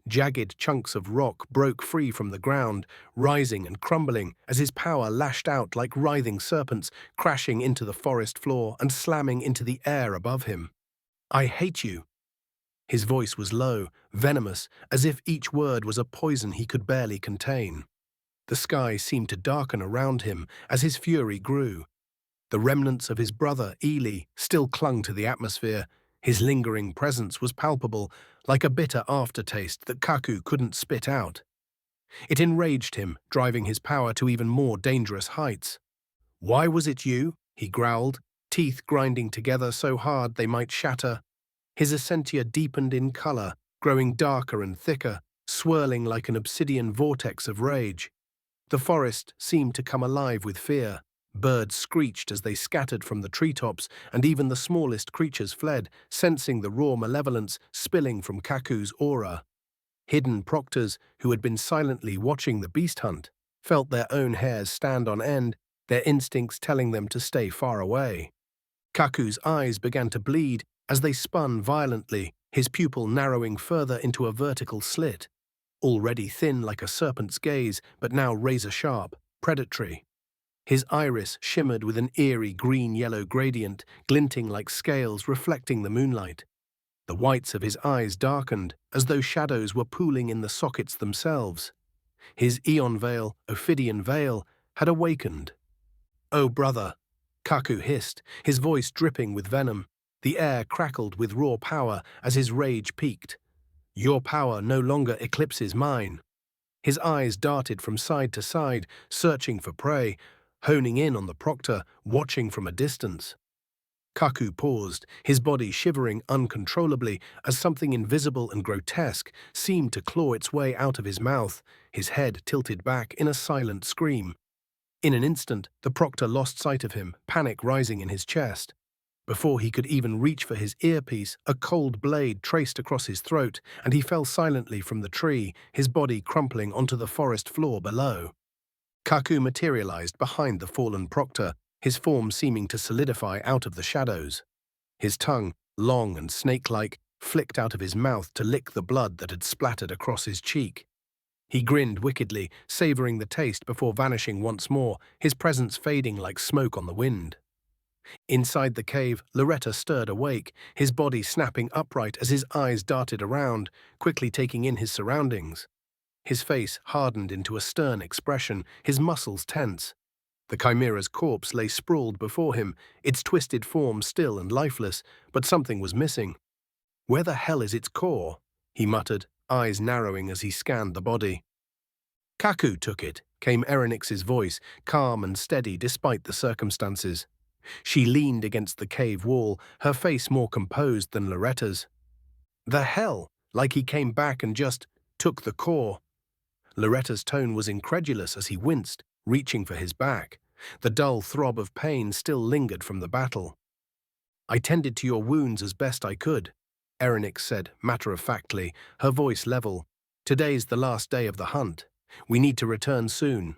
Jagged chunks of rock broke free from the ground, rising and crumbling as his power lashed out like writhing serpents, crashing into the forest floor and slamming into the air above him. "I hate you." His voice was low, venomous, as if each word was a poison he could barely contain. The sky seemed to darken around him as his fury grew. The remnants of his brother, Ely, still clung to the atmosphere. His lingering presence was palpable, like a bitter aftertaste that Kaku couldn't spit out. It enraged him, driving his power to even more dangerous heights. "Why was it you?" he growled, teeth grinding together so hard they might shatter. His essentia deepened in color, growing darker and thicker, swirling like an obsidian vortex of rage. The forest seemed to come alive with fear. Birds screeched as they scattered from the treetops, and even the smallest creatures fled, sensing the raw malevolence spilling from Kaku's aura. Hidden proctors, who had been silently watching the beast hunt, felt their own hairs stand on end, their instincts telling them to stay far away. Kaku's eyes began to bleed as they spun violently, his pupil narrowing further into a vertical slit. Already thin like a serpent's gaze, but now razor-sharp, predatory. His iris shimmered with an eerie green-yellow gradient, glinting like scales reflecting the moonlight. The whites of his eyes darkened, as though shadows were pooling in the sockets themselves. His Eon Veil, Ophidian veil, had awakened. "Oh, brother," Kaku hissed, his voice dripping with venom. The air crackled with raw power as his rage peaked. "Your power no longer eclipses mine." His eyes darted from side to side, searching for prey, honing in on the proctor, watching from a distance. Kaku paused, his body shivering uncontrollably as something invisible and grotesque seemed to claw its way out of his mouth, his head tilted back in a silent scream. In an instant, the proctor lost sight of him, panic rising in his chest. Before he could even reach for his earpiece, a cold blade traced across his throat, and he fell silently from the tree, his body crumpling onto the forest floor below. Kaku materialized behind the fallen proctor, his form seeming to solidify out of the shadows. His tongue, long and snake-like, flicked out of his mouth to lick the blood that had splattered across his cheek. He grinned wickedly, savoring the taste before vanishing once more, his presence fading like smoke on the wind. Inside the cave, Loretta stirred awake, his body snapping upright as his eyes darted around, quickly taking in his surroundings. His face hardened into a stern expression, his muscles tense. The chimera's corpse lay sprawled before him, its twisted form still and lifeless, but something was missing. "Where the hell is its core?" he muttered, eyes narrowing as he scanned the body. "Kaku took it," came Erenyx's voice, calm and steady despite the circumstances. She leaned against the cave wall, her face more composed than Loretta's. "The hell? Like he came back and just took the core?" Loretta's tone was incredulous as he winced, reaching for his back. The dull throb of pain still lingered from the battle. "I tended to your wounds as best I could," Arinex said matter-of-factly, her voice level. "Today's the last day of the hunt. We need to return soon."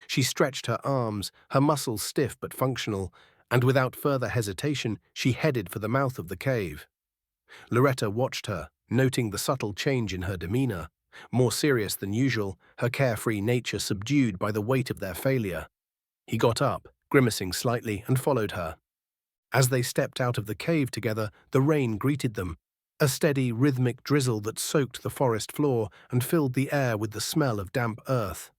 She stretched her arms, her muscles stiff but functional, and without further hesitation, she headed for the mouth of the cave. Loretta watched her, noting the subtle change in her demeanor. More serious than usual, her carefree nature subdued by the weight of their failure. He got up, grimacing slightly, and followed her. As they stepped out of the cave together, the rain greeted them, a steady, rhythmic drizzle that soaked the forest floor and filled the air with the smell of damp earth.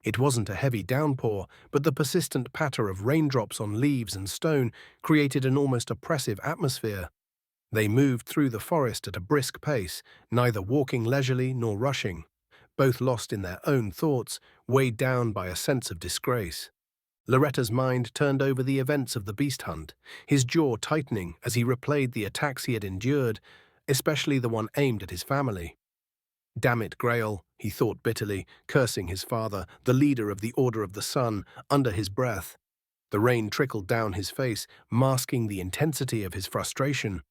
It wasn't a heavy downpour, but the persistent patter of raindrops on leaves and stone created an almost oppressive atmosphere. They moved through the forest at a brisk pace, neither walking leisurely nor rushing, both lost in their own thoughts, weighed down by a sense of disgrace. Loretta's mind turned over the events of the beast hunt, his jaw tightening as he replayed the attacks he had endured, especially the one aimed at his family. "Damn it, Grail," he thought bitterly, cursing his father, the leader of the Order of the Sun, under his breath. The rain trickled down his face, masking the intensity of his frustration.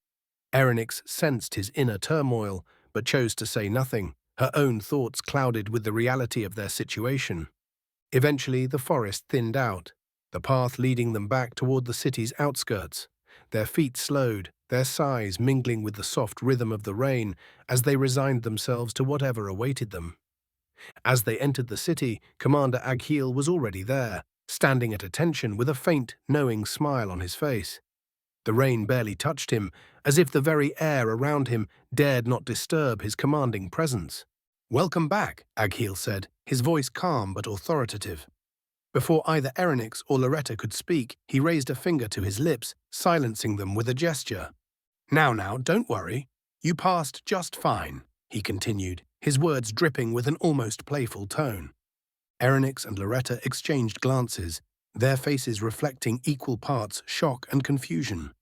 Erenyx sensed his inner turmoil, but chose to say nothing, her own thoughts clouded with the reality of their situation. Eventually, the forest thinned out, the path leading them back toward the city's outskirts. Their feet slowed, their sighs mingling with the soft rhythm of the rain as they resigned themselves to whatever awaited them. As they entered the city, Commander Agheel was already there, standing at attention with a faint, knowing smile on his face. The rain barely touched him, as if the very air around him dared not disturb his commanding presence. "Welcome back," Agheel said, his voice calm but authoritative. Before either Erenyx or Loretta could speak, he raised a finger to his lips, silencing them with a gesture. Now, don't worry. You passed just fine," he continued, his words dripping with an almost playful tone. Erenyx and Loretta exchanged glances, their faces reflecting equal parts shock and confusion.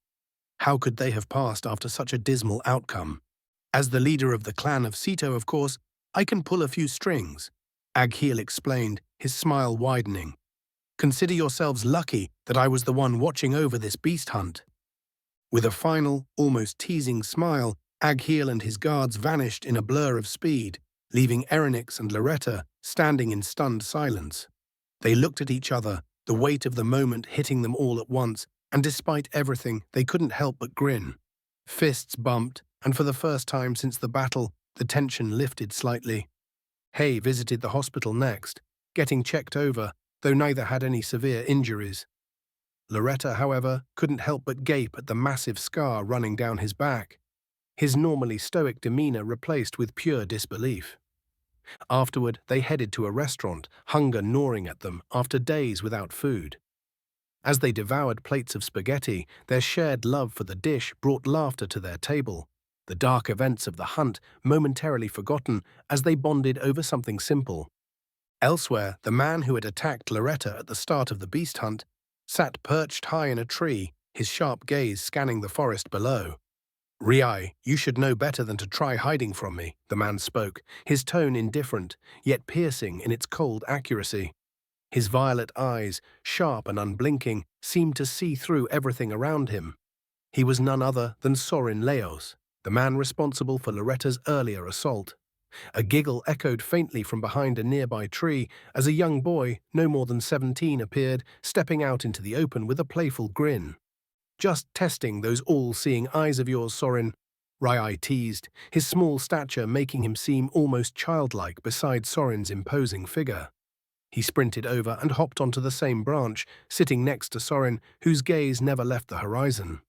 How could they have passed after such a dismal outcome? "As the leader of the clan of Ceto, of course, I can pull a few strings," Agheel explained, his smile widening. "Consider yourselves lucky that I was the one watching over this beast hunt." With a final, almost teasing smile, Agheel and his guards vanished in a blur of speed, leaving Erenyx and Loretta standing in stunned silence. They looked at each other, the weight of the moment hitting them all at once, and despite everything, they couldn't help but grin. Fists bumped, and for the first time since the battle, the tension lifted slightly. Hay visited the hospital next, getting checked over, though neither had any severe injuries. Loretta, however, couldn't help but gape at the massive scar running down his back, his normally stoic demeanor replaced with pure disbelief. Afterward, they headed to a restaurant, hunger gnawing at them after days without food. As they devoured plates of spaghetti, their shared love for the dish brought laughter to their table, the dark events of the hunt momentarily forgotten as they bonded over something simple. Elsewhere, the man who had attacked Loretta at the start of the beast hunt sat perched high in a tree, his sharp gaze scanning the forest below. "Riai, you should know better than to try hiding from me," the man spoke, his tone indifferent, yet piercing in its cold accuracy. His violet eyes, sharp and unblinking, seemed to see through everything around him. He was none other than Sorin Leos, the man responsible for Loretta's earlier assault. A giggle echoed faintly from behind a nearby tree as a young boy, no more than 17, appeared, stepping out into the open with a playful grin. "Just testing those all-seeing eyes of yours, Sorin," Riai teased, his small stature making him seem almost childlike beside Sorin's imposing figure. He sprinted over and hopped onto the same branch, sitting next to Sorin, whose gaze never left the horizon.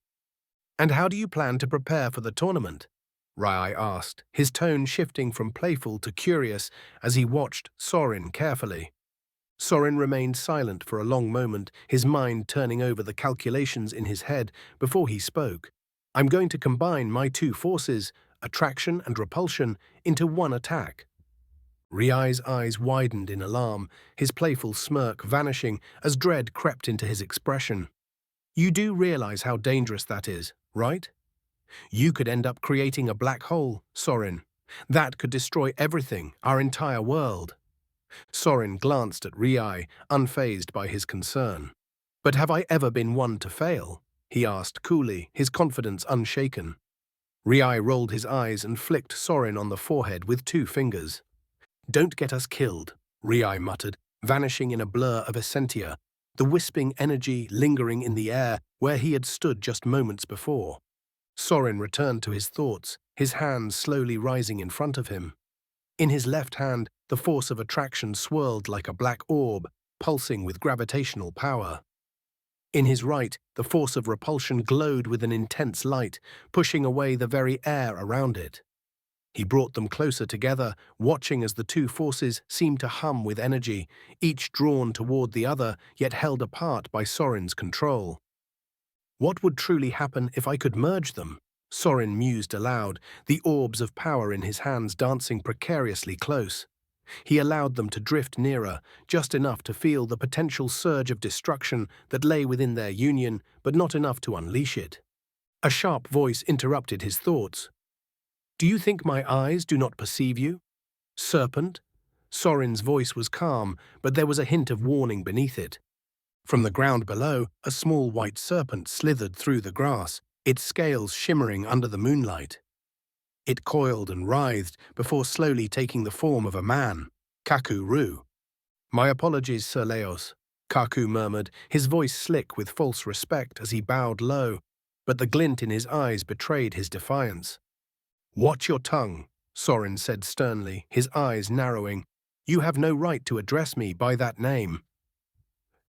"And how do you plan to prepare for the tournament?" Riai asked, his tone shifting from playful to curious as he watched Sorin carefully. Sorin remained silent for a long moment, his mind turning over the calculations in his head before he spoke. "I'm going to combine my two forces, attraction and repulsion, into one attack." Riai's eyes widened in alarm, his playful smirk vanishing as dread crept into his expression. "You do realize how dangerous that is, right? You could end up creating a black hole, Sorin. That could destroy everything, our entire world." Sorin glanced at Riai, unfazed by his concern. "But have I ever been one to fail?" he asked coolly, his confidence unshaken. Riai rolled his eyes and flicked Sorin on the forehead with 2 fingers. "Don't get us killed," Riai muttered, vanishing in a blur of essentia, the wisping energy lingering in the air where he had stood just moments before. Sorin returned to his thoughts, his hands slowly rising in front of him. In his left hand, the force of attraction swirled like a black orb, pulsing with gravitational power. In his right, the force of repulsion glowed with an intense light, pushing away the very air around it. He brought them closer together, watching as the 2 forces seemed to hum with energy, each drawn toward the other, yet held apart by Sorin's control. "What would truly happen if I could merge them?" Sorin mused aloud, the orbs of power in his hands dancing precariously close. He allowed them to drift nearer, just enough to feel the potential surge of destruction that lay within their union, but not enough to unleash it. A sharp voice interrupted his thoughts. "Do you think my eyes do not perceive you? Serpent?" Sorin's voice was calm, but there was a hint of warning beneath it. From the ground below, a small white serpent slithered through the grass, its scales shimmering under the moonlight. It coiled and writhed before slowly taking the form of a man, Kaku-Ru. "My apologies, Sir Leos," Kaku murmured, his voice slick with false respect as he bowed low, but the glint in his eyes betrayed his defiance. "Watch your tongue," Sorin said sternly, his eyes narrowing. "You have no right to address me by that name."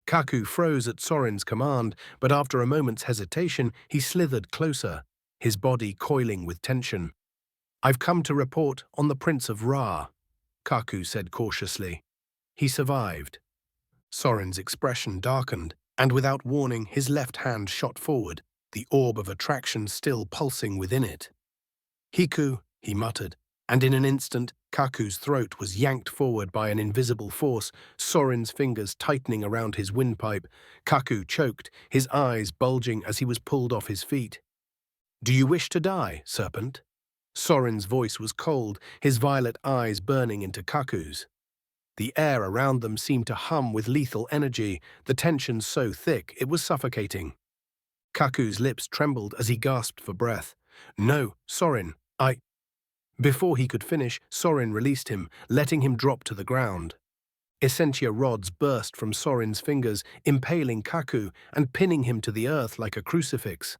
Kaku froze at Sorin's command, but after a moment's hesitation, he slithered closer, his body coiling with tension. "I've come to report on the Prince of Ra," Kaku said cautiously. "He survived." Sorin's expression darkened, and without warning, his left hand shot forward, the orb of attraction still pulsing within it. "Hiku," he muttered, and in an instant, Kaku's throat was yanked forward by an invisible force, Sorin's fingers tightening around his windpipe. Kaku choked, his eyes bulging as he was pulled off his feet. "Do you wish to die, serpent?" Sorin's voice was cold, his violet eyes burning into Kaku's. The air around them seemed to hum with lethal energy, the tension so thick it was suffocating. Kaku's lips trembled as he gasped for breath. "No, Sorin, I—" Before he could finish, Sorin released him, letting him drop to the ground. Essentia rods burst from Sorin's fingers, impaling Kaku and pinning him to the earth like a crucifix.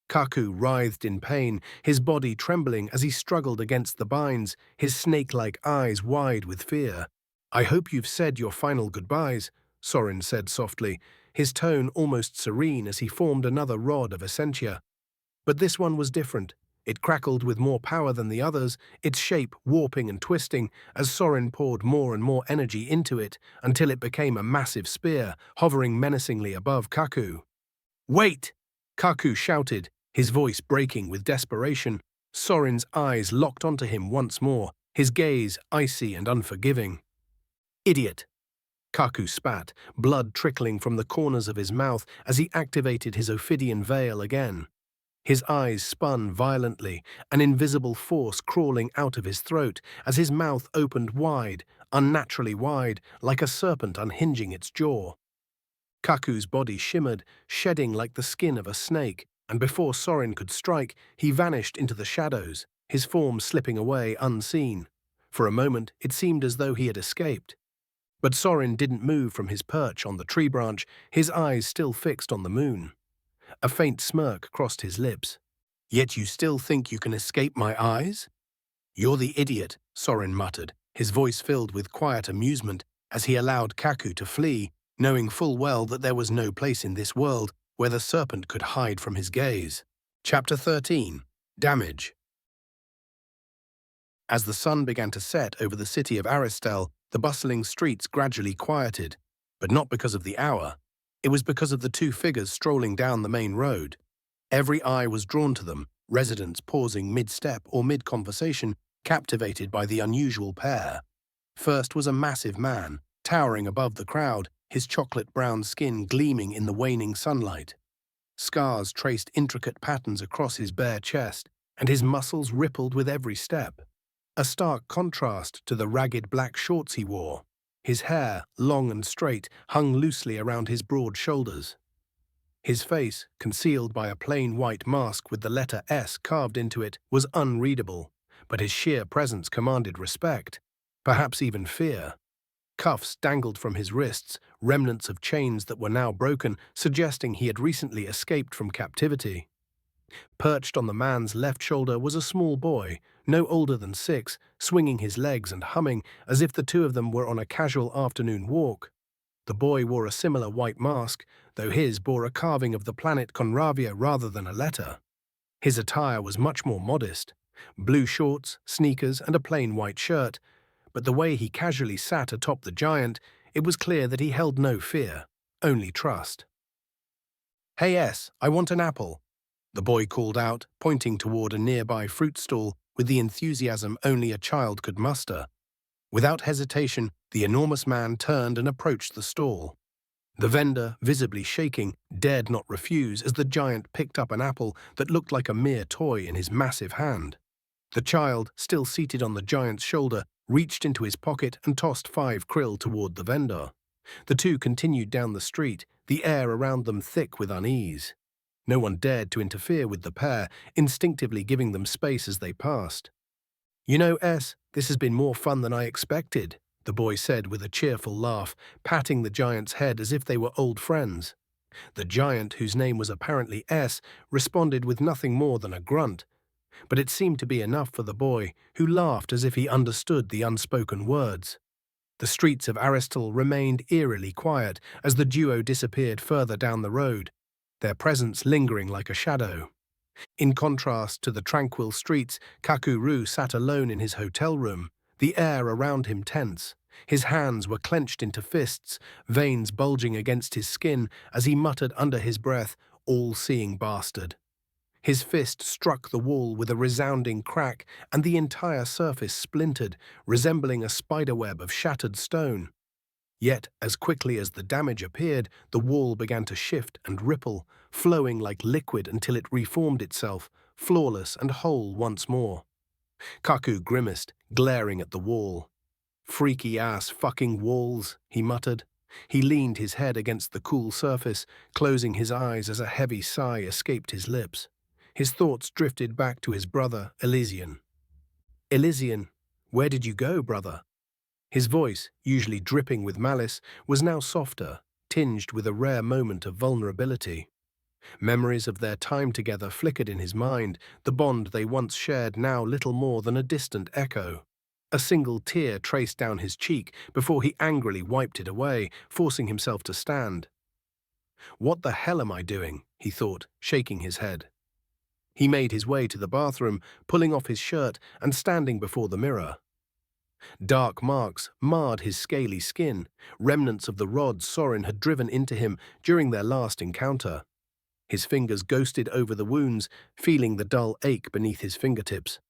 Kaku writhed in pain, his body trembling as he struggled against the binds, his snake-like eyes wide with fear. "I hope you've said your final goodbyes," Sorin said softly, his tone almost serene as he formed another rod of Essentia. But this one was different. It crackled with more power than the others, its shape warping and twisting as Sorin poured more and more energy into it until it became a massive spear, hovering menacingly above Kaku. "Wait!" Kaku shouted, his voice breaking with desperation. Sorin's eyes locked onto him once more, his gaze icy and unforgiving. "Idiot!" Kaku spat, blood trickling from the corners of his mouth as he activated his Ophidian veil again. His eyes spun violently, an invisible force crawling out of his throat as his mouth opened wide, unnaturally wide, like a serpent unhinging its jaw. Kaku's body shimmered, shedding like the skin of a snake, and before Sorin could strike, he vanished into the shadows, his form slipping away unseen. For a moment, it seemed as though he had escaped. But Sorin didn't move from his perch on the tree branch, his eyes still fixed on the moon. A faint smirk crossed his lips. "Yet you still think you can escape my eyes?" "You're the idiot," Sorin muttered, his voice filled with quiet amusement as he allowed Kaku to flee, knowing full well that there was no place in this world where the serpent could hide from his gaze. Chapter 13. Damage. As the sun began to set over the city of Aristel, the bustling streets gradually quieted, but not because of the hour. It was because of the two figures strolling down the main road. Every eye was drawn to them, residents pausing mid-step or mid-conversation, captivated by the unusual pair. First was a massive man, towering above the crowd, his chocolate-brown skin gleaming in the waning sunlight. Scars traced intricate patterns across his bare chest, and his muscles rippled with every step. A stark contrast to the ragged black shorts he wore. His hair, long and straight, hung loosely around his broad shoulders. His face, concealed by a plain white mask with the letter S carved into it, was unreadable, but his sheer presence commanded respect, perhaps even fear. Cuffs dangled from his wrists, remnants of chains that were now broken, suggesting he had recently escaped from captivity. Perched on the man's left shoulder was a small boy, no older than 6, swinging his legs and humming as if the two of them were on a casual afternoon walk. The boy wore a similar white mask, though his bore a carving of the planet Conravia rather than a letter. His attire was much more modest, blue shorts, sneakers, and a plain white shirt, but the way he casually sat atop the giant, it was clear that he held no fear, only trust. "Hey S, I want an apple," the boy called out, pointing toward a nearby fruit stall with the enthusiasm only a child could muster. Without hesitation, the enormous man turned and approached the stall. The vendor, visibly shaking, dared not refuse as the giant picked up an apple that looked like a mere toy in his massive hand. The child, still seated on the giant's shoulder, reached into his pocket and tossed 5 krill toward the vendor. The two continued down the street, the air around them thick with unease. No one dared to interfere with the pair, instinctively giving them space as they passed. "You know, S, this has been more fun than I expected," the boy said with a cheerful laugh, patting the giant's head as if they were old friends. The giant, whose name was apparently S, responded with nothing more than a grunt, but it seemed to be enough for the boy, who laughed as if he understood the unspoken words. The streets of Aristal remained eerily quiet as the duo disappeared further down the road, their presence lingering like a shadow. In contrast to the tranquil streets, Kakuru sat alone in his hotel room, the air around him tense. His hands were clenched into fists, veins bulging against his skin as he muttered under his breath, "All-seeing bastard." His fist struck the wall with a resounding crack, and the entire surface splintered, resembling a spiderweb of shattered stone. Yet, as quickly as the damage appeared, the wall began to shift and ripple, flowing like liquid until it reformed itself, flawless and whole once more. Kaku grimaced, glaring at the wall. "Freaky-ass fucking walls," he muttered. He leaned his head against the cool surface, closing his eyes as a heavy sigh escaped his lips. His thoughts drifted back to his brother, Elysian. "Elysian, where did you go, brother?" His voice, usually dripping with malice, was now softer, tinged with a rare moment of vulnerability. Memories of their time together flickered in his mind, the bond they once shared now little more than a distant echo. A single tear traced down his cheek before he angrily wiped it away, forcing himself to stand. "What the hell am I doing?" he thought, shaking his head. He made his way to the bathroom, pulling off his shirt and standing before the mirror. Dark marks marred his scaly skin, remnants of the rod Sorin had driven into him during their last encounter. His fingers ghosted over the wounds, feeling the dull ache beneath his fingertips.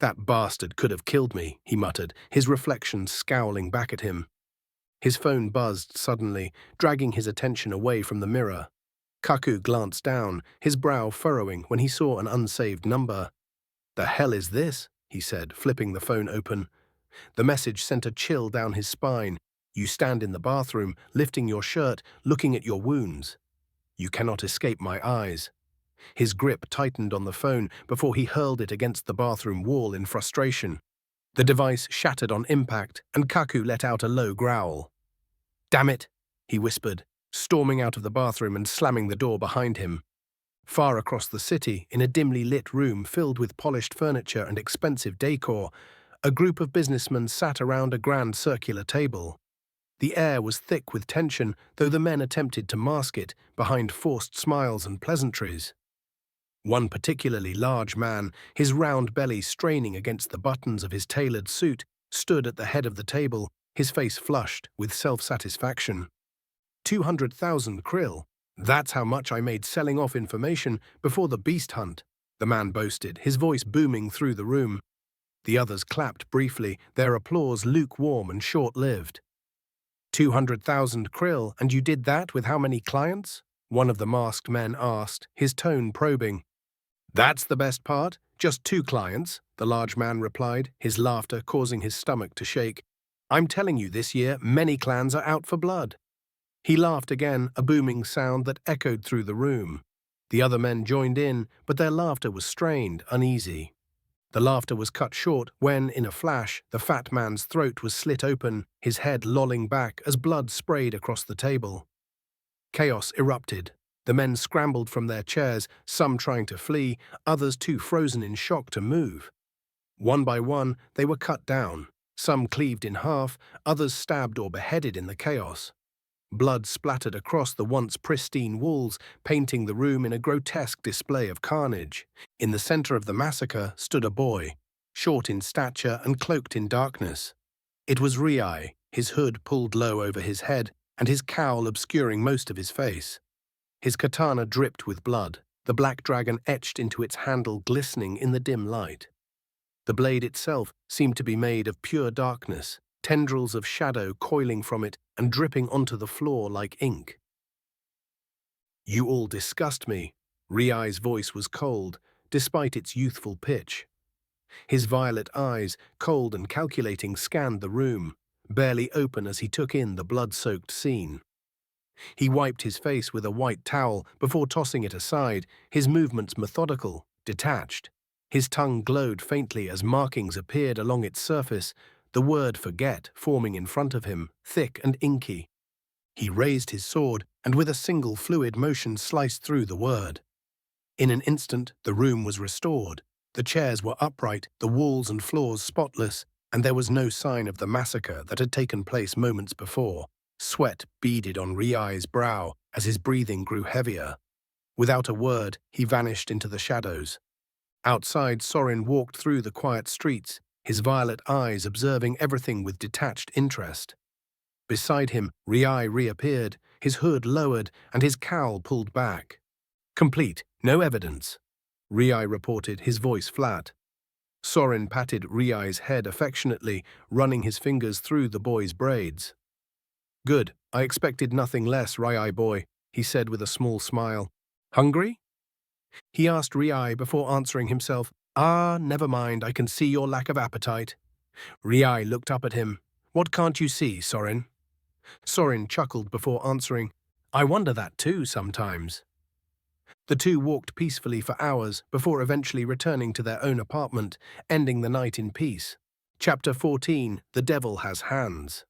"That bastard could have killed me," he muttered, his reflection scowling back at him. His phone buzzed suddenly, dragging his attention away from the mirror. Kaku glanced down, his brow furrowing when he saw an unsaved number. "The hell is this?" he said, flipping the phone open. The message sent a chill down his spine. "You stand in the bathroom, lifting your shirt, looking at your wounds. You cannot escape my eyes." His grip tightened on the phone before he hurled it against the bathroom wall in frustration. The device shattered on impact, and Kaku let out a low growl. "Damn it," he whispered, storming out of the bathroom and slamming the door behind him. Far across the city, in a dimly lit room filled with polished furniture and expensive decor, a group of businessmen sat around a grand circular table. The air was thick with tension, though the men attempted to mask it behind forced smiles and pleasantries. One particularly large man, his round belly straining against the buttons of his tailored suit, stood at the head of the table, his face flushed with self-satisfaction. 200,000 krill. That's how much I made selling off information before the beast hunt, the man boasted, his voice booming through the room. The others clapped briefly, their applause lukewarm and short-lived. 200,000 krill, and you did that with how many clients? One of the masked men asked, his tone probing. That's the best part. Just 2 clients, the large man replied, his laughter causing his stomach to shake. I'm telling you, this year, many clans are out for blood. He laughed again, a booming sound that echoed through the room. The other men joined in, but their laughter was strained, uneasy. The laughter was cut short when, in a flash, the fat man's throat was slit open, his head lolling back as blood sprayed across the table. Chaos erupted. The men scrambled from their chairs, some trying to flee, others too frozen in shock to move. One by one, they were cut down, some cleaved in half, others stabbed or beheaded in the chaos. Blood splattered across the once pristine walls, painting the room in a grotesque display of carnage. In the center of the massacre stood a boy, short in stature and cloaked in darkness. It was Riai, his hood pulled low over his head and his cowl obscuring most of his face. His katana dripped with blood, the black dragon etched into its handle glistening in the dim light. The blade itself seemed to be made of pure darkness, tendrils of shadow coiling from it and dripping onto the floor like ink. You all disgust me. Riai's voice was cold, despite its youthful pitch. His violet eyes, cold and calculating, scanned the room, barely open as he took in the blood-soaked scene. He wiped his face with a white towel before tossing it aside, his movements methodical, detached. His tongue glowed faintly as markings appeared along its surface, the word forget forming in front of him, thick and inky. He raised his sword and with a single fluid motion sliced through the word. In an instant, the room was restored. The chairs were upright, the walls and floors spotless, and there was no sign of the massacre that had taken place moments before. Sweat beaded on Riai's brow as his breathing grew heavier. Without a word, he vanished into the shadows. Outside, Sorin walked through the quiet streets, his violet eyes observing everything with detached interest. Beside him, Riai reappeared, his hood lowered and his cowl pulled back. Complete, no evidence, Riai reported, his voice flat. Sorin patted Riai's head affectionately, running his fingers through the boy's braids. Good, I expected nothing less, Riai boy, he said with a small smile. Hungry? He asked Riai before answering himself. Never mind, I can see your lack of appetite. Riai looked up at him. What can't you see, Sorin? Sorin chuckled before answering. I wonder that too sometimes. The two walked peacefully for hours before eventually returning to their own apartment, ending the night in peace. Chapter 14, The Devil Has Hands.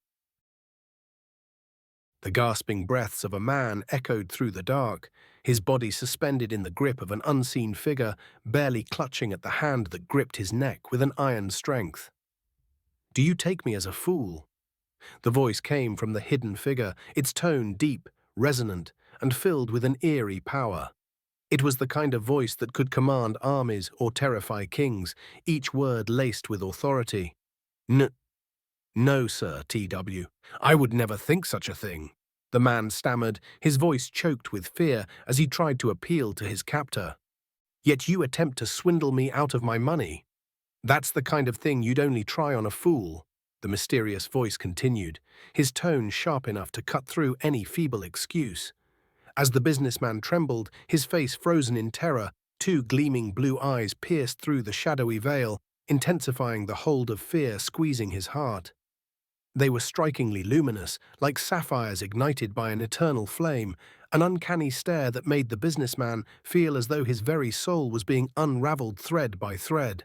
The gasping breaths of a man echoed through the dark, his body suspended in the grip of an unseen figure, barely clutching at the hand that gripped his neck with an iron strength. Do you take me as a fool? The voice came from the hidden figure, its tone deep, resonant, and filled with an eerie power. It was the kind of voice that could command armies or terrify kings, each word laced with authority. No, sir, TW. I would never think such a thing. The man stammered, his voice choked with fear as he tried to appeal to his captor. Yet you attempt to swindle me out of my money. That's the kind of thing you'd only try on a fool, the mysterious voice continued, his tone sharp enough to cut through any feeble excuse. As the businessman trembled, his face frozen in terror, two gleaming blue eyes pierced through the shadowy veil, intensifying the hold of fear squeezing his heart. They were strikingly luminous, like sapphires ignited by an eternal flame, an uncanny stare that made the businessman feel as though his very soul was being unraveled thread by thread.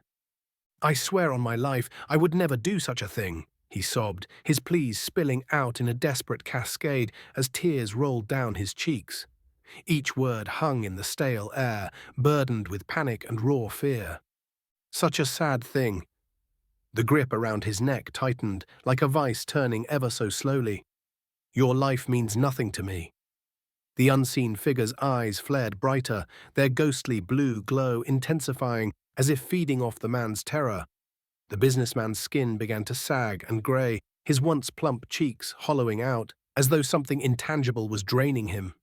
I swear on my life, I would never do such a thing, he sobbed, his pleas spilling out in a desperate cascade as tears rolled down his cheeks. Each word hung in the stale air, burdened with panic and raw fear. Such a sad thing. The grip around his neck tightened, like a vice turning ever so slowly. Your life means nothing to me. The unseen figure's eyes flared brighter, their ghostly blue glow intensifying as if feeding off the man's terror. The businessman's skin began to sag and grey, his once plump cheeks hollowing out, as though something intangible was draining him.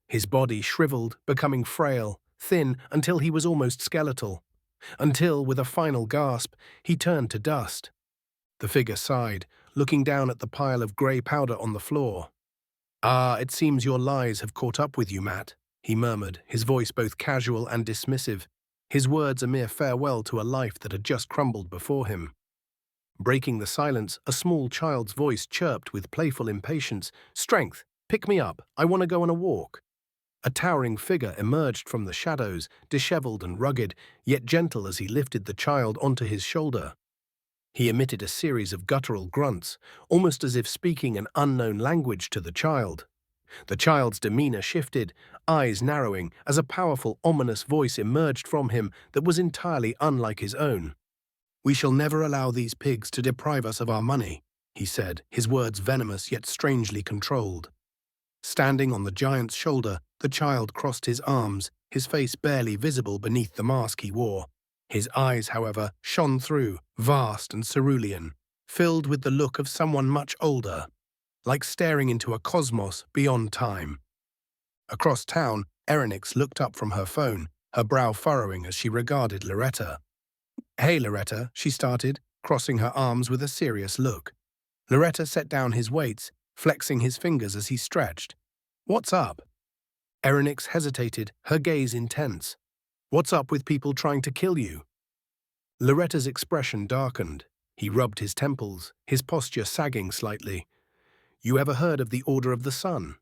His body shriveled, becoming frail, thin until he was almost skeletal. Until, with a final gasp, he turned to dust. The figure sighed, looking down at the pile of grey powder on the floor. It seems your lies have caught up with you, Matt, he murmured, his voice both casual and dismissive, his words a mere farewell to a life that had just crumbled before him. Breaking the silence, a small child's voice chirped with playful impatience. Strength, pick me up, I want to go on a walk. A towering figure emerged from the shadows, disheveled and rugged, yet gentle as he lifted the child onto his shoulder. He emitted a series of guttural grunts, almost as if speaking an unknown language to the child. The child's demeanor shifted, eyes narrowing, as a powerful, ominous voice emerged from him that was entirely unlike his own. We shall never allow these pigs to deprive us of our money, he said, his words venomous yet strangely controlled. Standing on the giant's shoulder, the child crossed his arms, his face barely visible beneath the mask he wore. His eyes, however, shone through, vast and cerulean, filled with the look of someone much older, like staring into a cosmos beyond time. Across town, Erenyx looked up from her phone, her brow furrowing as she regarded Loretta. Hey, Loretta, she started, crossing her arms with a serious look. Loretta set down his weights, flexing his fingers as he stretched. What's up? Arinex hesitated, her gaze intense. What's up with people trying to kill you? Loretta's expression darkened. He rubbed his temples, his posture sagging slightly. "You ever heard of the Order of the Sun?"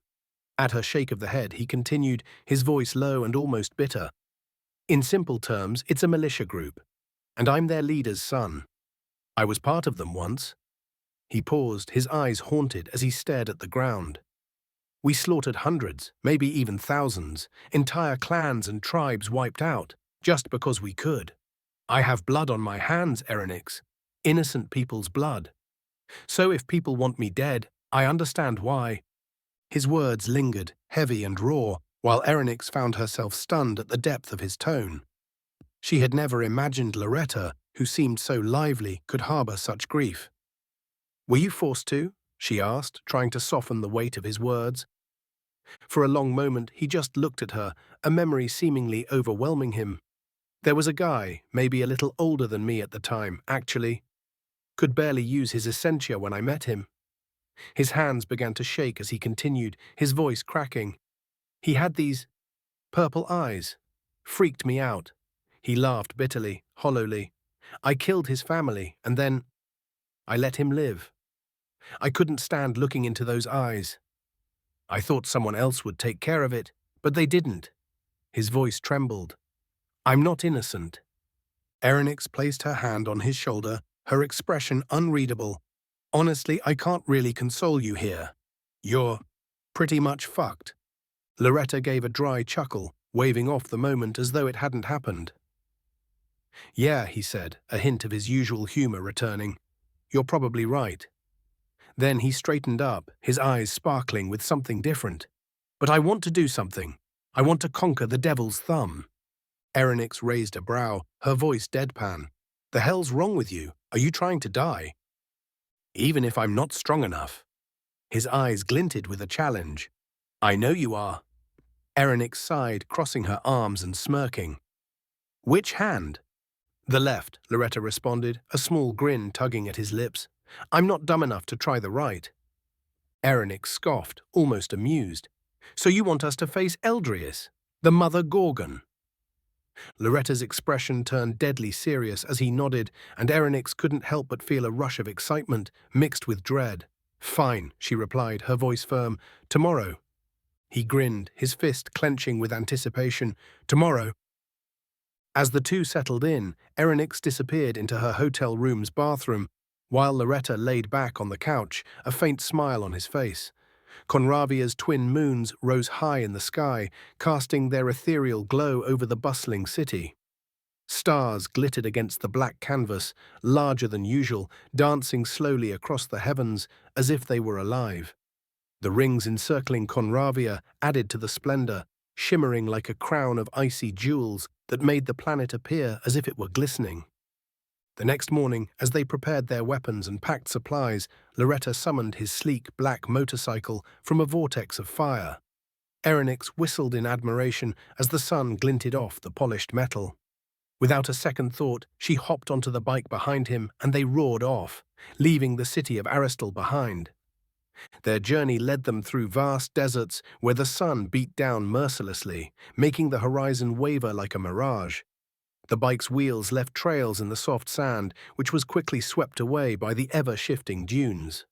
At her shake of the head, he continued, his voice low and almost bitter. "In simple terms, it's a militia group, and I'm their leader's son. I was part of them once." He paused, his eyes haunted as he stared at the ground. "We slaughtered hundreds, maybe even thousands, entire clans and tribes wiped out, just because we could. I have blood on my hands, Erenyx, innocent people's blood. So if people want me dead, I understand why." His words lingered, heavy and raw, while Erenyx found herself stunned at the depth of his tone. She had never imagined Loretta, who seemed so lively, could harbor such grief. "Were you forced to?" she asked, trying to soften the weight of his words. For a long moment he just looked at her, a memory seemingly overwhelming him. "There was a guy, maybe a little older than me at the time, actually. Could barely use his essentia when I met him." His hands began to shake as he continued, his voice cracking. "He had these purple eyes. Freaked me out." He laughed bitterly, hollowly. "I killed his family, and then I let him live. I couldn't stand looking into those eyes. I thought someone else would take care of it, but they didn't." His voice trembled. "I'm not innocent." Arinex placed her hand on his shoulder, her expression unreadable. "Honestly, I can't really console you here. You're pretty much fucked." Loretta gave a dry chuckle, waving off the moment as though it hadn't happened. "Yeah," he said, a hint of his usual humor returning. "You're probably right." Then he straightened up, his eyes sparkling with something different. "But I want to do something. I want to conquer the devil's thumb." Erenyx raised a brow, her voice deadpan. "The hell's wrong with you? Are you trying to die?" "Even if I'm not strong enough." His eyes glinted with a challenge. "I know you are." Erenyx sighed, crossing her arms and smirking. "Which hand?" "The left," Loretta responded, a small grin tugging at his lips. "I'm not dumb enough to try the right." Erenyx scoffed, almost amused. "So you want us to face Eldrius, the mother Gorgon?" Loretta's expression turned deadly serious as he nodded, and Erenyx couldn't help but feel a rush of excitement, mixed with dread. "Fine," she replied, her voice firm. "Tomorrow." He grinned, his fist clenching with anticipation. "Tomorrow." As the two settled in, Erenyx disappeared into her hotel room's bathroom, while Loretta laid back on the couch, a faint smile on his face. Conravia's twin moons rose high in the sky, casting their ethereal glow over the bustling city. Stars glittered against the black canvas, larger than usual, dancing slowly across the heavens as if they were alive. The rings encircling Conravia added to the splendor, shimmering like a crown of icy jewels that made the planet appear as if it were glistening. The next morning, as they prepared their weapons and packed supplies, Loretta summoned his sleek black motorcycle from a vortex of fire. Erenyx whistled in admiration as the sun glinted off the polished metal. Without a second thought, she hopped onto the bike behind him and they roared off, leaving the city of Aristal behind. Their journey led them through vast deserts where the sun beat down mercilessly, making the horizon waver like a mirage. The bike's wheels left trails in the soft sand, which was quickly swept away by the ever-shifting dunes.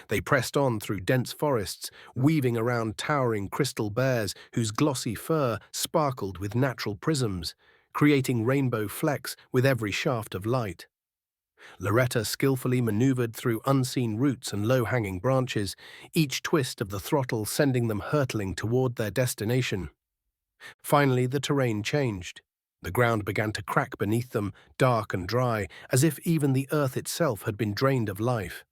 They pressed on through dense forests, weaving around towering crystal bears whose glossy fur sparkled with natural prisms, creating rainbow flecks with every shaft of light. Loretta skillfully maneuvered through unseen roots and low-hanging branches, each twist of the throttle sending them hurtling toward their destination. Finally, the terrain changed. The ground began to crack beneath them, dark and dry, as if even the earth itself had been drained of life.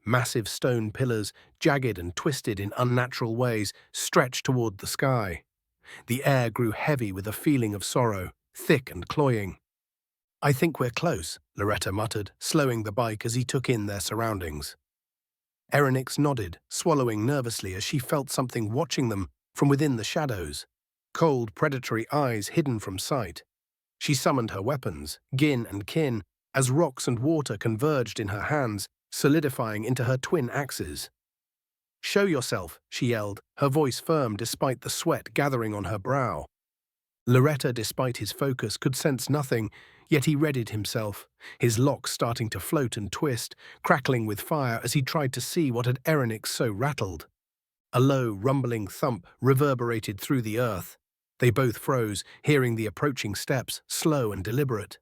Massive stone pillars, jagged and twisted in unnatural ways, stretched toward the sky. The air grew heavy with a feeling of sorrow, thick and cloying. "I think we're close," Loretta muttered, slowing the bike as he took in their surroundings. Erenyx nodded, swallowing nervously as she felt something watching them from within the shadows. Cold, predatory eyes hidden from sight. She summoned her weapons, Gin and Kin, as rocks and water converged in her hands, solidifying into her twin axes. "Show yourself," she yelled, her voice firm despite the sweat gathering on her brow. Loretta, despite his focus, could sense nothing, yet he readied himself, his locks starting to float and twist, crackling with fire as he tried to see what had Erenyx so rattled. A low, rumbling thump reverberated through the earth. They both froze, hearing the approaching steps, slow and deliberate.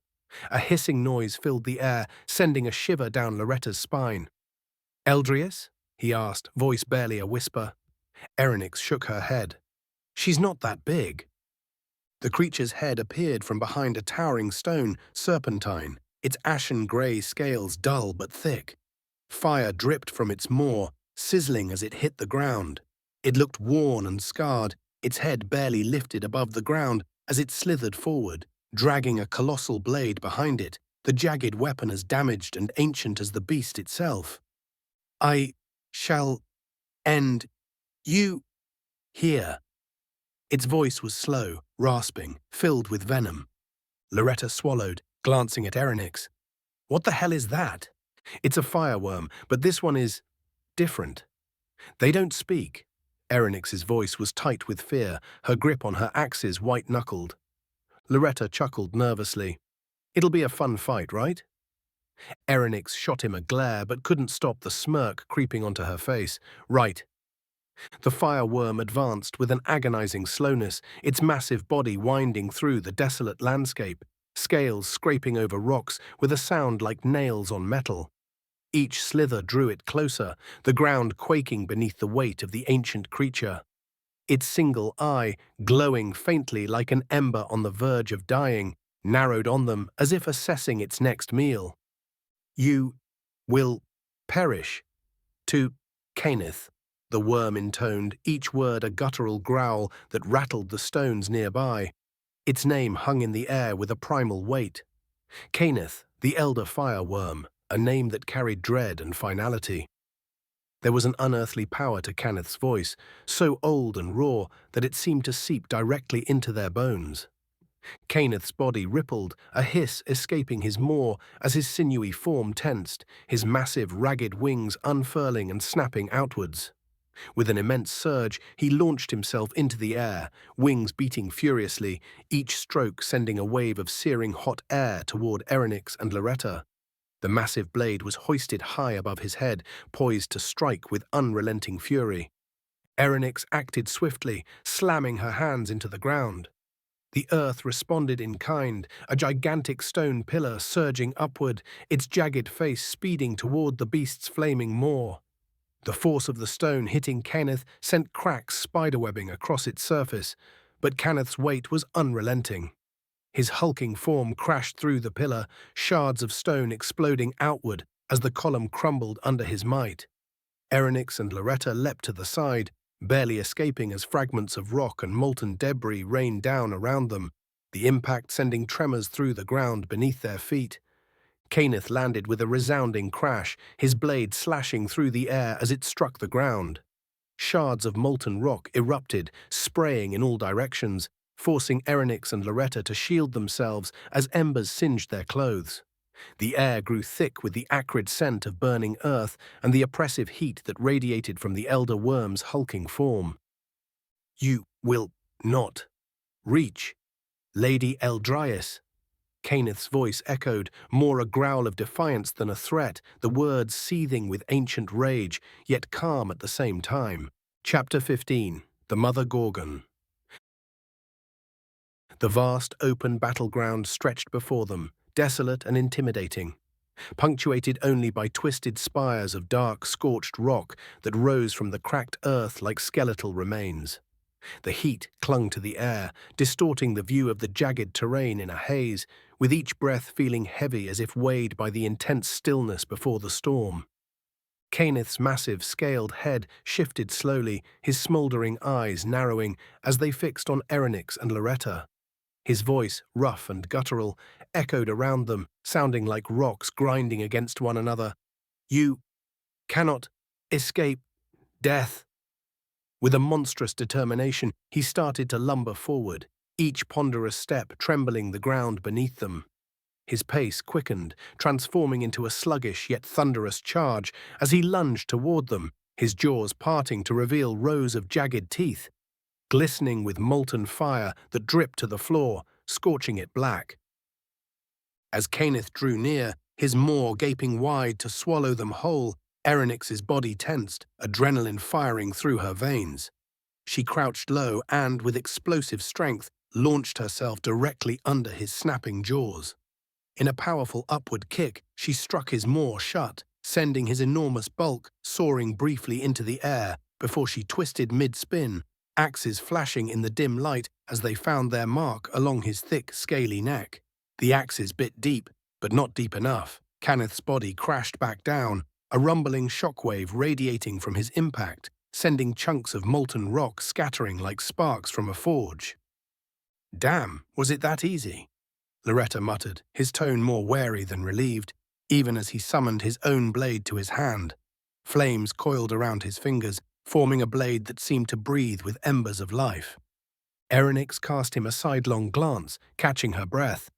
A hissing noise filled the air, sending a shiver down Loretta's spine. "Eldrius?" he asked, voice barely a whisper. Erenyx shook her head. "She's not that big." The creature's head appeared from behind a towering stone, serpentine, its ashen-grey scales dull but thick. Fire dripped from its maw, sizzling as it hit the ground. It looked worn and scarred, its head barely lifted above the ground as it slithered forward, dragging a colossal blade behind it, the jagged weapon as damaged and ancient as the beast itself. "I shall end you here." Its voice was slow, rasping, filled with venom. Loretta swallowed, glancing at Erenyx. "What the hell is that?" "It's a fireworm, but this one is different. They don't speak." Erenyx's voice was tight with fear, her grip on her axes white-knuckled. Loretta chuckled nervously. "It'll be a fun fight, right?" Erenyx shot him a glare but couldn't stop the smirk creeping onto her face. "Right." The fireworm advanced with an agonizing slowness, its massive body winding through the desolate landscape, scales scraping over rocks with a sound like nails on metal. Each slither drew it closer, the ground quaking beneath the weight of the ancient creature. Its single eye, glowing faintly like an ember on the verge of dying, narrowed on them as if assessing its next meal. "You will perish. To Caneth," the worm intoned, each word a guttural growl that rattled the stones nearby. Its name hung in the air with a primal weight. Caneth, the elder fireworm, a name that carried dread and finality. There was an unearthly power to Caneth's voice, so old and raw that it seemed to seep directly into their bones. Caneth's body rippled, a hiss escaping his maw as his sinewy form tensed, his massive, ragged wings unfurling and snapping outwards. With an immense surge, he launched himself into the air, wings beating furiously, each stroke sending a wave of searing hot air toward Erenyx and Loretta. The massive blade was hoisted high above his head, poised to strike with unrelenting fury. Erenyx acted swiftly, slamming her hands into the ground. The earth responded in kind, a gigantic stone pillar surging upward, its jagged face speeding toward the beast's flaming maw. The force of the stone hitting Caneth sent cracks spiderwebbing across its surface, but Caneth's weight was unrelenting. His hulking form crashed through the pillar, shards of stone exploding outward as the column crumbled under his might. Erenyx and Loretta leapt to the side, barely escaping as fragments of rock and molten debris rained down around them, the impact sending tremors through the ground beneath their feet. Caneth landed with a resounding crash, his blade slashing through the air as it struck the ground. Shards of molten rock erupted, spraying in all directions, forcing Erenyx and Loretta to shield themselves as embers singed their clothes. The air grew thick with the acrid scent of burning earth and the oppressive heat that radiated from the elder worm's hulking form. "You will not reach, Lady Eldrius." Caneth's voice echoed, more a growl of defiance than a threat, the words seething with ancient rage, yet calm at the same time. Chapter 15. The Mother Gorgon. The vast, open battleground stretched before them, desolate and intimidating, punctuated only by twisted spires of dark, scorched rock that rose from the cracked earth like skeletal remains. The heat clung to the air, distorting the view of the jagged terrain in a haze, with each breath feeling heavy as if weighed by the intense stillness before the storm. Caneth's massive, scaled head shifted slowly, his smouldering eyes narrowing as they fixed on Erenyx and Loretta. His voice, rough and guttural, echoed around them, sounding like rocks grinding against one another. "You cannot escape death." With a monstrous determination, he started to lumber forward, each ponderous step trembling the ground beneath them. His pace quickened, transforming into a sluggish yet thunderous charge as he lunged toward them, his jaws parting to reveal rows of jagged teeth. glistening with molten fire that dripped to the floor, scorching it black. As Cainith drew near, his maw gaping wide to swallow them whole, Erenyx's body tensed, adrenaline firing through her veins. She crouched low and, with explosive strength, launched herself directly under his snapping jaws. In a powerful upward kick, she struck his maw shut, sending his enormous bulk soaring briefly into the air before she twisted mid-spin, axes flashing in the dim light as they found their mark along his thick, scaly neck. The axes bit deep, but not deep enough. Cannith's body crashed back down, a rumbling shockwave radiating from his impact, sending chunks of molten rock scattering like sparks from a forge. "Damn, was it that easy?" Loretta muttered, his tone more wary than relieved, even as he summoned his own blade to his hand. Flames coiled around his fingers, forming a blade that seemed to breathe with embers of life. Erenyx cast him a sidelong glance, catching her breath.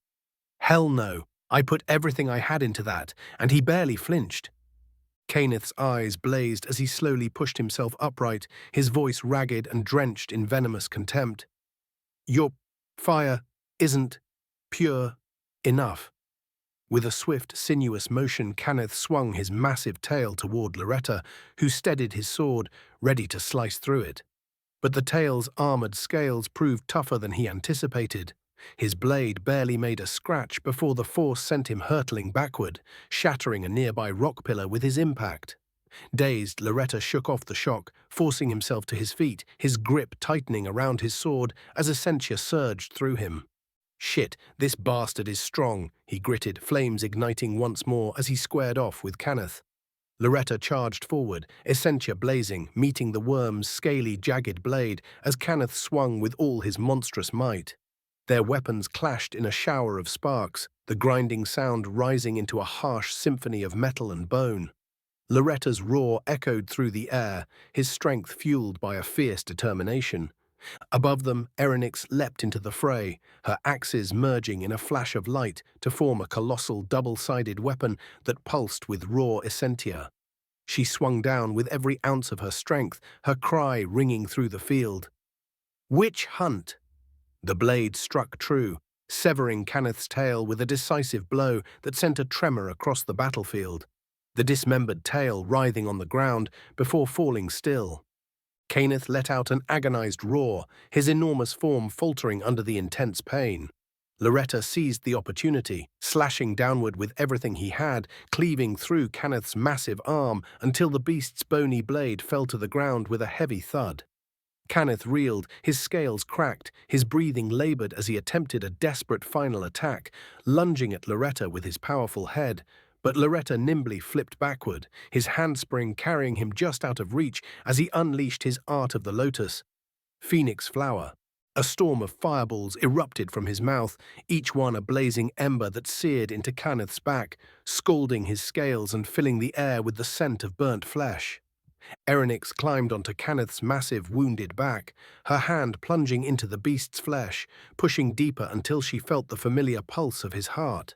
"Hell no, I put everything I had into that, and he barely flinched." Cainith's eyes blazed as he slowly pushed himself upright, his voice ragged and drenched in venomous contempt. "Your fire isn't pure enough." With a swift, sinuous motion, Cainith swung his massive tail toward Loretta, who steadied his sword, ready to slice through it. But the tail's armored scales proved tougher than he anticipated. His blade barely made a scratch before the force sent him hurtling backward, shattering a nearby rock pillar with his impact. Dazed, Loretta shook off the shock, forcing himself to his feet, his grip tightening around his sword as essentia surged through him. "Shit, this bastard is strong," he gritted, flames igniting once more as he squared off with Cainith. Loretta charged forward, essentia blazing, meeting the worm's scaly, jagged blade as Cainith swung with all his monstrous might. Their weapons clashed in a shower of sparks, the grinding sound rising into a harsh symphony of metal and bone. Loretta's roar echoed through the air, his strength fueled by a fierce determination. Above them, Erenyx leapt into the fray, her axes merging in a flash of light to form a colossal double-sided weapon that pulsed with raw essentia. She swung down with every ounce of her strength, her cry ringing through the field. "Witch hunt!" The blade struck true, severing Cainith's tail with a decisive blow that sent a tremor across the battlefield, the dismembered tail writhing on the ground before falling still. Cainith let out an agonized roar, his enormous form faltering under the intense pain. Loretta seized the opportunity, slashing downward with everything he had, cleaving through Cainith's massive arm until the beast's bony blade fell to the ground with a heavy thud. Cainith reeled, his scales cracked, his breathing labored as he attempted a desperate final attack, lunging at Loretta with his powerful head. But Loretta nimbly flipped backward, his handspring carrying him just out of reach as he unleashed his art of the lotus. Phoenix flower. A storm of fireballs erupted from his mouth, each one a blazing ember that seared into Cainith's back, scalding his scales and filling the air with the scent of burnt flesh. Erenyx climbed onto Cainith's massive, wounded back, her hand plunging into the beast's flesh, pushing deeper until she felt the familiar pulse of his heart.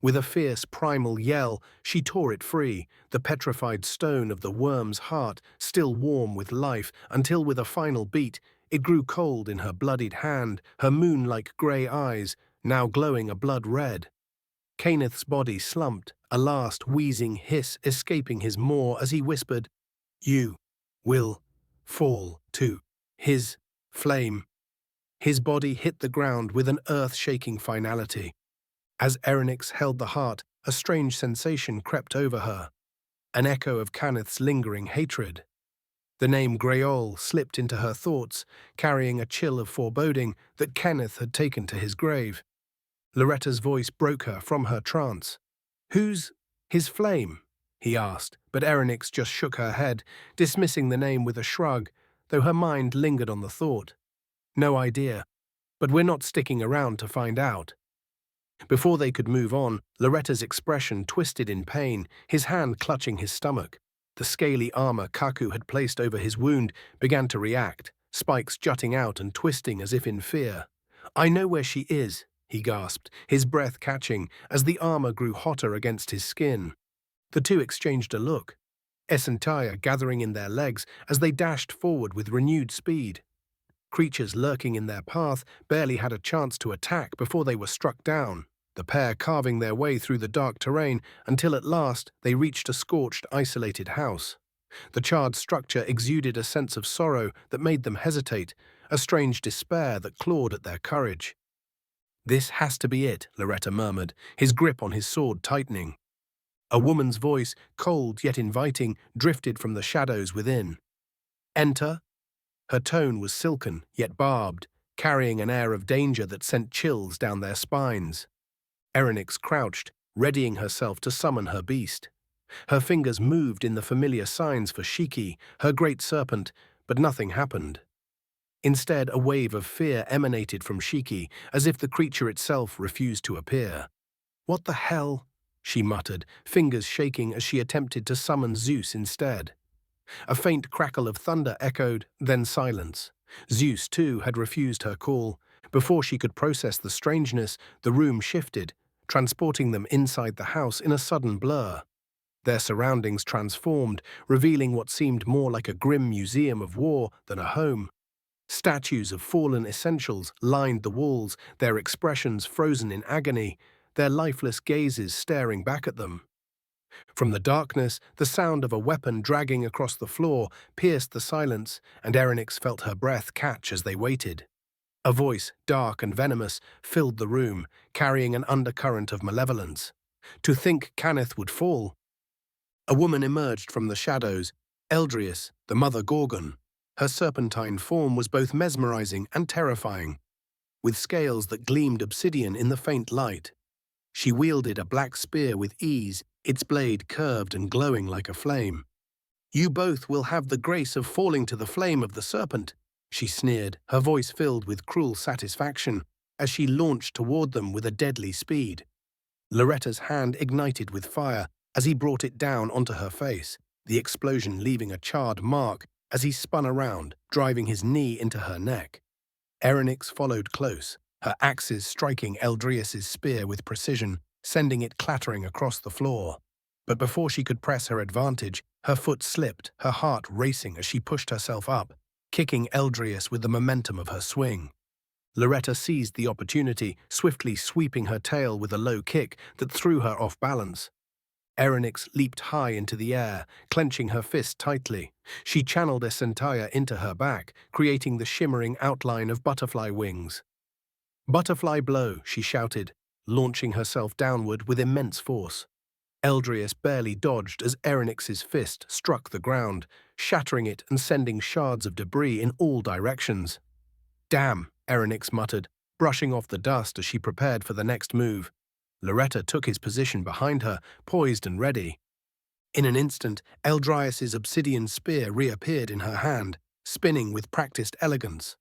With a fierce, primal yell, she tore it free, the petrified stone of the worm's heart still warm with life, until with a final beat, it grew cold in her bloodied hand, her moon-like grey eyes, now glowing a blood red. Cainith's body slumped, a last wheezing hiss escaping his maw as he whispered, "You will fall to his flame." His body hit the ground with an earth-shaking finality. As Erenyx held the heart, a strange sensation crept over her, an echo of Cainith's lingering hatred. The name Betrayal slipped into her thoughts, carrying a chill of foreboding that Cainith had taken to his grave. Loretta's voice broke her from her trance. "Who's his flame?" he asked, but Erenyx just shook her head, dismissing the name with a shrug, though her mind lingered on the thought. "No idea, but we're not sticking around to find out." Before they could move on, Loretta's expression twisted in pain, his hand clutching his stomach. The scaly armor Kaku had placed over his wound began to react, spikes jutting out and twisting as if in fear. "I know where she is," he gasped, his breath catching as the armor grew hotter against his skin. The two exchanged a look, essentia gathering in their legs as they dashed forward with renewed speed. Creatures lurking in their path barely had a chance to attack before they were struck down, the pair carving their way through the dark terrain until at last they reached a scorched, isolated house. The charred structure exuded a sense of sorrow that made them hesitate, a strange despair that clawed at their courage. "This has to be it," Loretta murmured, his grip on his sword tightening. A woman's voice, cold yet inviting, drifted from the shadows within. "Enter." Her tone was silken yet barbed, carrying an air of danger that sent chills down their spines. Erenyx crouched, readying herself to summon her beast. Her fingers moved in the familiar signs for Shiki, her great serpent, but nothing happened. Instead, a wave of fear emanated from Shiki, as if the creature itself refused to appear. "What the hell?" she muttered, fingers shaking as she attempted to summon Zeus instead. A faint crackle of thunder echoed, then silence. Zeus, too, had refused her call. Before she could process the strangeness, the room shifted, transporting them inside the house in a sudden blur. Their surroundings transformed, revealing what seemed more like a grim museum of war than a home. Statues of fallen essentials lined the walls, their expressions frozen in agony, their lifeless gazes staring back at them. From the darkness, the sound of a weapon dragging across the floor pierced the silence, and Arinex felt her breath catch as they waited. A voice, dark and venomous, filled the room, carrying an undercurrent of malevolence. "To think Caneth would fall." A woman emerged from the shadows, Eldrius, the mother Gorgon. Her serpentine form was both mesmerizing and terrifying, with scales that gleamed obsidian in the faint light. She wielded a black spear with ease, its blade curved and glowing like a flame. "You both will have the grace of falling to the flame of the serpent," she sneered, her voice filled with cruel satisfaction, as she launched toward them with a deadly speed. Loretta's hand ignited with fire as he brought it down onto her face, the explosion leaving a charred mark as he spun around, driving his knee into her neck. Erenyx followed close, her axes striking Eldrius's spear with precision, sending it clattering across the floor. But before she could press her advantage, her foot slipped, her heart racing as she pushed herself up, kicking Eldrius with the momentum of her swing. Loretta seized the opportunity, swiftly sweeping her tail with a low kick that threw her off balance. Erenyx leaped high into the air, clenching her fist tightly. She channeled a centaurea into her back, creating the shimmering outline of butterfly wings. "Butterfly blow," she shouted, launching herself downward with immense force. Eldrius barely dodged as Erenyx's fist struck the ground, shattering it and sending shards of debris in all directions. "Damn," Erenyx muttered, brushing off the dust as she prepared for the next move. Loretta took his position behind her, poised and ready. In an instant, Eldrius's obsidian spear reappeared in her hand, spinning with practiced elegance.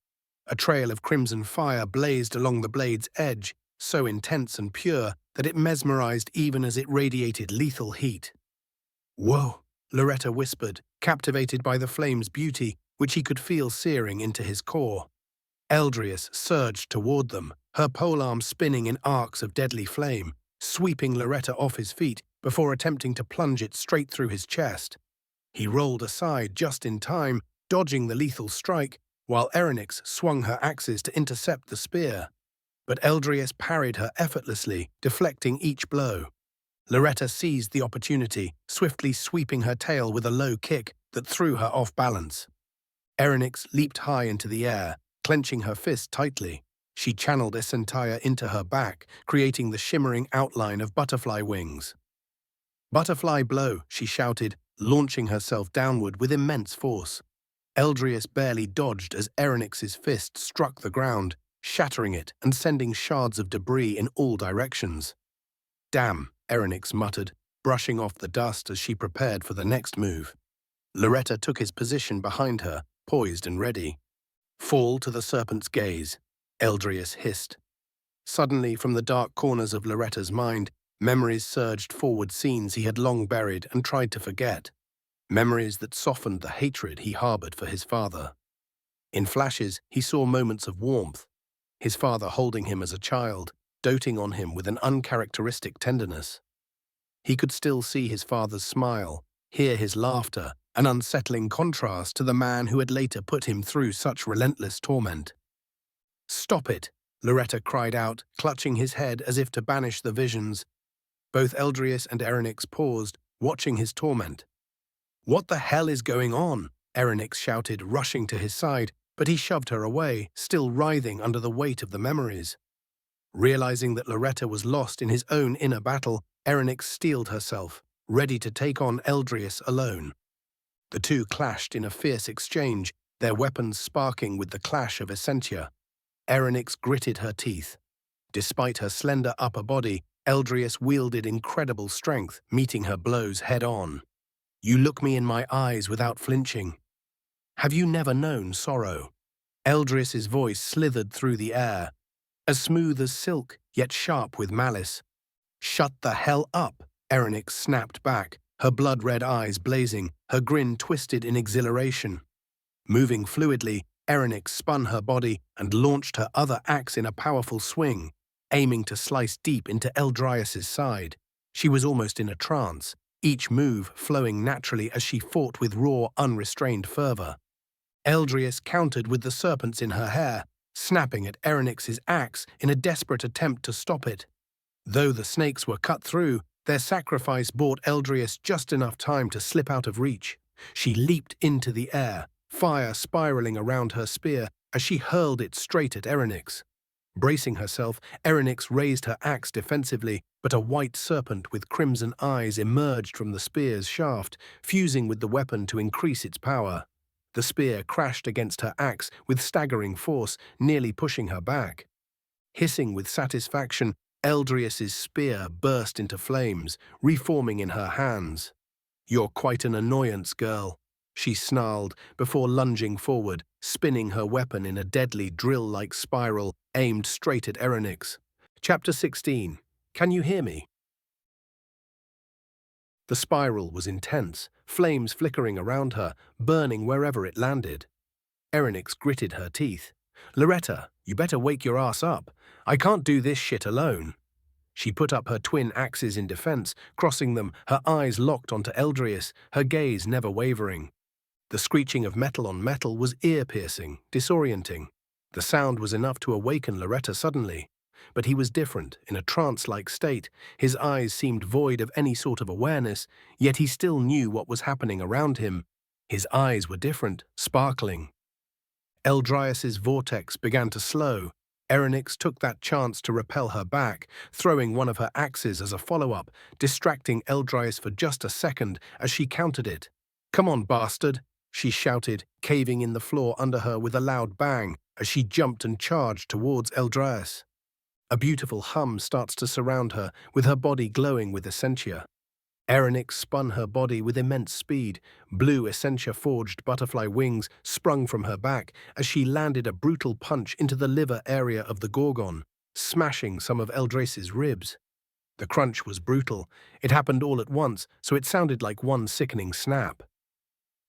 A trail of crimson fire blazed along the blade's edge, so intense and pure that it mesmerized even as it radiated lethal heat. "Whoa," Loretta whispered, captivated by the flame's beauty, which he could feel searing into his core. Eldrius surged toward them, her polearm spinning in arcs of deadly flame, sweeping Loretta off his feet before attempting to plunge it straight through his chest. He rolled aside just in time, dodging the lethal strike, while Erenyx swung her axes to intercept the spear. But Eldrius parried her effortlessly, deflecting each blow. Loretta seized the opportunity, swiftly sweeping her tail with a low kick that threw her off balance. Erenyx leaped high into the air, clenching her fist tightly. She channeled a centaurea into her back, creating the shimmering outline of butterfly wings. "Butterfly blow," she shouted, launching herself downward with immense force. Eldrius barely dodged as Erenyx's fist struck the ground, shattering it and sending shards of debris in all directions. "Damn," Erenyx muttered, brushing off the dust as she prepared for the next move. Loretta took his position behind her, poised and ready. "Fall to the serpent's gaze," Eldrius hissed. Suddenly, from the dark corners of Loretta's mind, memories surged forward, scenes he had long buried and tried to forget. Memories that softened the hatred he harbored for his father. In flashes, he saw moments of warmth, his father holding him as a child, doting on him with an uncharacteristic tenderness. He could still see his father's smile, hear his laughter, an unsettling contrast to the man who had later put him through such relentless torment. "Stop it!" Loretta cried out, clutching his head as if to banish the visions. Both Eldrius and Erenyx paused, watching his torment. "What the hell is going on?" Erenyx shouted, rushing to his side, but he shoved her away, still writhing under the weight of the memories. Realizing that Loretta was lost in his own inner battle, Erenyx steeled herself, ready to take on Eldrius alone. The two clashed in a fierce exchange, their weapons sparking with the clash of essentia. Erenyx gritted her teeth. Despite her slender upper body, Eldrius wielded incredible strength, meeting her blows head-on. "You look me in my eyes without flinching. Have you never known sorrow?" Eldrius's voice slithered through the air, as smooth as silk, yet sharp with malice. "Shut the hell up!" Erenyx snapped back, her blood-red eyes blazing, her grin twisted in exhilaration. Moving fluidly, Erenyx spun her body and launched her other axe in a powerful swing, aiming to slice deep into Eldrius's side. She was almost in a trance, each move flowing naturally as she fought with raw, unrestrained fervor. Eldrius countered with the serpents in her hair, snapping at Erenyx's axe in a desperate attempt to stop it. Though the snakes were cut through, their sacrifice bought Eldrius just enough time to slip out of reach. She leaped into the air, fire spiraling around her spear as she hurled it straight at Erenyx. Bracing herself, Erenyx raised her axe defensively, but a white serpent with crimson eyes emerged from the spear's shaft, fusing with the weapon to increase its power. The spear crashed against her axe with staggering force, nearly pushing her back. Hissing with satisfaction, Eldrius's spear burst into flames, reforming in her hands. "You're quite an annoyance, girl," she snarled before lunging forward, spinning her weapon in a deadly drill-like spiral aimed straight at Erenyx. Chapter 16. Can you hear me? The spiral was intense, flames flickering around her, burning wherever it landed. Erenyx gritted her teeth. "Loretta, you better wake your ass up. I can't do this shit alone." She put up her twin axes in defense, crossing them, her eyes locked onto Eldrius, her gaze never wavering. The screeching of metal on metal was ear-piercing, disorienting. The sound was enough to awaken Loretta suddenly. But he was different, in a trance-like state. His eyes seemed void of any sort of awareness, yet he still knew what was happening around him. His eyes were different, sparkling. Eldrius's vortex began to slow. Erenyx took that chance to repel her back, throwing one of her axes as a follow-up, distracting Eldrius for just a second as she countered it. "Come on, bastard," she shouted, caving in the floor under her with a loud bang as she jumped and charged towards Eldrius. A beautiful hum starts to surround her, with her body glowing with essentia. Erenyx spun her body with immense speed. Blue essentia-forged butterfly wings sprung from her back as she landed a brutal punch into the liver area of the Gorgon, smashing some of Eldrius's ribs. The crunch was brutal. It happened all at once, so it sounded like one sickening snap.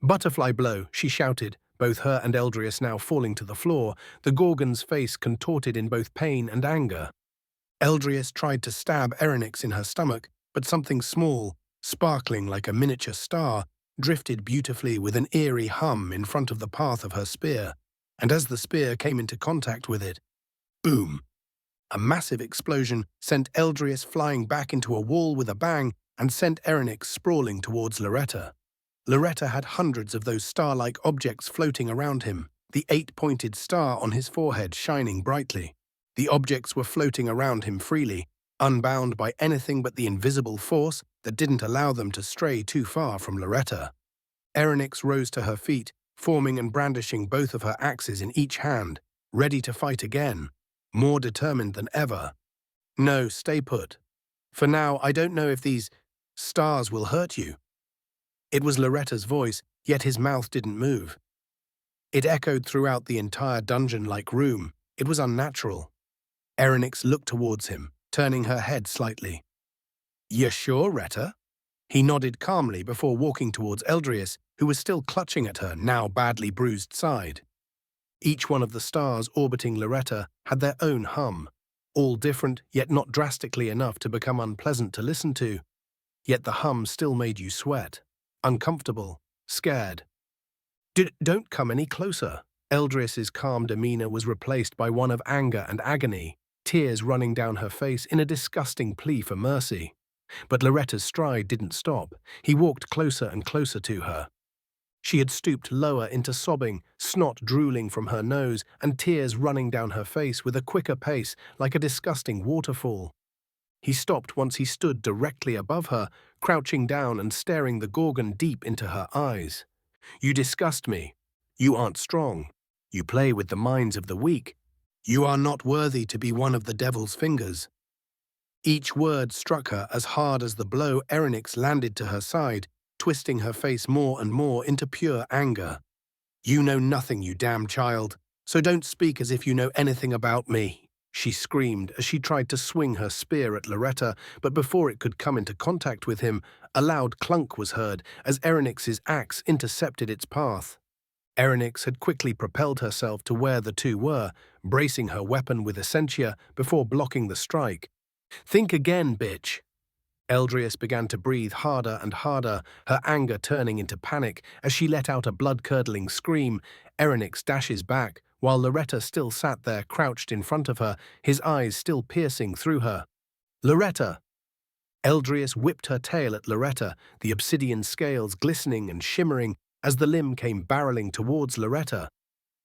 "Butterfly blow," she shouted, both her and Eldrius now falling to the floor, the Gorgon's face contorted in both pain and anger. Eldrius tried to stab Erenyx in her stomach, but something small, sparkling like a miniature star, drifted beautifully with an eerie hum in front of the path of her spear, and as the spear came into contact with it, boom! A massive explosion sent Eldrius flying back into a wall with a bang and sent Erenyx sprawling towards Loretta. Loretta had hundreds of those star-like objects floating around him, the 8-pointed star on his forehead shining brightly. The objects were floating around him freely, unbound by anything but the invisible force that didn't allow them to stray too far from Loretta. Erenyx rose to her feet, forming and brandishing both of her axes in each hand, ready to fight again, more determined than ever. "No, stay put. For now, I don't know if these stars will hurt you." It was Loretta's voice, yet his mouth didn't move. It echoed throughout the entire dungeon-like room. It was unnatural. Erenyx looked towards him, turning her head slightly. "You sure, Retta?" He nodded calmly before walking towards Eldrius, who was still clutching at her now badly bruised side. Each one of the stars orbiting Loretta had their own hum, all different yet not drastically enough to become unpleasant to listen to. Yet the hum still made you sweat. uncomfortable, scared. Don't come any closer." Eldris's calm demeanor was replaced by one of anger and agony, tears running down her face in a disgusting plea for mercy. But Loretta's stride didn't stop. He walked closer and closer to her. She had stooped lower into sobbing, snot drooling from her nose and tears running down her face with a quicker pace, like a disgusting waterfall. He stopped once he stood directly above her, crouching down and staring the Gorgon deep into her eyes. "You disgust me. You aren't strong. You play with the minds of the weak. You are not worthy to be one of the devil's fingers." Each word struck her as hard as the blow Erenyx landed to her side, twisting her face more and more into pure anger. "You know nothing, you damn child, so don't speak as if you know anything about me," she screamed as she tried to swing her spear at Loretta, but before it could come into contact with him, a loud clunk was heard as Erenyx's axe intercepted its path. Erenyx had quickly propelled herself to where the two were, bracing her weapon with Essentia before blocking the strike. "Think again, bitch." Eldris began to breathe harder and harder, her anger turning into panic as she let out a blood-curdling scream. Erenyx dashes back, while Loretta still sat there crouched in front of her, his eyes still piercing through her. "Loretta!" Eldris whipped her tail at Loretta, the obsidian scales glistening and shimmering as the limb came barreling towards Loretta.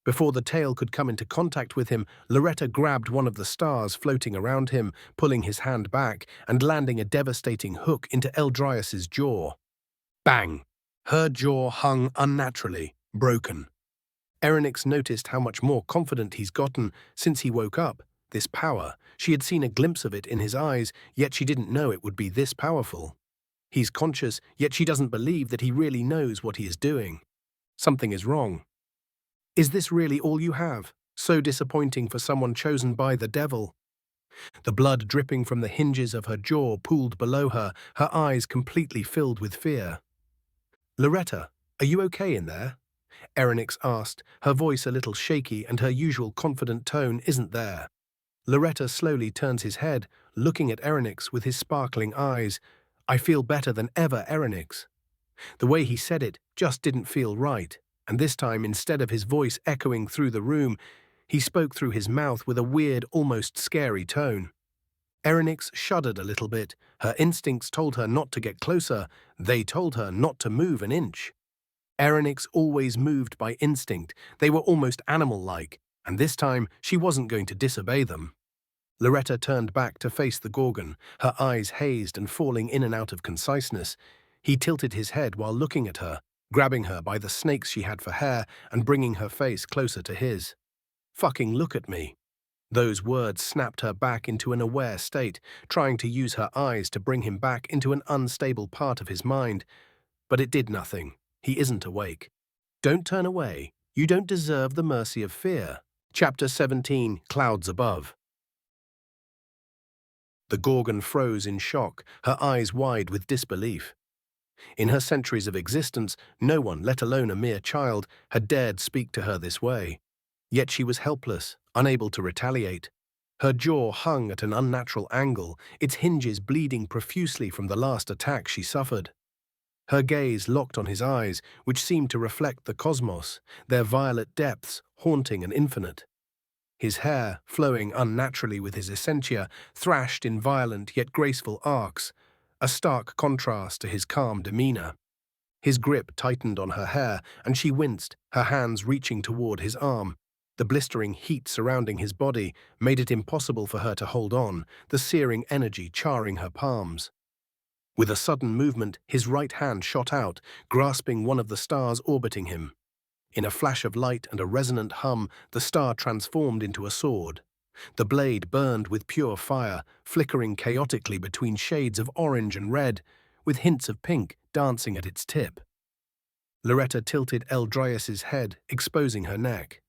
Before the tail could come into contact with him, Loretta grabbed one of the stars floating around him, pulling his hand back and landing a devastating hook into Eldris's jaw. Bang! Her jaw hung unnaturally, broken. Erenyx noticed how much more confident he's gotten since he woke up. This power, she had seen a glimpse of it in his eyes, yet she didn't know it would be this powerful. He's conscious, yet she doesn't believe that he really knows what he is doing. Something is wrong. Is this really all you have? So disappointing for someone chosen by the devil. The blood dripping from the hinges of her jaw pooled below her, her eyes completely filled with fear. "Loretta, are you okay in there?" Erenyx asked, her voice a little shaky and her usual confident tone isn't there. Loretta slowly turns his head, looking at Erenyx with his sparkling eyes. "I feel better than ever, Erenyx." The way he said it just didn't feel right, and this time, instead of his voice echoing through the room, he spoke through his mouth with a weird, almost scary tone. Erenyx shuddered a little bit. Her instincts told her not to get closer. They told her not to move an inch. Erenyx always moved by instinct. They were almost animal-like, and this time she wasn't going to disobey them. Loretta turned back to face the Gorgon, her eyes hazed and falling in and out of conciseness. He tilted his head while looking at her, grabbing her by the snakes she had for hair and bringing her face closer to his. "Fucking look at me." Those words snapped her back into an aware state, trying to use her eyes to bring him back into an unstable part of his mind. But it did nothing. He isn't awake. "Don't turn away. You don't deserve the mercy of fear." Chapter 17, Clouds Above. The Gorgon froze in shock, her eyes wide with disbelief. In her centuries of existence, no one, let alone a mere child, had dared speak to her this way. Yet she was helpless, unable to retaliate. Her jaw hung at an unnatural angle, its hinges bleeding profusely from the last attack she suffered. Her gaze locked on his eyes, which seemed to reflect the cosmos, their violet depths, haunting and infinite. His hair, flowing unnaturally with his essentia, thrashed in violent yet graceful arcs, a stark contrast to his calm demeanor. His grip tightened on her hair, and she winced, her hands reaching toward his arm. The blistering heat surrounding his body made it impossible for her to hold on, the searing energy charring her palms. With a sudden movement, his right hand shot out, grasping one of the stars orbiting him. In a flash of light and a resonant hum, the star transformed into a sword. The blade burned with pure fire, flickering chaotically between shades of orange and red, with hints of pink dancing at its tip. Loretta tilted Eldris's head, exposing her neck.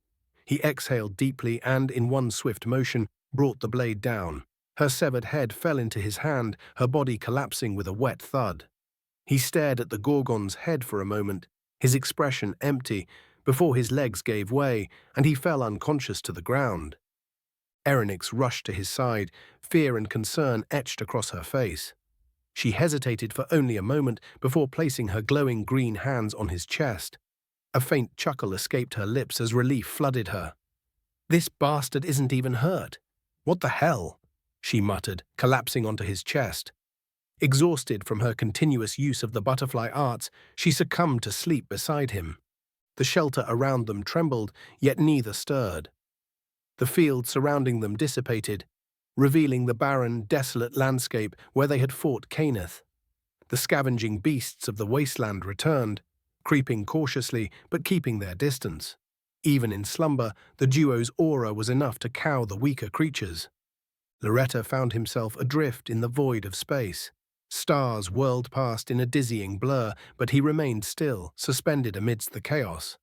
He exhaled deeply and, in one swift motion, brought the blade down. Her severed head fell into his hand, her body collapsing with a wet thud. He stared at the Gorgon's head for a moment, his expression empty, before his legs gave way, and he fell unconscious to the ground. Erenyx rushed to his side, fear and concern etched across her face. She hesitated for only a moment before placing her glowing green hands on his chest. A faint chuckle escaped her lips as relief flooded her. "This bastard isn't even hurt. What the hell?" she muttered, collapsing onto his chest. Exhausted from her continuous use of the butterfly arts, she succumbed to sleep beside him. The shelter around them trembled, yet neither stirred. The field surrounding them dissipated, revealing the barren, desolate landscape where they had fought Caineth. The scavenging beasts of the wasteland returned, creeping cautiously but keeping their distance. Even in slumber, the duo's aura was enough to cow the weaker creatures. Loretta found himself adrift in the void of space. Stars whirled past in a dizzying blur, but he remained still, suspended amidst the chaos.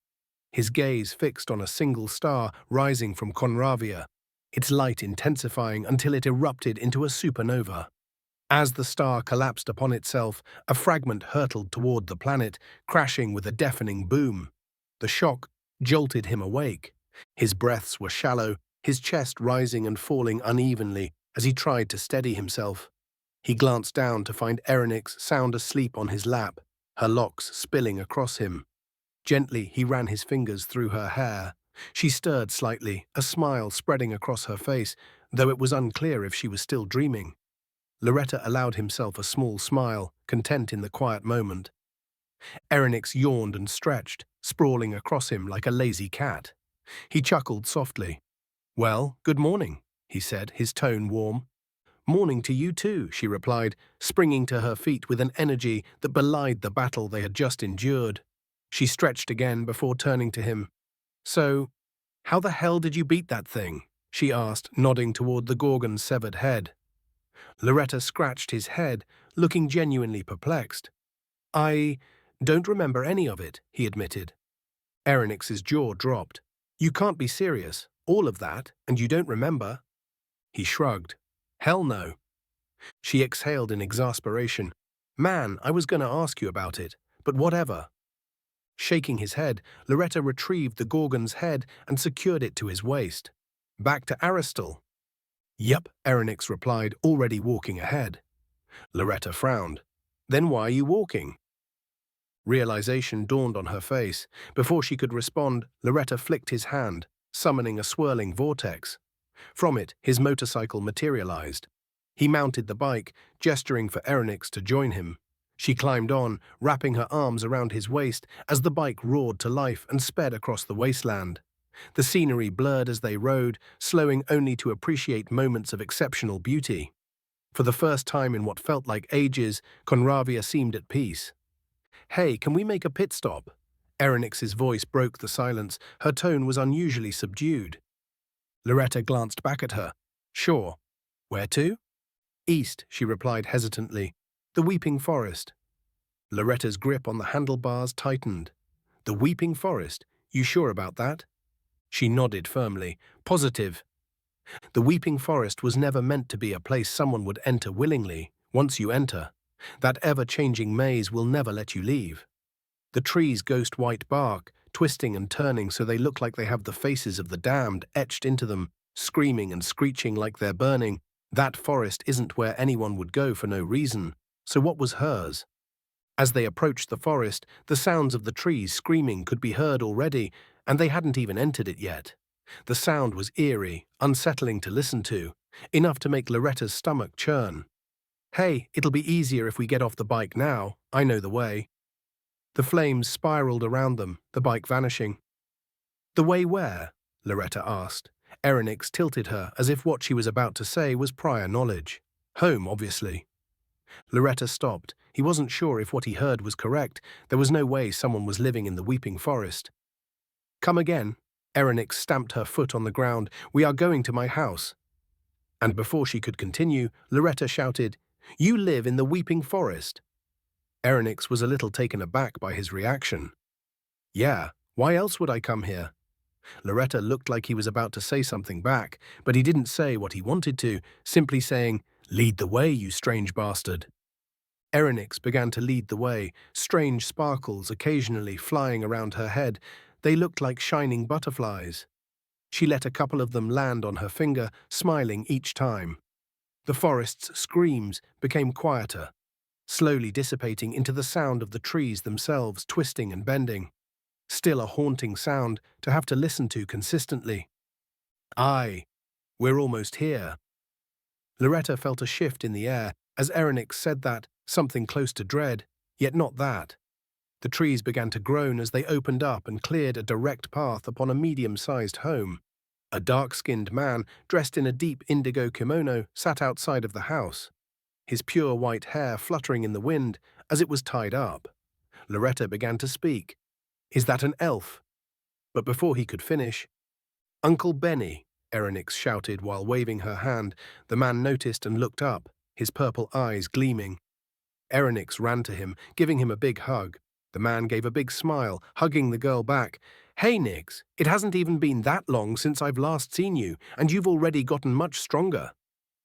His gaze fixed on a single star rising from Conravia, its light intensifying until it erupted into a supernova. As the star collapsed upon itself, a fragment hurtled toward the planet, crashing with a deafening boom. The shock jolted him awake. His breaths were shallow, his chest rising and falling unevenly as he tried to steady himself. He glanced down to find Erenyx sound asleep on his lap, her locks spilling across him. Gently, he ran his fingers through her hair. She stirred slightly, a smile spreading across her face, though it was unclear if she was still dreaming. Loretta allowed himself a small smile, content in the quiet moment. Arinex yawned and stretched, sprawling across him like a lazy cat. He chuckled softly. "Well, good morning," he said, his tone warm. "Morning to you too," she replied, springing to her feet with an energy that belied the battle they had just endured. She stretched again before turning to him. "So, how the hell did you beat that thing?" she asked, nodding toward the Gorgon's severed head. Loretta scratched his head, looking genuinely perplexed. "I don't remember any of it," he admitted. Erenyx's jaw dropped. "You can't be serious. All of that, and you don't remember?" He shrugged. "Hell no." She exhaled in exasperation. "Man, I was going to ask you about it, but whatever." Shaking his head, Loretta retrieved the Gorgon's head and secured it to his waist. "Back to Aristal?" "Yep," Erenyx replied, already walking ahead. Loretta frowned. "Then why are you walking?" Realization dawned on her face. Before she could respond, Loretta flicked his hand, summoning a swirling vortex. From it, his motorcycle materialized. He mounted the bike, gesturing for Erenyx to join him. She climbed on, wrapping her arms around his waist as the bike roared to life and sped across the wasteland. The scenery blurred as they rode, slowing only to appreciate moments of exceptional beauty. For the first time in what felt like ages, Conravia seemed at peace. "Hey, can we make a pit stop?" Erenyx's voice broke the silence. Her tone was unusually subdued. Loretta glanced back at her. "Sure. Where to?" "East," she replied hesitantly. "The Weeping Forest." Loretta's grip on the handlebars tightened. "The Weeping Forest? You sure about that?" She nodded firmly. "Positive." The Weeping Forest was never meant to be a place someone would enter willingly. Once you enter, that ever-changing maze will never let you leave. The trees' ghost-white bark, twisting and turning so they look like they have the faces of the damned etched into them, screaming and screeching like they're burning. That forest isn't where anyone would go for no reason. So what was hers? As they approached the forest, the sounds of the trees screaming could be heard already, and they hadn't even entered it yet. The sound was eerie, unsettling to listen to, enough to make Loretta's stomach churn. "Hey, it'll be easier if we get off the bike now. I know the way." The flames spiraled around them, the bike vanishing. "The way where?" Loretta asked. Erenyx tilted her as if what she was about to say was prior knowledge. "Home, obviously." Loretta stopped. He wasn't sure if what he heard was correct. There was no way someone was living in the Weeping Forest. "Come again." Erenyx stamped her foot on the ground. "We are going to my house." And before she could continue, Loretta shouted, "You live in the Weeping Forest?" Erenyx was a little taken aback by his reaction. "Yeah, why else would I come here?" Loretta looked like he was about to say something back, but he didn't say what he wanted to, simply saying, "Lead the way, you strange bastard." Erenyx began to lead the way, strange sparkles occasionally flying around her head. They looked like shining butterflies. She let a couple of them land on her finger, smiling each time. The forest's screams became quieter. slowly dissipating into the sound of the trees themselves twisting and bending. Still a haunting sound to have to listen to consistently. Aye, we're almost here. Loretta felt a shift in the air as Erenyx said that, something close to dread, yet not that. The trees began to groan as they opened up and cleared a direct path upon a medium-sized home. A dark-skinned man, dressed in a deep indigo kimono, sat outside of the house, his pure white hair fluttering in the wind as it was tied up. Loretta began to speak. "Is that an elf?" But before he could finish, "Uncle Benny," Erenyx shouted while waving her hand. The man noticed and looked up, his purple eyes gleaming. Erenyx ran to him, giving him a big hug. The man gave a big smile, hugging the girl back. "Hey, Nyx, it hasn't even been that long since I've last seen you, and you've already gotten much stronger.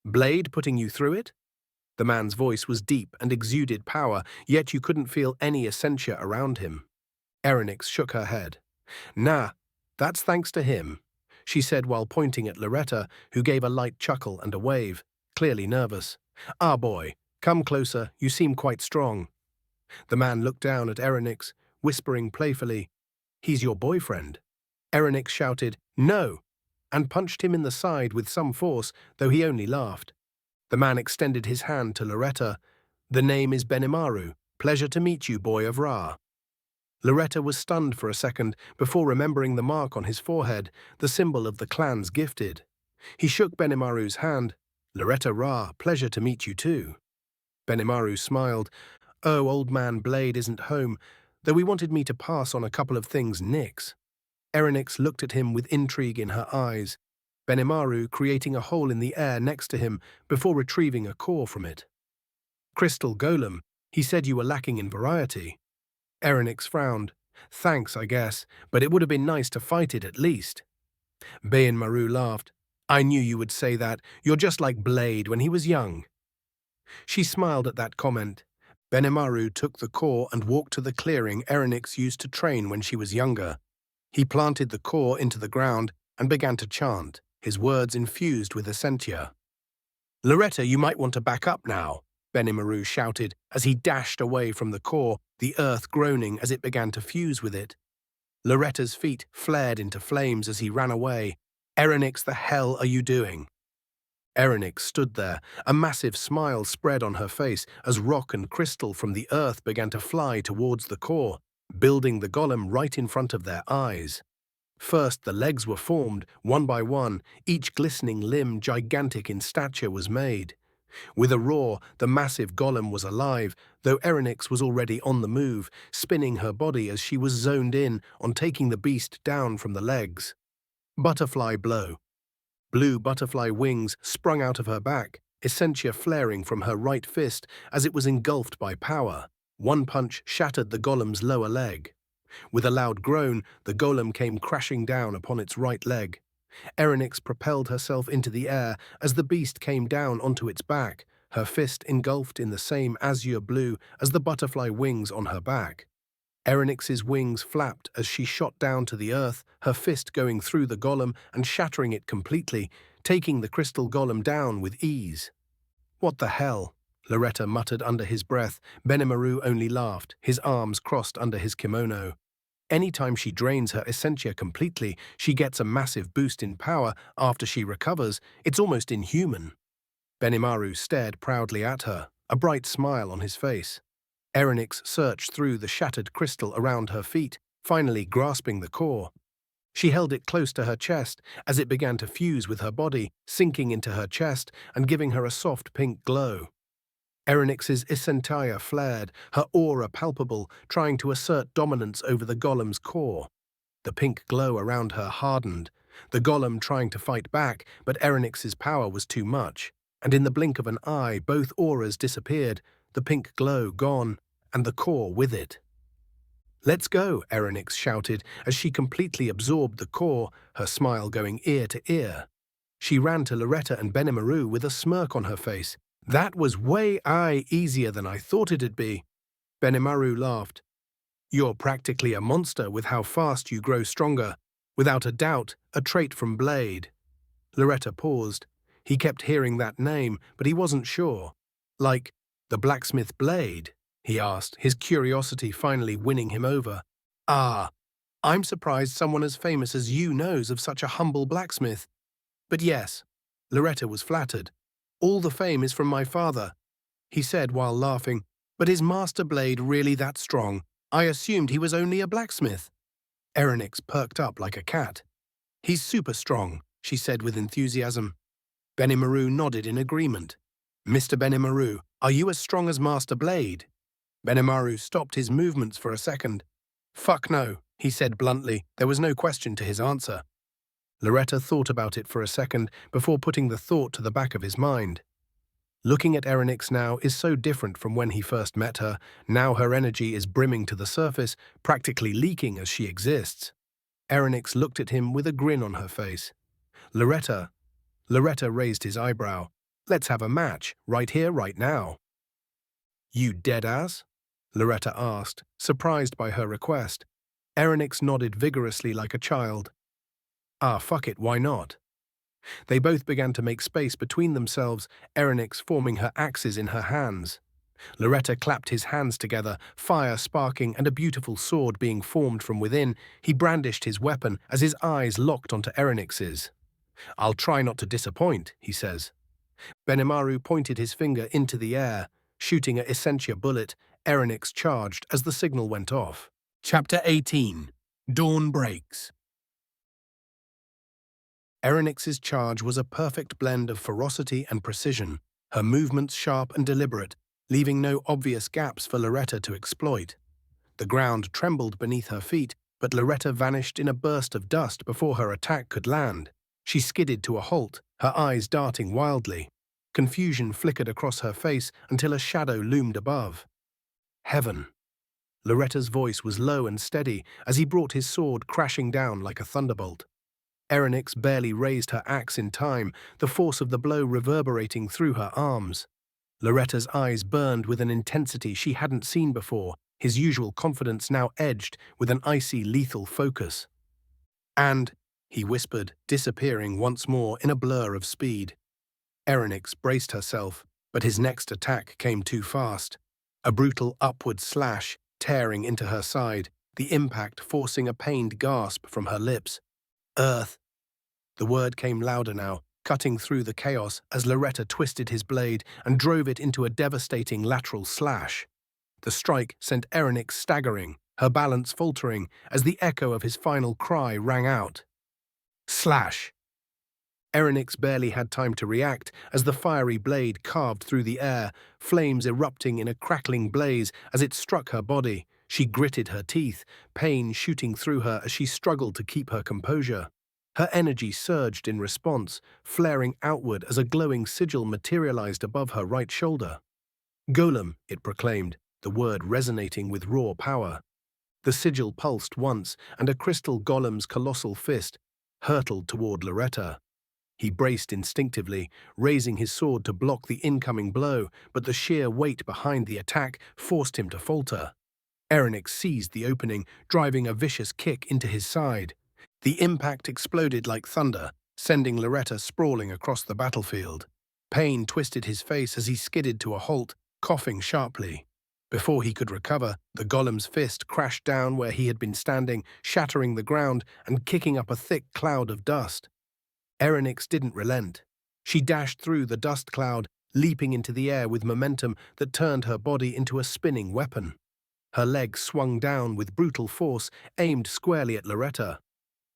Blade putting you through it?" The man's voice was deep and exuded power, yet you couldn't feel any essentia around him. Erenyx shook her head. "Nah, that's thanks to him," she said while pointing at Loretta, who gave a light chuckle and a wave, clearly nervous. "Ah, boy, come closer, you seem quite strong." The man looked down at Erenyx, whispering playfully, "He's your boyfriend." Erenyx shouted, "No," and punched him in the side with some force, though he only laughed. The man extended his hand to Loretta. "The name is Benimaru. Pleasure to meet you, boy of Ra." Loretta was stunned for a second before remembering the mark on his forehead, the symbol of the clan's gifted. He shook Benimaru's hand. "Loretta Ra, pleasure to meet you too." Benimaru smiled. "Oh, old man Blade isn't home, though he wanted me to pass on a couple of things, Nyx." Erenyx looked at him with intrigue in her eyes, Benimaru creating a hole in the air next to him before retrieving a core from it. "Crystal Golem, he said you were lacking in variety." Erenyx frowned. "Thanks, I guess, but it would have been nice to fight it at least." Benimaru laughed. "I knew you would say that. You're just like Blade when he was young." She smiled at that comment. Benimaru took the core and walked to the clearing Erenyx used to train when she was younger. He planted the core into the ground and began to chant, his words infused with essentia. "Loretta, you might want to back up now," Benimaru shouted as he dashed away from the core, the earth groaning as it began to fuse with it. Loretta's feet flared into flames as he ran away. "Erenyx, the hell are you doing?" Erenyx stood there, a massive smile spread on her face as rock and crystal from the earth began to fly towards the core, building the golem right in front of their eyes. First, the legs were formed, one by one, each glistening limb gigantic in stature was made. With a roar, the massive golem was alive, though Erenyx was already on the move, spinning her body as she was zoned in on taking the beast down from the legs. Butterfly blow. Blue butterfly wings sprung out of her back, essentia flaring from her right fist as it was engulfed by power. One punch shattered the golem's lower leg. With a loud groan, the golem came crashing down upon its right leg. Erenyx propelled herself into the air as the beast came down onto its back, her fist engulfed in the same azure blue as the butterfly wings on her back. Erenyx's wings flapped as she shot down to the earth, her fist going through the golem and shattering it completely, taking the crystal golem down with ease. "What the hell?" Loretta muttered under his breath. Benimaru only laughed, his arms crossed under his kimono. Anytime she drains her essentia completely, she gets a massive boost in power after she recovers. It's almost inhuman. Benimaru stared proudly at her, a bright smile on his face. Erenyx searched through the shattered crystal around her feet, finally grasping the core. She held it close to her chest as it began to fuse with her body, sinking into her chest and giving her a soft pink glow. Erenyx's essentia flared, her aura palpable, trying to assert dominance over the golem's core. The pink glow around her hardened, the golem trying to fight back, but Erenyx's power was too much, and in the blink of an eye both auras disappeared, the pink glow gone, and the core with it. "Let's go," Erenyx shouted as she completely absorbed the core, her smile going ear to ear. She ran to Loretta and Benimaru with a smirk on her face. "That was way easier than I thought it'd be." Benimaru laughed. "You're practically a monster with how fast you grow stronger. Without a doubt, a trait from Blade." Loretta paused. He kept hearing that name, but he wasn't sure. Like, The blacksmith blade? He asked, his curiosity finally winning him over. Ah, I'm surprised someone as famous as you knows of such a humble blacksmith. But yes, Loretta was flattered. All the fame is from my father, he said while laughing. But is Master Blade really that strong? I assumed he was only a blacksmith. Erenyx perked up like a cat. He's super strong, she said with enthusiasm. Benimaru nodded in agreement. Mr. Benimaru, are you as strong as Master Blade? Benimaru stopped his movements for a second. Fuck no, he said bluntly. There was no question to his answer. Loretta thought about it for a second before putting the thought to the back of his mind. Looking at Erenyx now is so different from when he first met her. Now her energy is brimming to the surface, practically leaking as she exists. Erenyx looked at him with a grin on her face. Loretta raised his eyebrow. Let's have a match, right here, right now. You deadass? Loretta asked, surprised by her request. Erenyx nodded vigorously like a child. Ah, fuck it, why not? They both began to make space between themselves, Erenyx forming her axes in her hands. Loretta clapped his hands together, fire sparking and a beautiful sword being formed from within. He brandished his weapon as his eyes locked onto Erenyx's. I'll try not to disappoint, he says. Benimaru pointed his finger into the air, shooting a Essentia bullet. Erenyx charged as the signal went off. Chapter 18. Dawn Breaks. Erenyx's charge was a perfect blend of ferocity and precision, her movements sharp and deliberate, leaving no obvious gaps for Loretta to exploit. The ground trembled beneath her feet, but Loretta vanished in a burst of dust before her attack could land. She skidded to a halt, her eyes darting wildly. Confusion flickered across her face until a shadow loomed above. Heaven. Loretta's voice was low and steady as he brought his sword crashing down like a thunderbolt. Erenyx barely raised her axe in time, the force of the blow reverberating through her arms. Loretta's eyes burned with an intensity she hadn't seen before, his usual confidence now edged with an icy, lethal focus. And, he whispered, disappearing once more in a blur of speed. Erenyx braced herself, but his next attack came too fast. A brutal upward slash, tearing into her side, the impact forcing a pained gasp from her lips. Earth. The word came louder now, cutting through the chaos as Loretta twisted his blade and drove it into a devastating lateral slash. The strike sent Erenyx staggering, her balance faltering as the echo of his final cry rang out. Slash! Erenyx barely had time to react as the fiery blade carved through the air, flames erupting in a crackling blaze as it struck her body. She gritted her teeth, pain shooting through her as she struggled to keep her composure. Her energy surged in response, flaring outward as a glowing sigil materialized above her right shoulder. Golem, it proclaimed, the word resonating with raw power. The sigil pulsed once, and a crystal golem's colossal fist hurtled toward Loretta. He braced instinctively, raising his sword to block the incoming blow, but the sheer weight behind the attack forced him to falter. Erenyx seized the opening, driving a vicious kick into his side. The impact exploded like thunder, sending Loretta sprawling across the battlefield. Pain twisted his face as he skidded to a halt, coughing sharply. Before he could recover, the golem's fist crashed down where he had been standing, shattering the ground and kicking up a thick cloud of dust. Erenyx didn't relent. She dashed through the dust cloud, leaping into the air with momentum that turned her body into a spinning weapon. Her leg swung down with brutal force, aimed squarely at Loretta.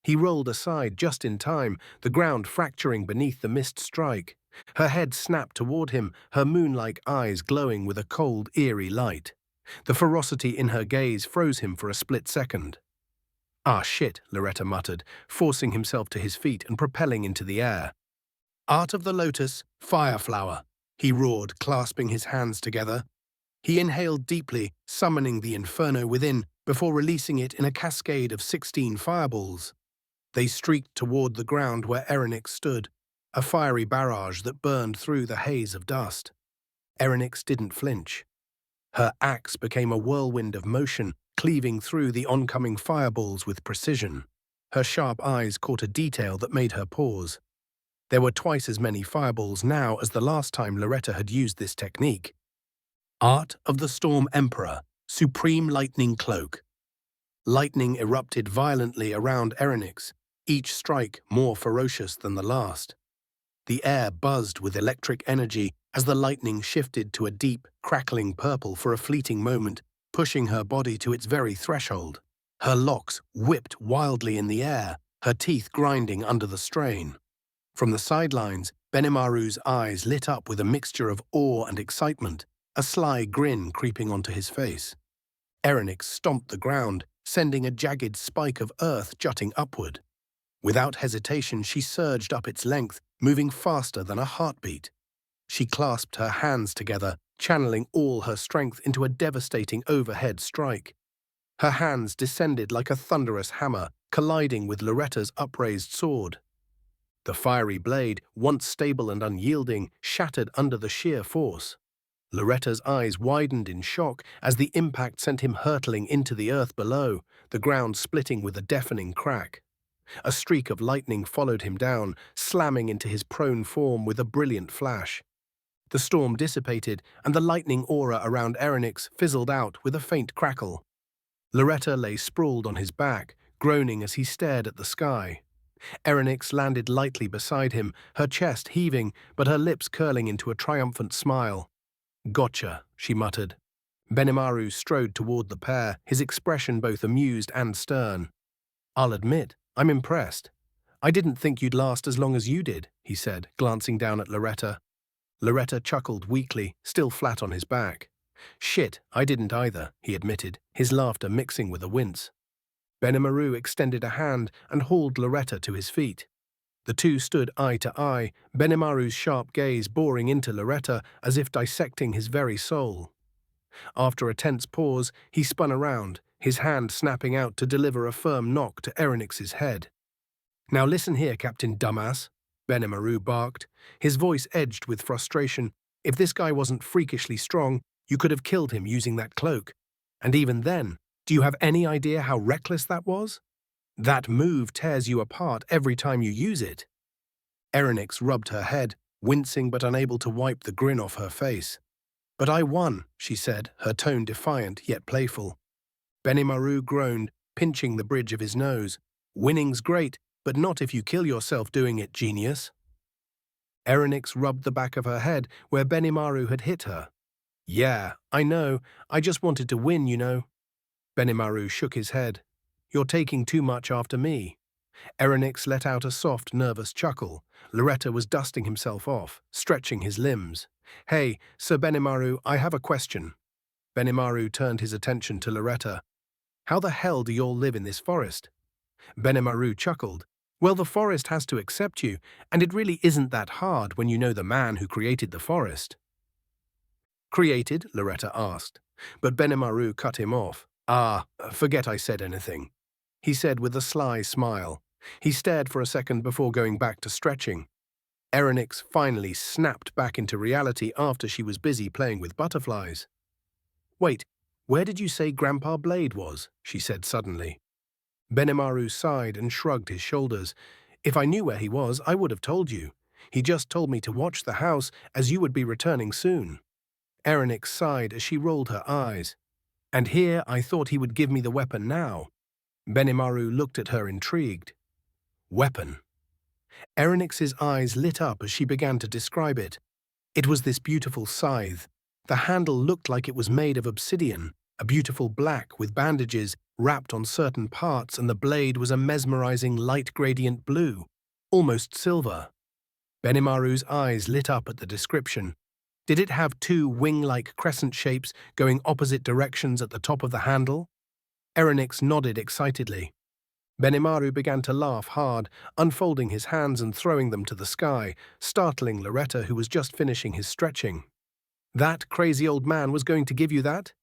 He rolled aside just in time, the ground fracturing beneath the missed strike. Her head snapped toward him, her moon-like eyes glowing with a cold, eerie light. The ferocity in her gaze froze him for a split second. Ah shit, Loretta muttered, forcing himself to his feet and propelling into the air. Art of the Lotus, Fireflower, he roared, clasping his hands together. He inhaled deeply, summoning the inferno within, before releasing it in a cascade of 16 fireballs. They streaked toward the ground where Erenyx stood, a fiery barrage that burned through the haze of dust. Erenyx didn't flinch. Her axe became a whirlwind of motion, cleaving through the oncoming fireballs with precision. Her sharp eyes caught a detail that made her pause. There were twice as many fireballs now as the last time Loretta had used this technique. Art of the Storm Emperor, Supreme Lightning Cloak. Lightning erupted violently around Erenyx, each strike more ferocious than the last. The air buzzed with electric energy as the lightning shifted to a deep, crackling purple for a fleeting moment, pushing her body to its very threshold. Her locks whipped wildly in the air, her teeth grinding under the strain. From the sidelines, Benimaru's eyes lit up with a mixture of awe and excitement, a sly grin creeping onto his face. Erenyx stomped the ground, sending a jagged spike of earth jutting upward. Without hesitation, she surged up its length, moving faster than a heartbeat. She clasped her hands together, channeling all her strength into a devastating overhead strike. Her hands descended like a thunderous hammer, colliding with Loretta's upraised sword. The fiery blade, once stable and unyielding, shattered under the sheer force. Loretta's eyes widened in shock as the impact sent him hurtling into the earth below, the ground splitting with a deafening crack. A streak of lightning followed him down, slamming into his prone form with a brilliant flash. The storm dissipated, and the lightning aura around Arinex fizzled out with a faint crackle. Loretta lay sprawled on his back, groaning as he stared at the sky. Arinex landed lightly beside him, her chest heaving, but her lips curling into a triumphant smile. "Gotcha," she muttered. Benimaru strode toward the pair, his expression both amused and stern. "I'll admit, I'm impressed. I didn't think you'd last as long as you did," he said, glancing down at Loretta. Loretta chuckled weakly, still flat on his back. "Shit, I didn't either," he admitted, his laughter mixing with a wince. Benimaru extended a hand and hauled Loretta to his feet. The two stood eye to eye, Benimaru's sharp gaze boring into Loretta as if dissecting his very soul. After a tense pause, he spun around, his hand snapping out to deliver a firm knock to Erenyx's head. "Now listen here, Captain Dumbass," Benimaru barked, his voice edged with frustration. "If this guy wasn't freakishly strong, you could have killed him using that cloak. And even then, do you have any idea how reckless that was? That move tears you apart every time you use it." Erenyx rubbed her head, wincing but unable to wipe the grin off her face. "But I won," she said, her tone defiant yet playful. Benimaru groaned, pinching the bridge of his nose. "Winning's great, but not if you kill yourself doing it, genius." Erenyx rubbed the back of her head where Benimaru had hit her. "Yeah, I know. I just wanted to win, you know." Benimaru shook his head. "You're taking too much after me." Erenyx let out a soft, nervous chuckle. Loretta was dusting himself off, stretching his limbs. "Hey, Sir Benimaru, I have a question." Benimaru turned his attention to Loretta. "How the hell do you all live in this forest?" Benimaru chuckled. "Well, the forest has to accept you, and it really isn't that hard when you know the man who created the forest." "Created?" Loretta asked, but Benimaru cut him off. Forget I said anything," he said with a sly smile. He stared for a second before going back to stretching. Erenyx finally snapped back into reality after she was busy playing with butterflies. "Wait, where did you say Grandpa Blade was?" she said suddenly. Benimaru sighed and shrugged his shoulders. "If I knew where he was, I would have told you. He just told me to watch the house, as you would be returning soon." Erenyx sighed as she rolled her eyes. "And here I thought he would give me the weapon now." Benimaru looked at her intrigued. "Weapon?" Erenyx's eyes lit up as she began to describe it. It was this beautiful scythe. The handle looked like it was made of obsidian, a beautiful black with bandages wrapped on certain parts, and the blade was a mesmerizing light gradient blue, almost silver. Benimaru's eyes lit up at the description. Did it have two wing-like crescent shapes going opposite directions at the top of the handle? Erenyx nodded excitedly. Benimaru began to laugh hard, unfolding his hands and throwing them to the sky, startling Loretta, who was just finishing his stretching. "That crazy old man was going to give you that?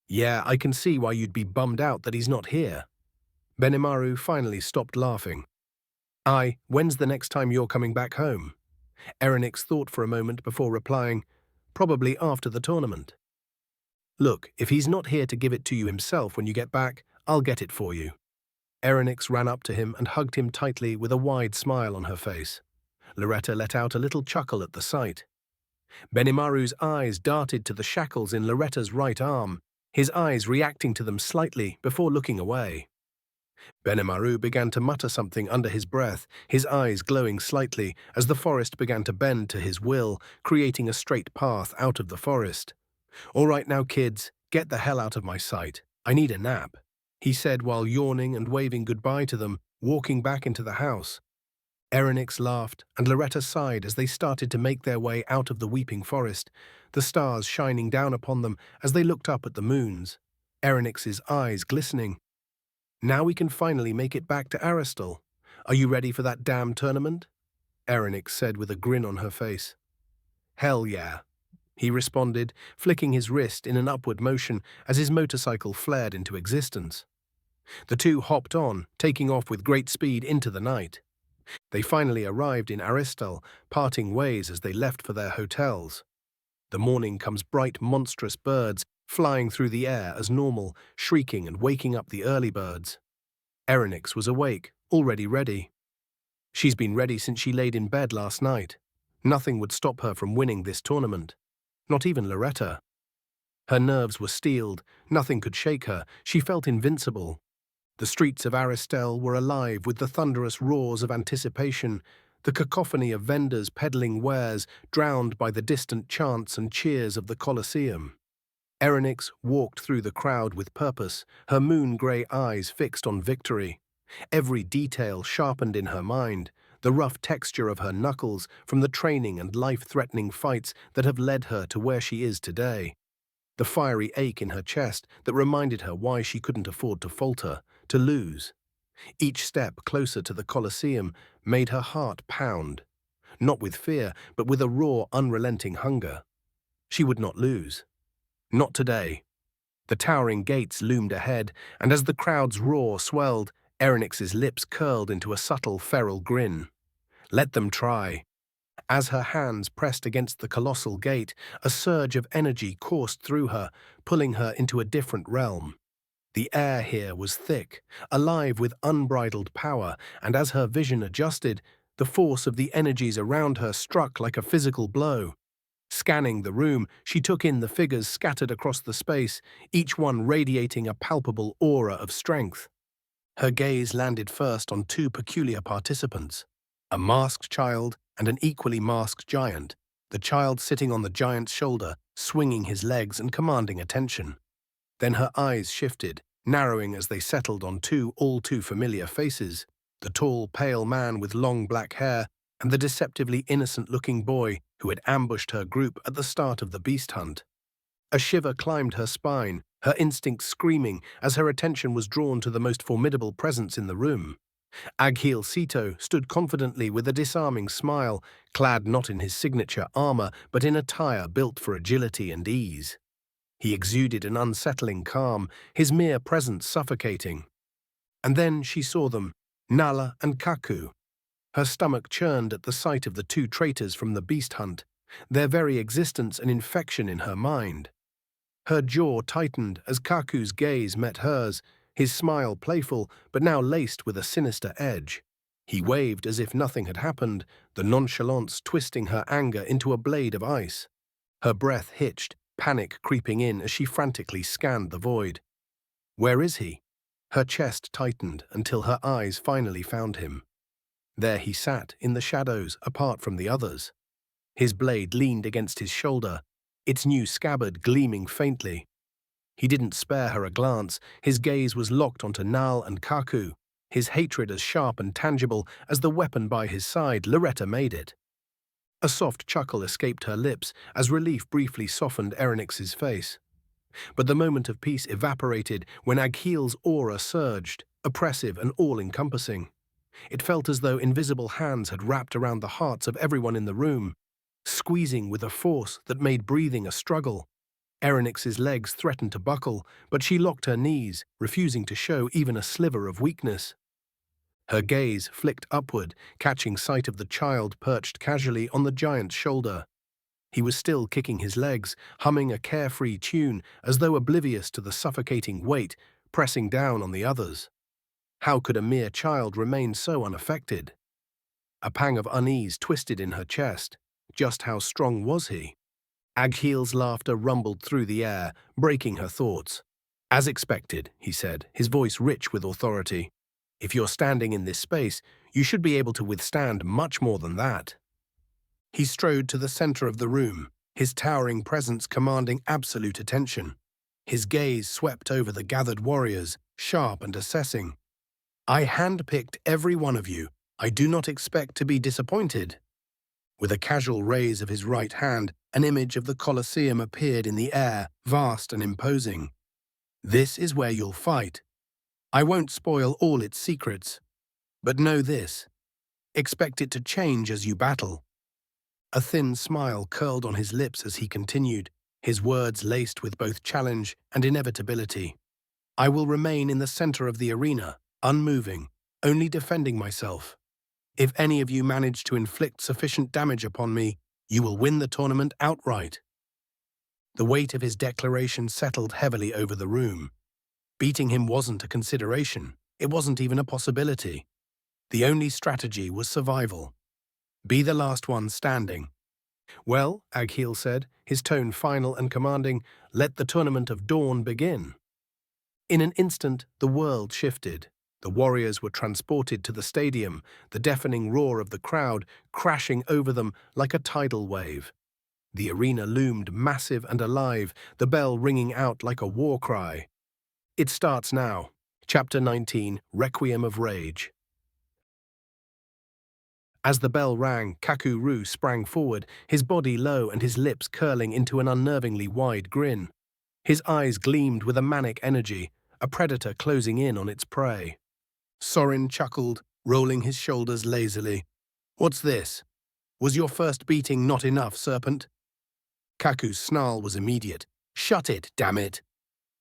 Yeah, I can see why you'd be bummed out that he's not here." Benimaru finally stopped laughing. When's the next time you're coming back home?" Erenyx thought for a moment before replying, "Probably after the tournament." "Look, if he's not here to give it to you himself when you get back, I'll get it for you." Erenyx ran up to him and hugged him tightly with a wide smile on her face. Loretta let out a little chuckle at the sight. Benimaru's eyes darted to the shackles in Loretta's right arm, his eyes reacting to them slightly before looking away. Benimaru began to mutter something under his breath, his eyes glowing slightly as the forest began to bend to his will, creating a straight path out of the forest. "All right now, kids, get the hell out of my sight. I need a nap," he said while yawning and waving goodbye to them, walking back into the house. Erenyx laughed, and Loretta sighed as they started to make their way out of the weeping forest, the stars shining down upon them as they looked up at the moons, Erenyx's eyes glistening. "Now we can finally make it back to Aristal. Are you ready for that damn tournament?" Arinex said with a grin on her face. "Hell yeah," he responded, flicking his wrist in an upward motion as his motorcycle flared into existence. The two hopped on, taking off with great speed into the night. They finally arrived in Aristal, parting ways as they left for their hotels. The morning comes bright, monstrous birds flying through the air as normal, shrieking and waking up the early birds. Erenyx was awake, already ready. She's been ready since she laid in bed last night. Nothing would stop her from winning this tournament. Not even Loretta. Her nerves were steeled, nothing could shake her, she felt invincible. The streets of Aristel were alive with the thunderous roars of anticipation, the cacophony of vendors peddling wares drowned by the distant chants and cheers of the Colosseum. Erenyx walked through the crowd with purpose, her moon-grey eyes fixed on victory. Every detail sharpened in her mind, the rough texture of her knuckles from the training and life-threatening fights that have led her to where she is today. The fiery ache in her chest that reminded her why she couldn't afford to falter, to lose. Each step closer to the Colosseum made her heart pound, not with fear, but with a raw, unrelenting hunger. She would not lose. Not today. The towering gates loomed ahead, and as the crowd's roar swelled, Erenyx's lips curled into a subtle, feral grin. Let them try. As her hands pressed against the colossal gate, a surge of energy coursed through her, pulling her into a different realm. The air here was thick, alive with unbridled power, and as her vision adjusted, the force of the energies around her struck like a physical blow. Scanning the room, she took in the figures scattered across the space, each one radiating a palpable aura of strength. Her gaze landed first on two peculiar participants, a masked child and an equally masked giant, the child sitting on the giant's shoulder, swinging his legs and commanding attention. Then her eyes shifted, narrowing as they settled on two all-too-familiar faces, the tall, pale man with long black hair and the deceptively innocent-looking boy who had ambushed her group at the start of the beast hunt. A shiver climbed her spine, her instincts screaming as her attention was drawn to the most formidable presence in the room. Aghil Sito stood confidently with a disarming smile, clad not in his signature armor but in attire built for agility and ease. He exuded an unsettling calm, his mere presence suffocating. And then she saw them, Nala and Kaku. Her stomach churned at the sight of the two traitors from the beast hunt, their very existence an infection in her mind. Her jaw tightened as Kaku's gaze met hers, his smile playful but now laced with a sinister edge. He waved as if nothing had happened, the nonchalance twisting her anger into a blade of ice. Her breath hitched, panic creeping in as she frantically scanned the void. Where is he? Her chest tightened until her eyes finally found him. There he sat, in the shadows, apart from the others. His blade leaned against his shoulder, its new scabbard gleaming faintly. He didn't spare her a glance, his gaze was locked onto Nal and Kaku, his hatred as sharp and tangible as the weapon by his side Loretta made it. A soft chuckle escaped her lips as relief briefly softened Erenyx's face. But the moment of peace evaporated when Aghil's aura surged, oppressive and all-encompassing. It felt as though invisible hands had wrapped around the hearts of everyone in the room, squeezing with a force that made breathing a struggle. Erenyx's legs threatened to buckle, but she locked her knees, refusing to show even a sliver of weakness. Her gaze flicked upward, catching sight of the child perched casually on the giant's shoulder. He was still kicking his legs, humming a carefree tune as though oblivious to the suffocating weight pressing down on the others. How could a mere child remain so unaffected? A pang of unease twisted in her chest. Just how strong was he? Aghiel's laughter rumbled through the air, breaking her thoughts. As expected, he said, his voice rich with authority. If you're standing in this space, you should be able to withstand much more than that. He strode to the center of the room, his towering presence commanding absolute attention. His gaze swept over the gathered warriors, sharp and assessing. I handpicked every one of you. I do not expect to be disappointed. With a casual raise of his right hand, an image of the Colosseum appeared in the air, vast and imposing. This is where you'll fight. I won't spoil all its secrets. But know this. Expect it to change as you battle. A thin smile curled on his lips as he continued, his words laced with both challenge and inevitability. I will remain in the center of the arena, unmoving, only defending myself. If any of you manage to inflict sufficient damage upon me, you will win the tournament outright. The weight of his declaration settled heavily over the room. Beating him wasn't a consideration. It wasn't even a possibility. The only strategy was survival. Be the last one standing. Well, Aghiel said, his tone final and commanding, let the tournament of dawn begin. In an instant, the world shifted. The warriors were transported to the stadium, the deafening roar of the crowd crashing over them like a tidal wave. The arena loomed massive and alive, the bell ringing out like a war cry. It starts now. Chapter 19, Requiem of Rage. As the bell rang, Kaku-Ru sprang forward, his body low and his lips curling into an unnervingly wide grin. His eyes gleamed with a manic energy, a predator closing in on its prey. Sorin chuckled, rolling his shoulders lazily. What's this? Was your first beating not enough, serpent? Kaku's snarl was immediate. Shut it, damn it!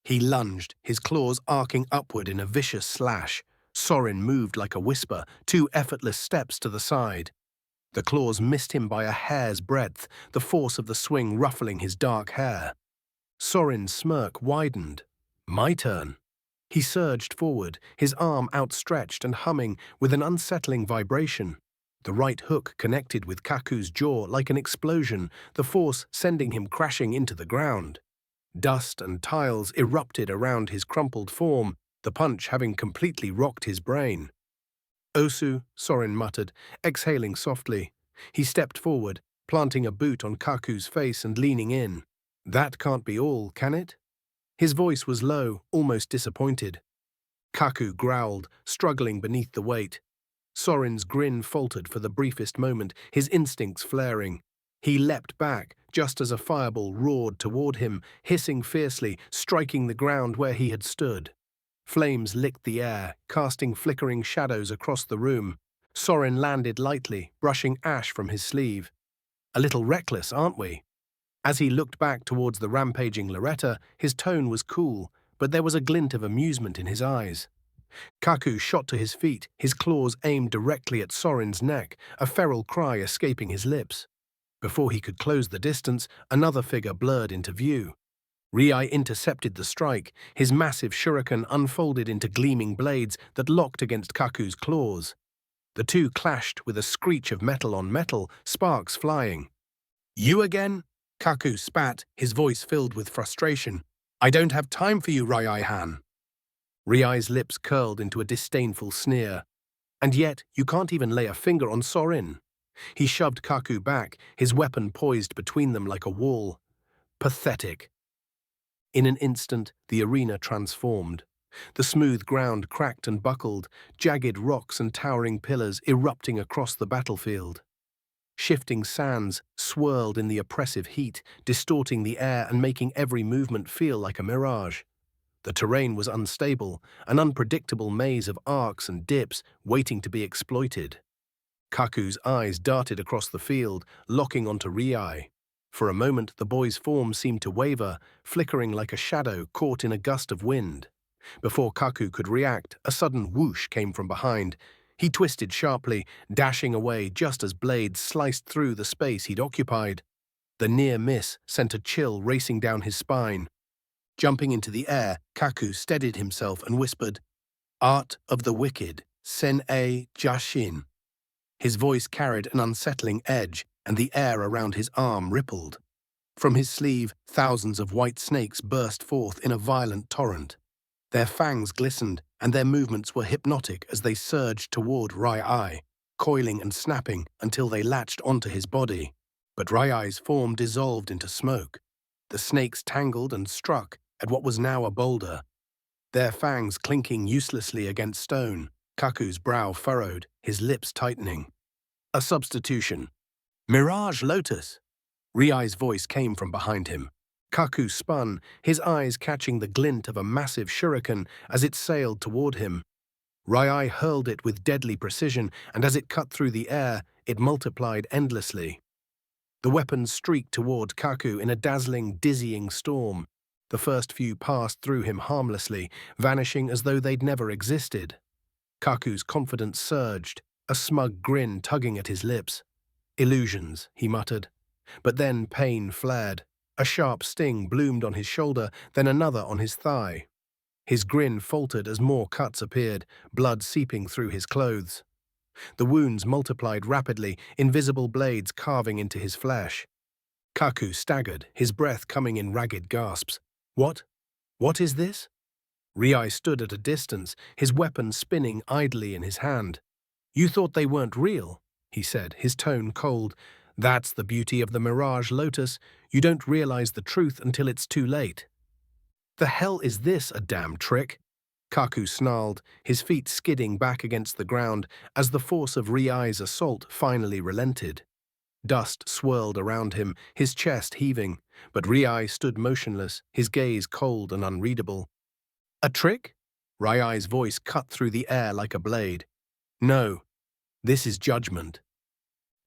He lunged, his claws arcing upward in a vicious slash. Sorin moved like a whisper, 2 effortless steps to the side. The claws missed him by a hair's breadth, the force of the swing ruffling his dark hair. Sorin's smirk widened. My turn. He surged forward, his arm outstretched and humming with an unsettling vibration. The right hook connected with Kaku's jaw like an explosion, the force sending him crashing into the ground. Dust and tiles erupted around his crumpled form, the punch having completely rocked his brain. Osu, Sorin muttered, exhaling softly. He stepped forward, planting a boot on Kaku's face and leaning in. That can't be all, can it? His voice was low, almost disappointed. Kaku growled, struggling beneath the weight. Sorin's grin faltered for the briefest moment, his instincts flaring. He leapt back, just as a fireball roared toward him, hissing fiercely, striking the ground where he had stood. Flames licked the air, casting flickering shadows across the room. Sorin landed lightly, brushing ash from his sleeve. A little reckless, aren't we? As he looked back towards the rampaging Loretta, his tone was cool, but there was a glint of amusement in his eyes. Kaku shot to his feet, his claws aimed directly at Sorin's neck, a feral cry escaping his lips. Before he could close the distance, another figure blurred into view. Riai intercepted the strike, his massive shuriken unfolded into gleaming blades that locked against Kaku's claws. The two clashed with a screech of metal on metal, sparks flying. You again? Kaku spat, his voice filled with frustration. I don't have time for you, Riai-han. Riai's lips curled into a disdainful sneer. And yet, you can't even lay a finger on Sorin. He shoved Kaku back, his weapon poised between them like a wall. Pathetic. In an instant, the arena transformed. The smooth ground cracked and buckled, jagged rocks and towering pillars erupting across the battlefield. Shifting sands swirled in the oppressive heat, distorting the air and making every movement feel like a mirage. The terrain was unstable, an unpredictable maze of arcs and dips waiting to be exploited. Kaku's eyes darted across the field, locking onto Riai. For a moment, the boy's form seemed to waver, flickering like a shadow caught in a gust of wind. Before Kaku could react, a sudden whoosh came from behind. He twisted sharply, dashing away just as blades sliced through the space he'd occupied. The near miss sent a chill racing down his spine. Jumping into the air, Kaku steadied himself and whispered, Art of the Wicked, Sen-e Jashin. His voice carried an unsettling edge, and the air around his arm rippled. From his sleeve, thousands of white snakes burst forth in a violent torrent. Their fangs glistened, and their movements were hypnotic as they surged toward Rai, coiling and snapping until they latched onto his body. But Rai's form dissolved into smoke. The snakes tangled and struck at what was now a boulder, their fangs clinking uselessly against stone. Kaku's brow furrowed, his lips tightening. A substitution. Mirage Lotus! Riai's voice came from behind him. Kaku spun, his eyes catching the glint of a massive shuriken as it sailed toward him. Rai hurled it with deadly precision, and as it cut through the air, it multiplied endlessly. The weapon streaked toward Kaku in a dazzling, dizzying storm. The first few passed through him harmlessly, vanishing as though they'd never existed. Kaku's confidence surged, a smug grin tugging at his lips. Illusions, he muttered. But then pain flared. A sharp sting bloomed on his shoulder, then another on his thigh. His grin faltered as more cuts appeared, blood seeping through his clothes. The wounds multiplied rapidly, invisible blades carving into his flesh. Kaku staggered, his breath coming in ragged gasps. What? What is this? Rai stood at a distance, his weapon spinning idly in his hand. You thought they weren't real, he said, his tone cold. That's the beauty of the Mirage Lotus. You don't realize the truth until it's too late. The hell is this, a damn trick? Kaku snarled, his feet skidding back against the ground as the force of Rai's assault finally relented. Dust swirled around him, his chest heaving, but Rai stood motionless, his gaze cold and unreadable. A trick? Rai's voice cut through the air like a blade. No, this is judgment.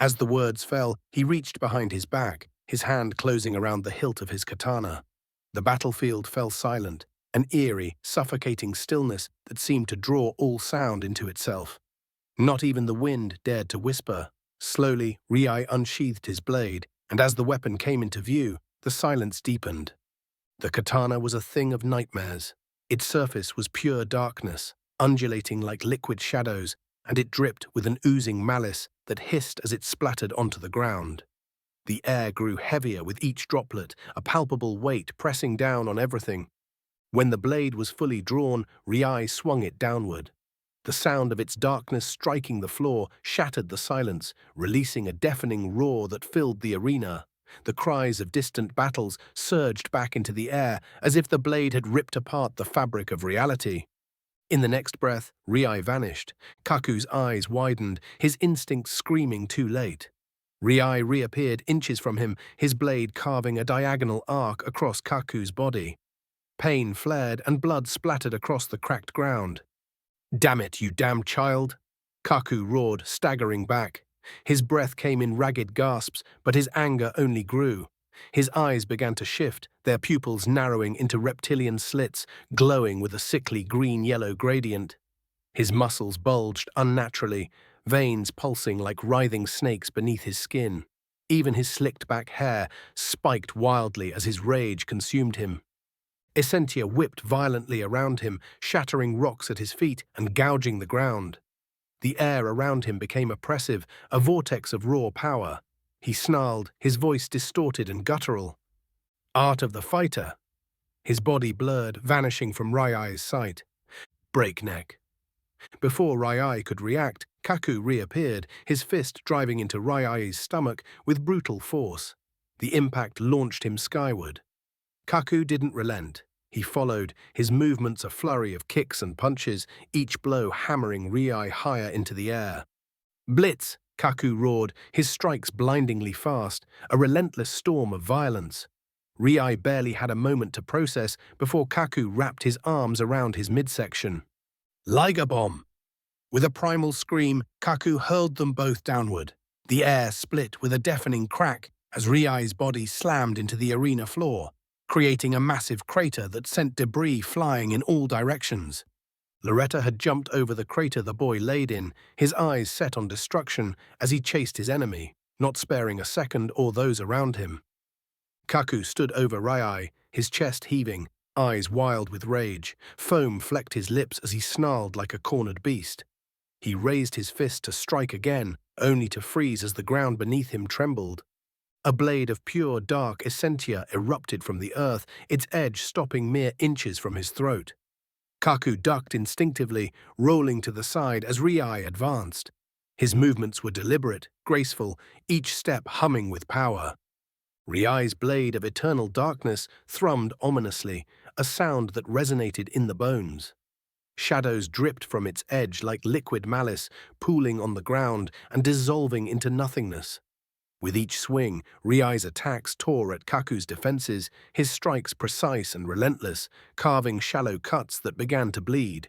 As the words fell, he reached behind his back, his hand closing around the hilt of his katana. The battlefield fell silent, an eerie, suffocating stillness that seemed to draw all sound into itself. Not even the wind dared to whisper. Slowly, Rai unsheathed his blade, and as the weapon came into view, the silence deepened. The katana was a thing of nightmares. Its surface was pure darkness, undulating like liquid shadows, and it dripped with an oozing malice that hissed as it splattered onto the ground. The air grew heavier with each droplet, a palpable weight pressing down on everything. When the blade was fully drawn, Rai swung it downward. The sound of its darkness striking the floor shattered the silence, releasing a deafening roar that filled the arena. The cries of distant battles surged back into the air as if the blade had ripped apart the fabric of reality. In the next breath, Rai vanished. Kaku's eyes widened, his instincts screaming too late. Rai reappeared inches from him, his blade carving a diagonal arc across Kaku's body. Pain flared and blood splattered across the cracked ground. Damn it, you damn child! Kaku roared, staggering back. His breath came in ragged gasps, but his anger only grew. His eyes began to shift, their pupils narrowing into reptilian slits, glowing with a sickly green-yellow gradient. His muscles bulged unnaturally, veins pulsing like writhing snakes beneath his skin. Even his slicked-back hair spiked wildly as his rage consumed him. Essentia whipped violently around him, shattering rocks at his feet and gouging the ground. The air around him became oppressive, a vortex of raw power. He snarled, his voice distorted and guttural. Art of the fighter. His body blurred, vanishing from Rai's sight. Breakneck. Before Rai could react, Kaku reappeared, his fist driving into Rai's stomach with brutal force. The impact launched him skyward. Kaku didn't relent. He followed, his movements a flurry of kicks and punches, each blow hammering Rai higher into the air. Blitz! Kaku roared, his strikes blindingly fast, a relentless storm of violence. Rai barely had a moment to process before Kaku wrapped his arms around his midsection. Liger Bomb! With a primal scream, Kaku hurled them both downward. The air split with a deafening crack as Rai's body slammed into the arena floor, creating a massive crater that sent debris flying in all directions. Loretta had jumped over the crater the boy laid in, his eyes set on destruction as he chased his enemy, not sparing a second or those around him. Kaku stood over Rai, his chest heaving, eyes wild with rage. Foam flecked his lips as he snarled like a cornered beast. He raised his fist to strike again, only to freeze as the ground beneath him trembled. A blade of pure dark essentia erupted from the earth, its edge stopping mere inches from his throat. Kaku ducked instinctively, rolling to the side as Riai advanced. His movements were deliberate, graceful, each step humming with power. Riai's blade of eternal darkness thrummed ominously, a sound that resonated in the bones. Shadows dripped from its edge like liquid malice, pooling on the ground and dissolving into nothingness. With each swing, Riai's attacks tore at Kaku's defenses, his strikes precise and relentless, carving shallow cuts that began to bleed.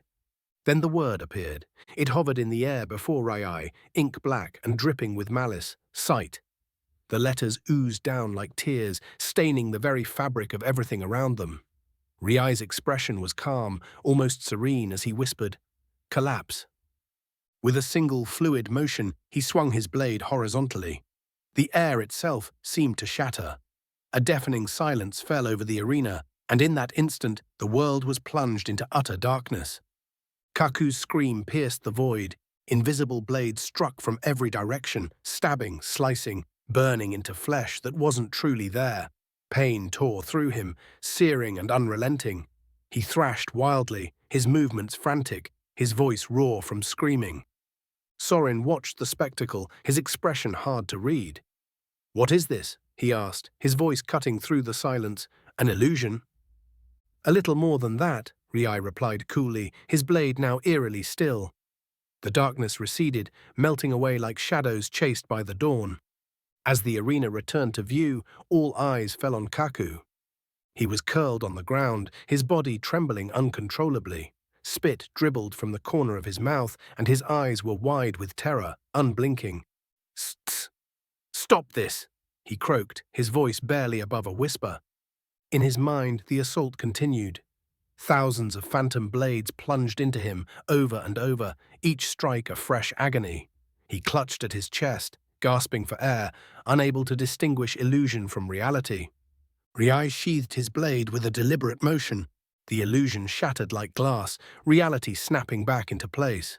Then the word appeared. It hovered in the air before Riai, ink black and dripping with malice. Sight. The letters oozed down like tears, staining the very fabric of everything around them. Riai's expression was calm, almost serene as he whispered, "Collapse." With a single fluid motion, he swung his blade horizontally. The air itself seemed to shatter. A deafening silence fell over the arena, and in that instant, the world was plunged into utter darkness. Kaku's scream pierced the void. Invisible blades struck from every direction, stabbing, slicing, burning into flesh that wasn't truly there. Pain tore through him, searing and unrelenting. He thrashed wildly, his movements frantic, his voice raw from screaming. Sorin watched the spectacle, his expression hard to read. "What is this?" he asked, his voice cutting through the silence. "An illusion?" "A little more than that," Riai replied coolly, his blade now eerily still. The darkness receded, melting away like shadows chased by the dawn. As the arena returned to view, all eyes fell on Kaku. He was curled on the ground, his body trembling uncontrollably. Spit dribbled from the corner of his mouth, and his eyes were wide with terror, unblinking. "Stop this!" he croaked, his voice barely above a whisper. In his mind, the assault continued. Thousands of phantom blades plunged into him, over and over, each strike a fresh agony. He clutched at his chest, gasping for air, unable to distinguish illusion from reality. Riai sheathed his blade with a deliberate motion. The illusion shattered like glass, reality snapping back into place.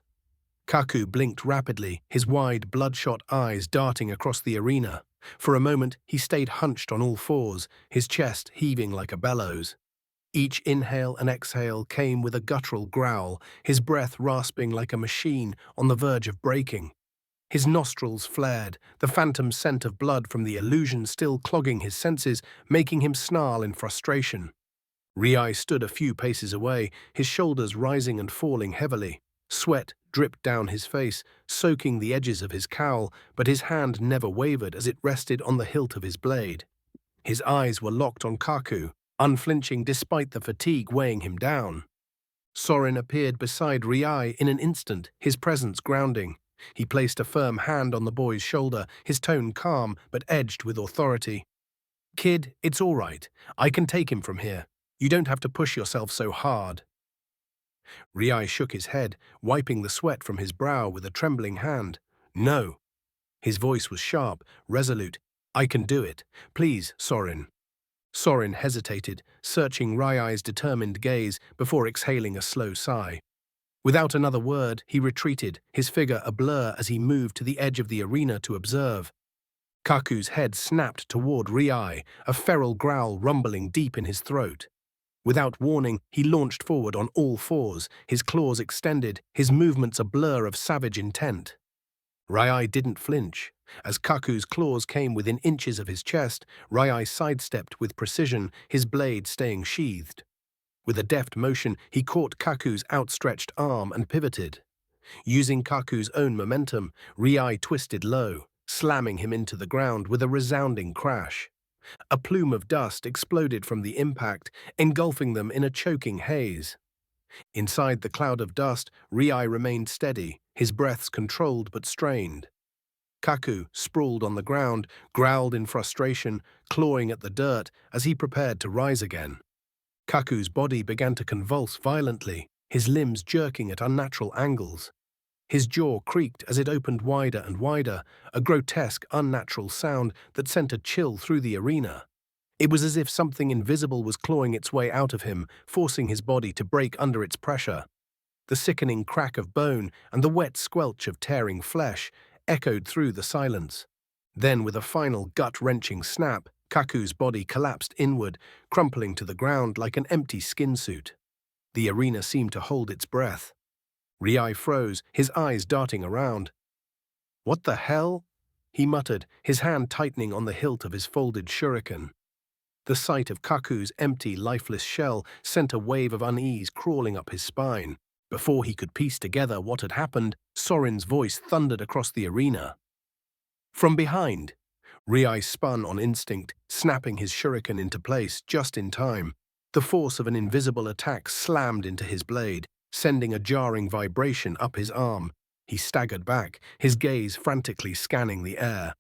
Kaku blinked rapidly, his wide, bloodshot eyes darting across the arena. For a moment, he stayed hunched on all fours, his chest heaving like a bellows. Each inhale and exhale came with a guttural growl, his breath rasping like a machine on the verge of breaking. His nostrils flared, the phantom scent of blood from the illusion still clogging his senses, making him snarl in frustration. Riai stood a few paces away, his shoulders rising and falling heavily. Sweat dripped down his face, soaking the edges of his cowl, but his hand never wavered as it rested on the hilt of his blade. His eyes were locked on Kaku, unflinching despite the fatigue weighing him down. Sorin appeared beside Riai in an instant, his presence grounding. He placed a firm hand on the boy's shoulder, his tone calm but edged with authority. "Kid, it's all right. I can take him from here. You don't have to push yourself so hard." Riai shook his head, wiping the sweat from his brow with a trembling hand. "No." His voice was sharp, resolute. "I can do it. Please, Sorin." Sorin hesitated, searching Riai's determined gaze before exhaling a slow sigh. Without another word, he retreated, his figure a blur as he moved to the edge of the arena to observe. Kaku's head snapped toward Riai, a feral growl rumbling deep in his throat. Without warning, he launched forward on all fours, his claws extended, his movements a blur of savage intent. Riai didn't flinch. As Kaku's claws came within inches of his chest, Riai sidestepped with precision, his blade staying sheathed. With a deft motion, he caught Kaku's outstretched arm and pivoted. Using Kaku's own momentum, Riai twisted low, slamming him into the ground with a resounding crash. A plume of dust exploded from the impact, engulfing them in a choking haze. Inside the cloud of dust, Riai remained steady, his breaths controlled but strained. Kaku, sprawled on the ground, growled in frustration, clawing at the dirt as he prepared to rise again. Kaku's body began to convulse violently, his limbs jerking at unnatural angles. His jaw creaked as it opened wider and wider, a grotesque, unnatural sound that sent a chill through the arena. It was as if something invisible was clawing its way out of him, forcing his body to break under its pressure. The sickening crack of bone and the wet squelch of tearing flesh echoed through the silence. Then, with a final gut-wrenching snap, Kaku's body collapsed inward, crumpling to the ground like an empty skin suit. The arena seemed to hold its breath. Riai froze, his eyes darting around. "What the hell?" he muttered, his hand tightening on the hilt of his folded shuriken. The sight of Kaku's empty, lifeless shell sent a wave of unease crawling up his spine. Before he could piece together what had happened, Sorin's voice thundered across the arena. From behind, Riai spun on instinct, snapping his shuriken into place just in time. The force of an invisible attack slammed into his blade, sending a jarring vibration up his arm. He staggered back, his gaze frantically scanning the air.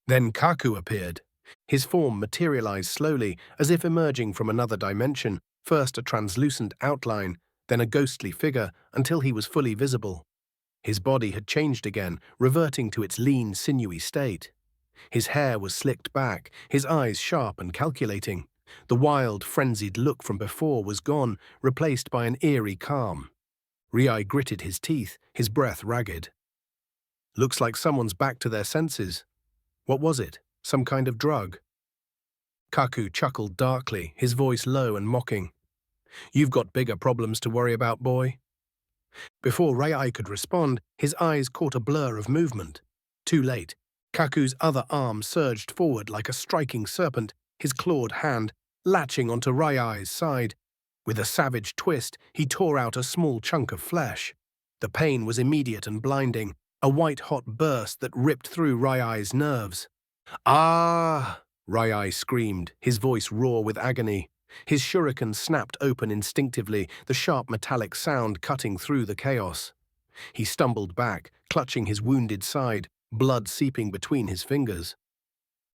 Then Kaku appeared. His form materialized slowly, as if emerging from another dimension, first a translucent outline, then a ghostly figure, until he was fully visible. His body had changed again, reverting to its lean, sinewy state. His hair was slicked back, his eyes sharp and calculating. The wild, frenzied look from before was gone, replaced by an eerie calm. Riai gritted his teeth, his breath ragged. "Looks like someone's back to their senses. What was it? Some kind of drug?" Kaku chuckled darkly, his voice low and mocking. "You've got bigger problems to worry about, boy." Before Riai could respond, his eyes caught a blur of movement. Too late. Kaku's other arm surged forward like a striking serpent, his clawed hand latching onto Riai's side. With a savage twist, he tore out a small chunk of flesh. The pain was immediate and blinding, a white-hot burst that ripped through Riai's nerves. "Ah!" Riai screamed, his voice raw with agony. His shuriken snapped open instinctively, the sharp metallic sound cutting through the chaos. He stumbled back, clutching his wounded side, blood seeping between his fingers.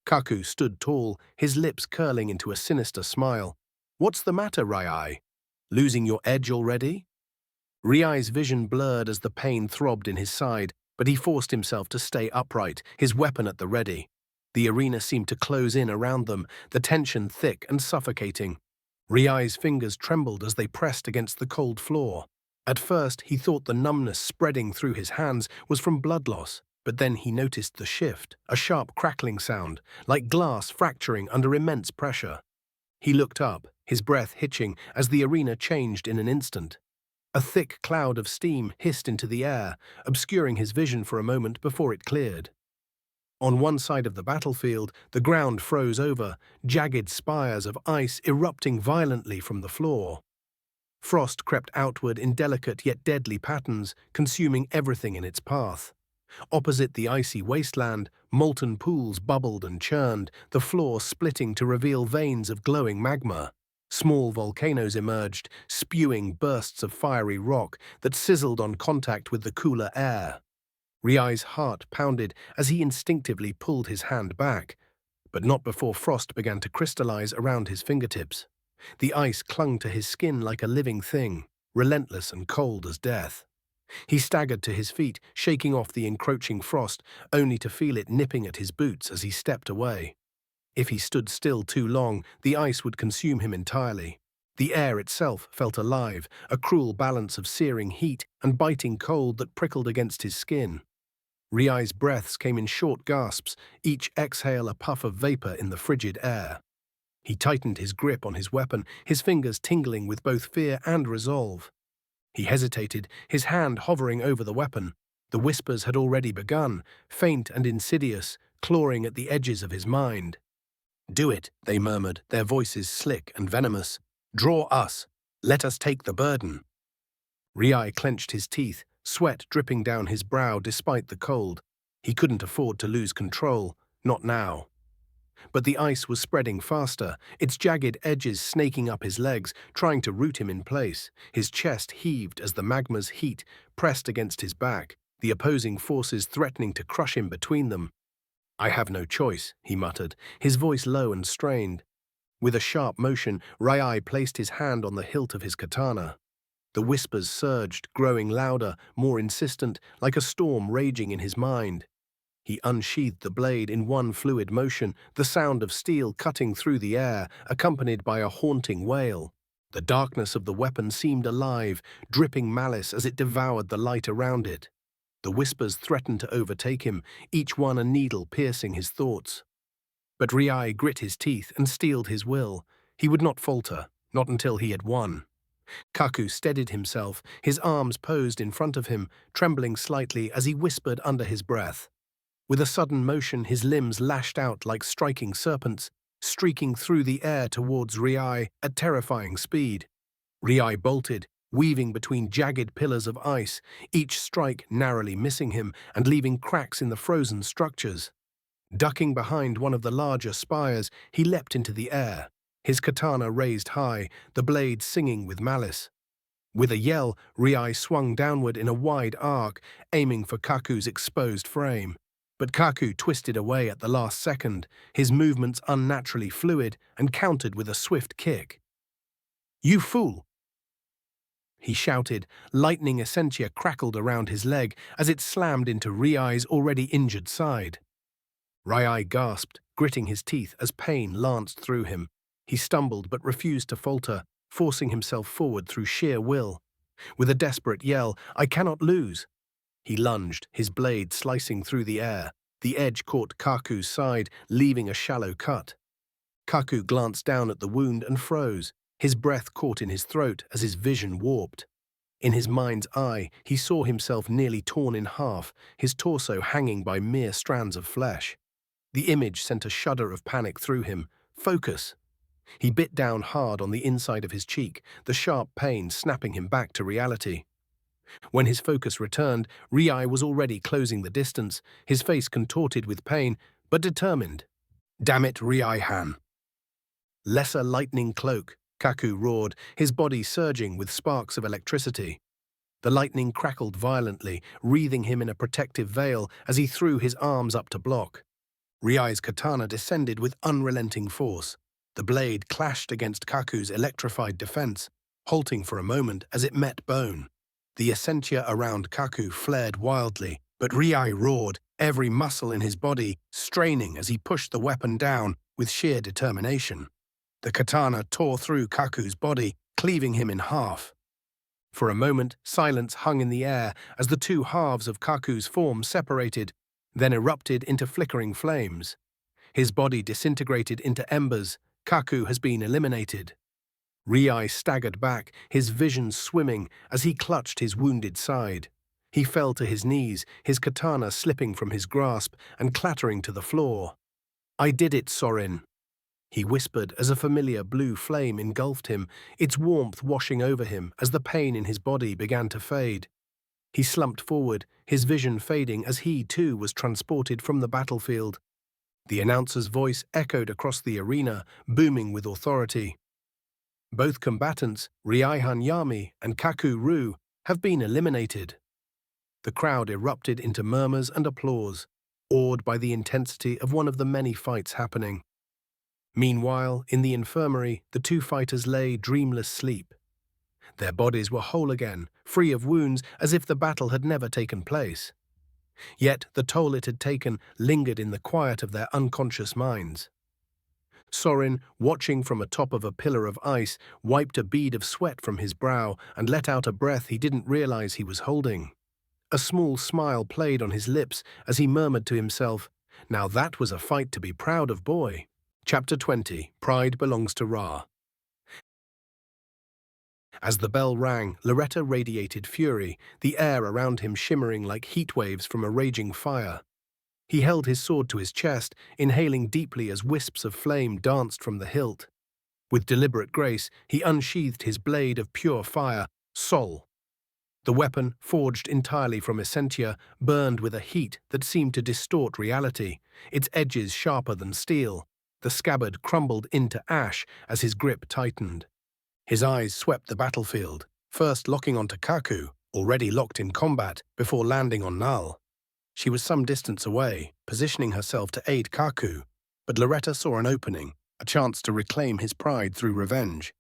Kaku stood tall, his lips curling into a sinister smile. "What's the matter, Riai? Losing your edge already?" Riai's vision blurred as the pain throbbed in his side, but he forced himself to stay upright, his weapon at the ready. The arena seemed to close in around them, the tension thick and suffocating. Riai's fingers trembled as they pressed against the cold floor. At first, he thought the numbness spreading through his hands was from blood loss, but then he noticed the shift, a sharp crackling sound, like glass fracturing under immense pressure. He looked up, his breath hitching as the arena changed in an instant. A thick cloud of steam hissed into the air, obscuring his vision for a moment before it cleared. On one side of the battlefield, the ground froze over, jagged spires of ice erupting violently from the floor. Frost crept outward in delicate yet deadly patterns, consuming everything in its path. Opposite the icy wasteland, molten pools bubbled and churned, the floor splitting to reveal veins of glowing magma. Small volcanoes emerged, spewing bursts of fiery rock that sizzled on contact with the cooler air. Riai's heart pounded as he instinctively pulled his hand back, but not before frost began to crystallize around his fingertips. The ice clung to his skin like a living thing, relentless and cold as death. He staggered to his feet, shaking off the encroaching frost, only to feel it nipping at his boots as he stepped away. If he stood still too long, the ice would consume him entirely. The air itself felt alive, a cruel balance of searing heat and biting cold that prickled against his skin. Riai's breaths came in short gasps, each exhale a puff of vapor in the frigid air. He tightened his grip on his weapon, his fingers tingling with both fear and resolve. He hesitated, his hand hovering over the weapon. The whispers had already begun, faint and insidious, clawing at the edges of his mind. "Do it," they murmured, their voices slick and venomous. "Draw us. Let us take the burden." Riai clenched his teeth, sweat dripping down his brow despite the cold. He couldn't afford to lose control, not now. But the ice was spreading faster, its jagged edges snaking up his legs, trying to root him in place. His chest heaved as the magma's heat pressed against his back, the opposing forces threatening to crush him between them. "I have no choice," he muttered, his voice low and strained. With a sharp motion, Riai placed his hand on the hilt of his katana. The whispers surged, growing louder, more insistent, like a storm raging in his mind. He unsheathed the blade in one fluid motion, the sound of steel cutting through the air, accompanied by a haunting wail. The darkness of the weapon seemed alive, dripping malice as it devoured the light around it. The whispers threatened to overtake him, each one a needle piercing his thoughts. But Riai grit his teeth and steeled his will. He would not falter, not until he had won. Kaku steadied himself, his arms posed in front of him, trembling slightly as he whispered under his breath. With a sudden motion, his limbs lashed out like striking serpents, streaking through the air towards Riai at terrifying speed. Riai bolted, weaving between jagged pillars of ice, each strike narrowly missing him and leaving cracks in the frozen structures. Ducking behind one of the larger spires, he leapt into the air, his katana raised high, the blade singing with malice. With a yell, Riai swung downward in a wide arc, aiming for Kaku's exposed frame. But Kaku twisted away at the last second, his movements unnaturally fluid, and countered with a swift kick. "You fool!" he shouted. Lightning essentia crackled around his leg as it slammed into Riai's already injured side. Riai gasped, gritting his teeth as pain lanced through him. He stumbled but refused to falter, forcing himself forward through sheer will. With a desperate yell, "I cannot lose!" he lunged, his blade slicing through the air. The edge caught Kaku's side, leaving a shallow cut. Kaku glanced down at the wound and froze, his breath caught in his throat as his vision warped. In his mind's eye, he saw himself nearly torn in half, his torso hanging by mere strands of flesh. The image sent a shudder of panic through him. Focus! He bit down hard on the inside of his cheek, the sharp pain snapping him back to reality. When his focus returned, Riai was already closing the distance, his face contorted with pain, but determined. "Damn it, Riai-han!" "Lesser lightning cloak," Kaku roared, his body surging with sparks of electricity. The lightning crackled violently, wreathing him in a protective veil as he threw his arms up to block. Riai's katana descended with unrelenting force. The blade clashed against Kaku's electrified defense, halting for a moment as it met bone. The essentia around Kaku flared wildly, but Riai roared, every muscle in his body straining as he pushed the weapon down with sheer determination. The katana tore through Kaku's body, cleaving him in half. For a moment, silence hung in the air as the two halves of Kaku's form separated, then erupted into flickering flames. His body disintegrated into embers. Kaku has been eliminated. Riai staggered back, his vision swimming as he clutched his wounded side. He fell to his knees, his katana slipping from his grasp and clattering to the floor. "I did it, Sorin," he whispered as a familiar blue flame engulfed him, its warmth washing over him as the pain in his body began to fade. He slumped forward, his vision fading as he, too, was transported from the battlefield. The announcer's voice echoed across the arena, booming with authority. "Both combatants, Riai-han Yami and Kaku Ru, have been eliminated." The crowd erupted into murmurs and applause, awed by the intensity of one of the many fights happening. Meanwhile, in the infirmary, the two fighters lay dreamless sleep. Their bodies were whole again, free of wounds, as if the battle had never taken place. Yet the toll it had taken lingered in the quiet of their unconscious minds. Sorin, watching from atop of a pillar of ice, wiped a bead of sweat from his brow and let out a breath he didn't realize he was holding. A small smile played on his lips as he murmured to himself, "Now that was a fight to be proud of, boy." Chapter 20. Pride Belongs to Ra. As the bell rang, Loretta radiated fury, the air around him shimmering like heat waves from a raging fire. He held his sword to his chest, inhaling deeply as wisps of flame danced from the hilt. With deliberate grace, he unsheathed his blade of pure fire, Sol. The weapon, forged entirely from essentia, burned with a heat that seemed to distort reality, its edges sharper than steel. The scabbard crumbled into ash as his grip tightened. His eyes swept the battlefield, first locking onto Kaku, already locked in combat, before landing on Null. She was some distance away, positioning herself to aid Kaku, but Loretta saw an opening, a chance to reclaim his pride through revenge.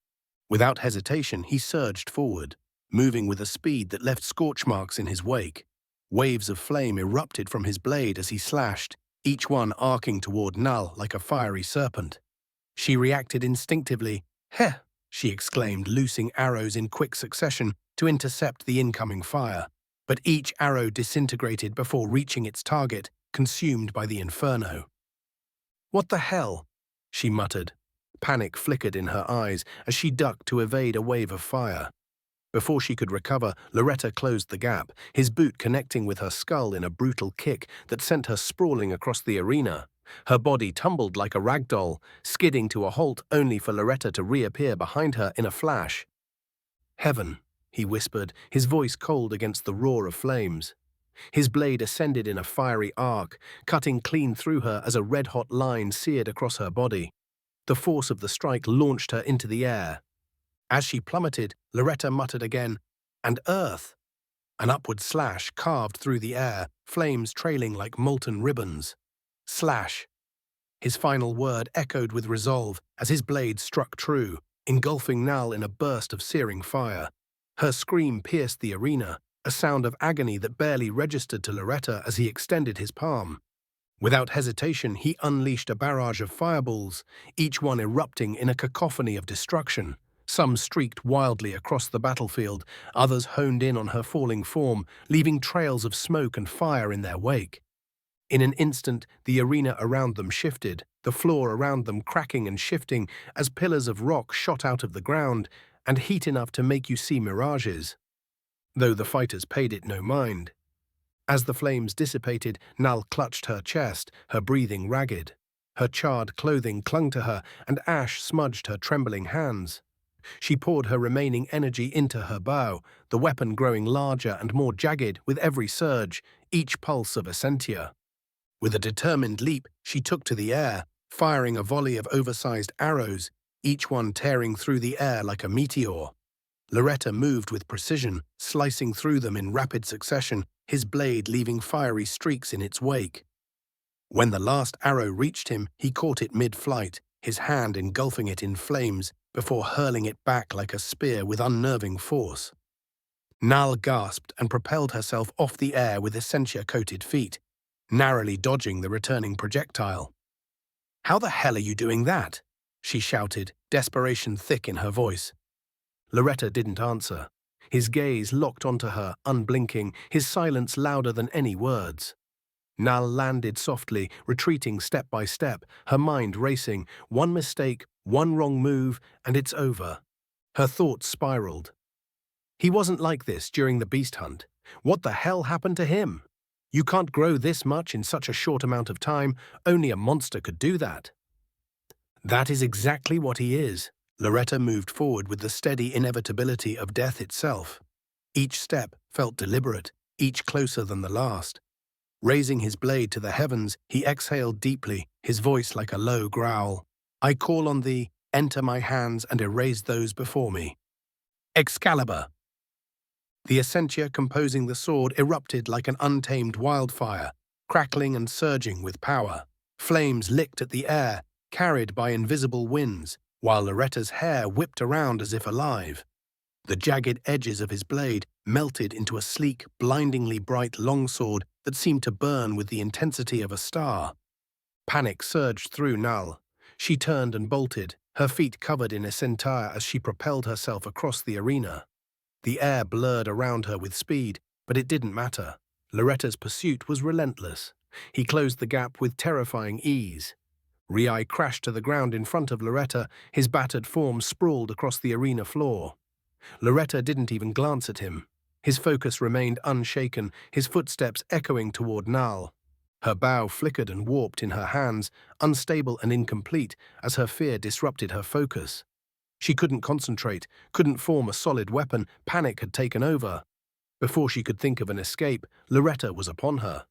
Without hesitation, he surged forward, moving with a speed that left scorch marks in his wake. Waves of flame erupted from his blade as he slashed, each one arcing toward Null like a fiery serpent. She reacted instinctively. "Heh!" she exclaimed, loosing arrows in quick succession to intercept the incoming fire. but each arrow disintegrated before reaching its target, consumed by the inferno. "What the hell?" she muttered. Panic flickered in her eyes as she ducked to evade a wave of fire. Before she could recover, Loretta closed the gap, his boot connecting with her skull in a brutal kick that sent her sprawling across the arena. Her body tumbled like a rag doll, skidding to a halt only for Loretta to reappear behind her in a flash. "Heaven," he whispered, his voice cold against the roar of flames. His blade ascended in a fiery arc, cutting clean through her as a red-hot line seared across her body. The force of the strike launched her into the air. As she plummeted, Loretta muttered again, "And earth!" An upward slash carved through the air, flames trailing like molten ribbons. Slash. His final word echoed with resolve as his blade struck true, engulfing Nal in a burst of searing fire. Her scream pierced the arena, a sound of agony that barely registered to Loretta as he extended his palm. Without hesitation, he unleashed a barrage of fireballs, each one erupting in a cacophony of destruction. Some streaked wildly across the battlefield, others honed in on her falling form, leaving trails of smoke and fire in their wake. In an instant, the arena around them shifted, the floor around them cracking and shifting as pillars of rock shot out of the ground, and heat enough to make you see mirages. Though the fighters paid it no mind. As the flames dissipated, Nal clutched her chest, her breathing ragged. Her charred clothing clung to her, and ash smudged her trembling hands. She poured her remaining energy into her bow, the weapon growing larger and more jagged with every surge, each pulse of Essentia. With a determined leap, she took to the air, firing a volley of oversized arrows, each one tearing through the air like a meteor. Loretta moved with precision, slicing through them in rapid succession, his blade leaving fiery streaks in its wake. When the last arrow reached him, he caught it mid-flight, his hand engulfing it in flames before hurling it back like a spear with unnerving force. Nal gasped and propelled herself off the air with Essentia-coated feet, narrowly dodging the returning projectile. "How the hell are you doing that?" she shouted, desperation thick in her voice. Loretta didn't answer. His gaze locked onto her, unblinking, his silence louder than any words. Nal landed softly, retreating step by step, her mind racing. One mistake, one wrong move, and it's over. Her thoughts spiraled. He wasn't like this during the beast hunt. What the hell happened to him? You can't grow this much in such a short amount of time. Only a monster could do that. That is exactly what he is. Loretta moved forward with the steady inevitability of death itself. Each step felt deliberate, each closer than the last. Raising his blade to the heavens, he exhaled deeply, his voice like a low growl. "I call on thee, enter my hands and erase those before me." Excalibur! The Essentia composing the sword erupted like an untamed wildfire, crackling and surging with power. Flames licked at the air, carried by invisible winds, while Loretta's hair whipped around as if alive. The jagged edges of his blade melted into a sleek, blindingly bright longsword that seemed to burn with the intensity of a star. Panic surged through Nal. She turned and bolted, her feet covered in Essentia as she propelled herself across the arena. The air blurred around her with speed, but it didn't matter. Loretta's pursuit was relentless. He closed the gap with terrifying ease. Rai crashed to the ground in front of Loretta, his battered form sprawled across the arena floor. Loretta didn't even glance at him. His focus remained unshaken, his footsteps echoing toward Nal. Her bow flickered and warped in her hands, unstable and incomplete as her fear disrupted her focus. She couldn't concentrate, couldn't form a solid weapon. Panic had taken over. Before she could think of an escape, Loretta was upon her.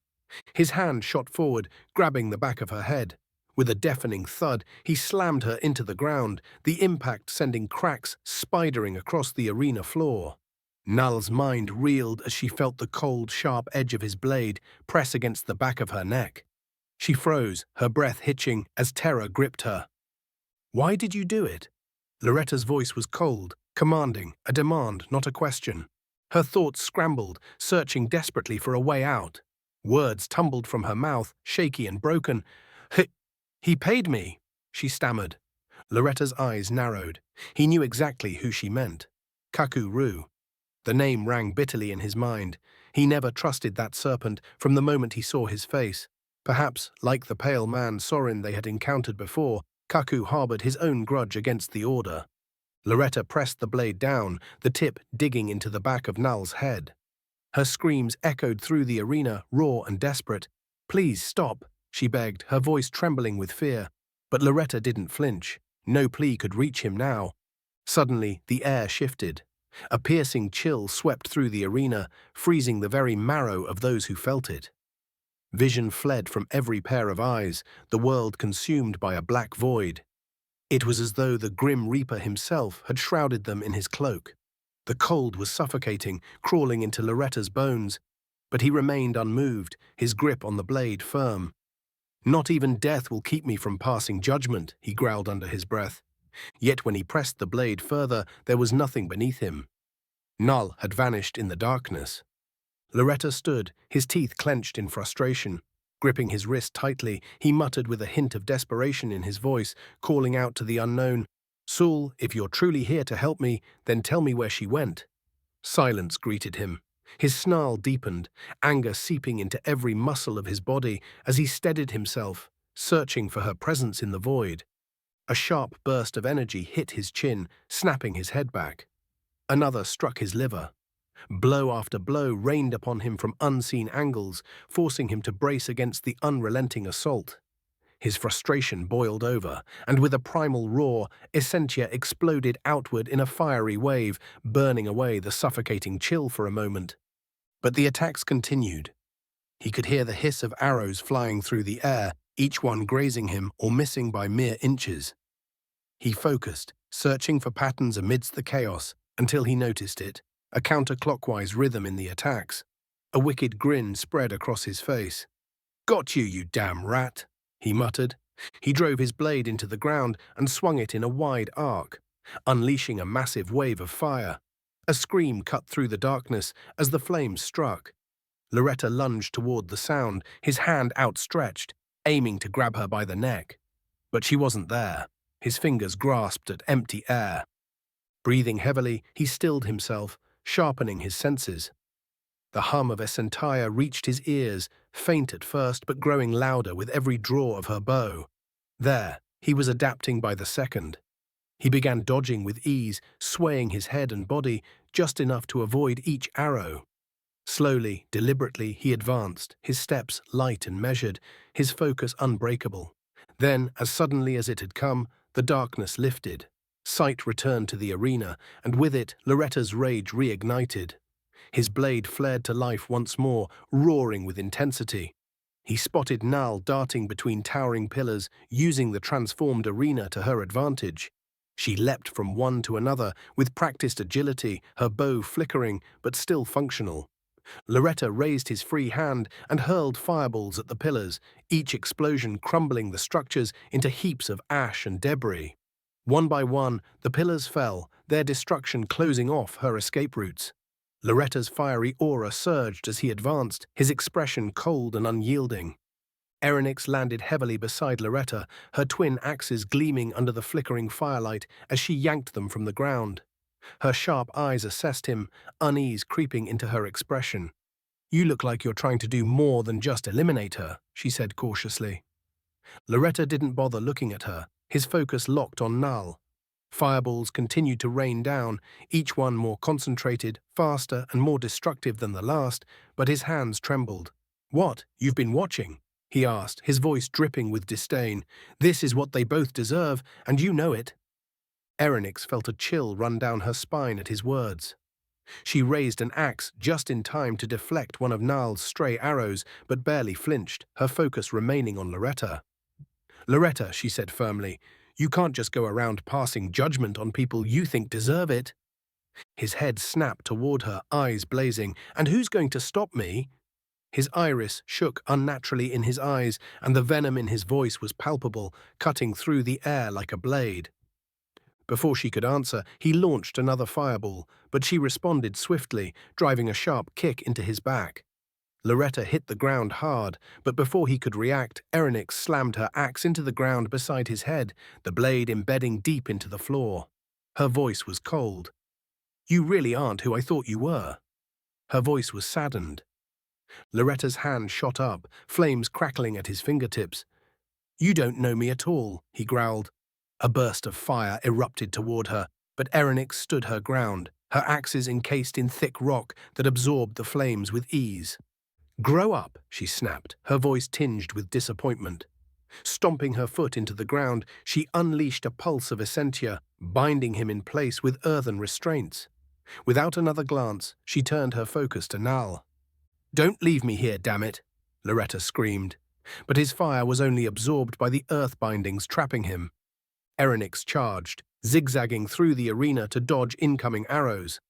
His hand shot forward, grabbing the back of her head. With a deafening thud, he slammed her into the ground, the impact sending cracks spidering across the arena floor. Nal's mind reeled as she felt the cold, sharp edge of his blade press against the back of her neck. She froze, her breath hitching as terror gripped her. "Why did you do it?" Loretta's voice was cold, commanding, a demand, not a question. Her thoughts scrambled, searching desperately for a way out. Words tumbled from her mouth, shaky and broken. He paid me," she stammered. Loretta's eyes narrowed. He knew exactly who she meant. Kaku Ru. The name rang bitterly in his mind. He never trusted that serpent from the moment he saw his face. Perhaps, like the pale man Sorin they had encountered before, Kaku harbored his own grudge against the Order. Loretta pressed the blade down, the tip digging into the back of Null's head. Her screams echoed through the arena, raw and desperate. "Please stop," she begged, her voice trembling with fear. But Loretta didn't flinch. No plea could reach him now. Suddenly, the air shifted. A piercing chill swept through the arena, freezing the very marrow of those who felt it. Vision fled from every pair of eyes, the world consumed by a black void. It was as though the Grim Reaper himself had shrouded them in his cloak. The cold was suffocating, crawling into Loretta's bones, but he remained unmoved, his grip on the blade firm. "Not even death will keep me from passing judgment," he growled under his breath. Yet when he pressed the blade further, there was nothing beneath him. Null had vanished in the darkness. Loretta stood, his teeth clenched in frustration. Gripping his wrist tightly, he muttered with a hint of desperation in his voice, calling out to the unknown, "Sul, if you're truly here to help me, then tell me where she went." Silence greeted him. His snarl deepened, anger seeping into every muscle of his body as he steadied himself, searching for her presence in the void. A sharp burst of energy hit his chin, snapping his head back. Another struck his liver. Blow after blow rained upon him from unseen angles, forcing him to brace against the unrelenting assault. His frustration boiled over, and with a primal roar, Essentia exploded outward in a fiery wave, burning away the suffocating chill for a moment. But the attacks continued. He could hear the hiss of arrows flying through the air, each one grazing him or missing by mere inches. He focused, searching for patterns amidst the chaos, until he noticed it, a counterclockwise rhythm in the attacks. A wicked grin spread across his face. "Got you, you damn rat," he muttered. He drove his blade into the ground and swung it in a wide arc, unleashing a massive wave of fire. A scream cut through the darkness as the flames struck. Loretta lunged toward the sound, his hand outstretched, aiming to grab her by the neck. But she wasn't there. His fingers grasped at empty air. Breathing heavily, he stilled himself, sharpening his senses. The hum of Essentia reached his ears, faint at first but growing louder with every draw of her bow. There, he was adapting by the second. He began dodging with ease, swaying his head and body just enough to avoid each arrow. Slowly, deliberately, he advanced, his steps light and measured, his focus unbreakable. Then, as suddenly as it had come, the darkness lifted. Sight returned to the arena, and with it, Loretta's rage reignited. His blade flared to life once more, roaring with intensity. He spotted Null darting between towering pillars, using the transformed arena to her advantage. She leapt from one to another with practiced agility, her bow flickering but still functional. Loretta raised his free hand and hurled fireballs at the pillars, each explosion crumbling the structures into heaps of ash and debris. One by one, the pillars fell, their destruction closing off her escape routes. Loretta's fiery aura surged as he advanced, his expression cold and unyielding. Erenyx landed heavily beside Loretta, her twin axes gleaming under the flickering firelight as she yanked them from the ground. Her sharp eyes assessed him, unease creeping into her expression. "You look like you're trying to do more than just eliminate her," she said cautiously. Loretta didn't bother looking at her, his focus locked on Null. Fireballs continued to rain down, each one more concentrated, faster and more destructive than the last, but his hands trembled. "What, you've been watching?" he asked, his voice dripping with disdain. "This is what they both deserve, and you know it." Arinex felt a chill run down her spine at his words. She raised an axe just in time to deflect one of Null's stray arrows, but barely flinched, her focus remaining on Loretta. "Loretta," she said firmly, "you can't just go around passing judgment on people you think deserve it." His head snapped toward her, eyes blazing. "And who's going to stop me?" His iris shook unnaturally in his eyes, and the venom in his voice was palpable, cutting through the air like a blade. Before she could answer, he launched another fireball, but she responded swiftly, driving a sharp kick into his back. Loretta hit the ground hard, but before he could react, Erenyx slammed her axe into the ground beside his head, the blade embedding deep into the floor. Her voice was cold. "You really aren't who I thought you were." Her voice was saddened. Loretta's hand shot up, flames crackling at his fingertips. "You don't know me at all," he growled. A burst of fire erupted toward her, but Erenyx stood her ground, her axes encased in thick rock that absorbed the flames with ease. "Grow up," she snapped, her voice tinged with disappointment. Stomping her foot into the ground, she unleashed a pulse of essentia, binding him in place with earthen restraints. Without another glance, she turned her focus to Nal. "Don't leave me here, damn it!" Loretta screamed. But his fire was only absorbed by the earth bindings trapping him. Erenyx charged, zigzagging through the arena to dodge incoming arrows.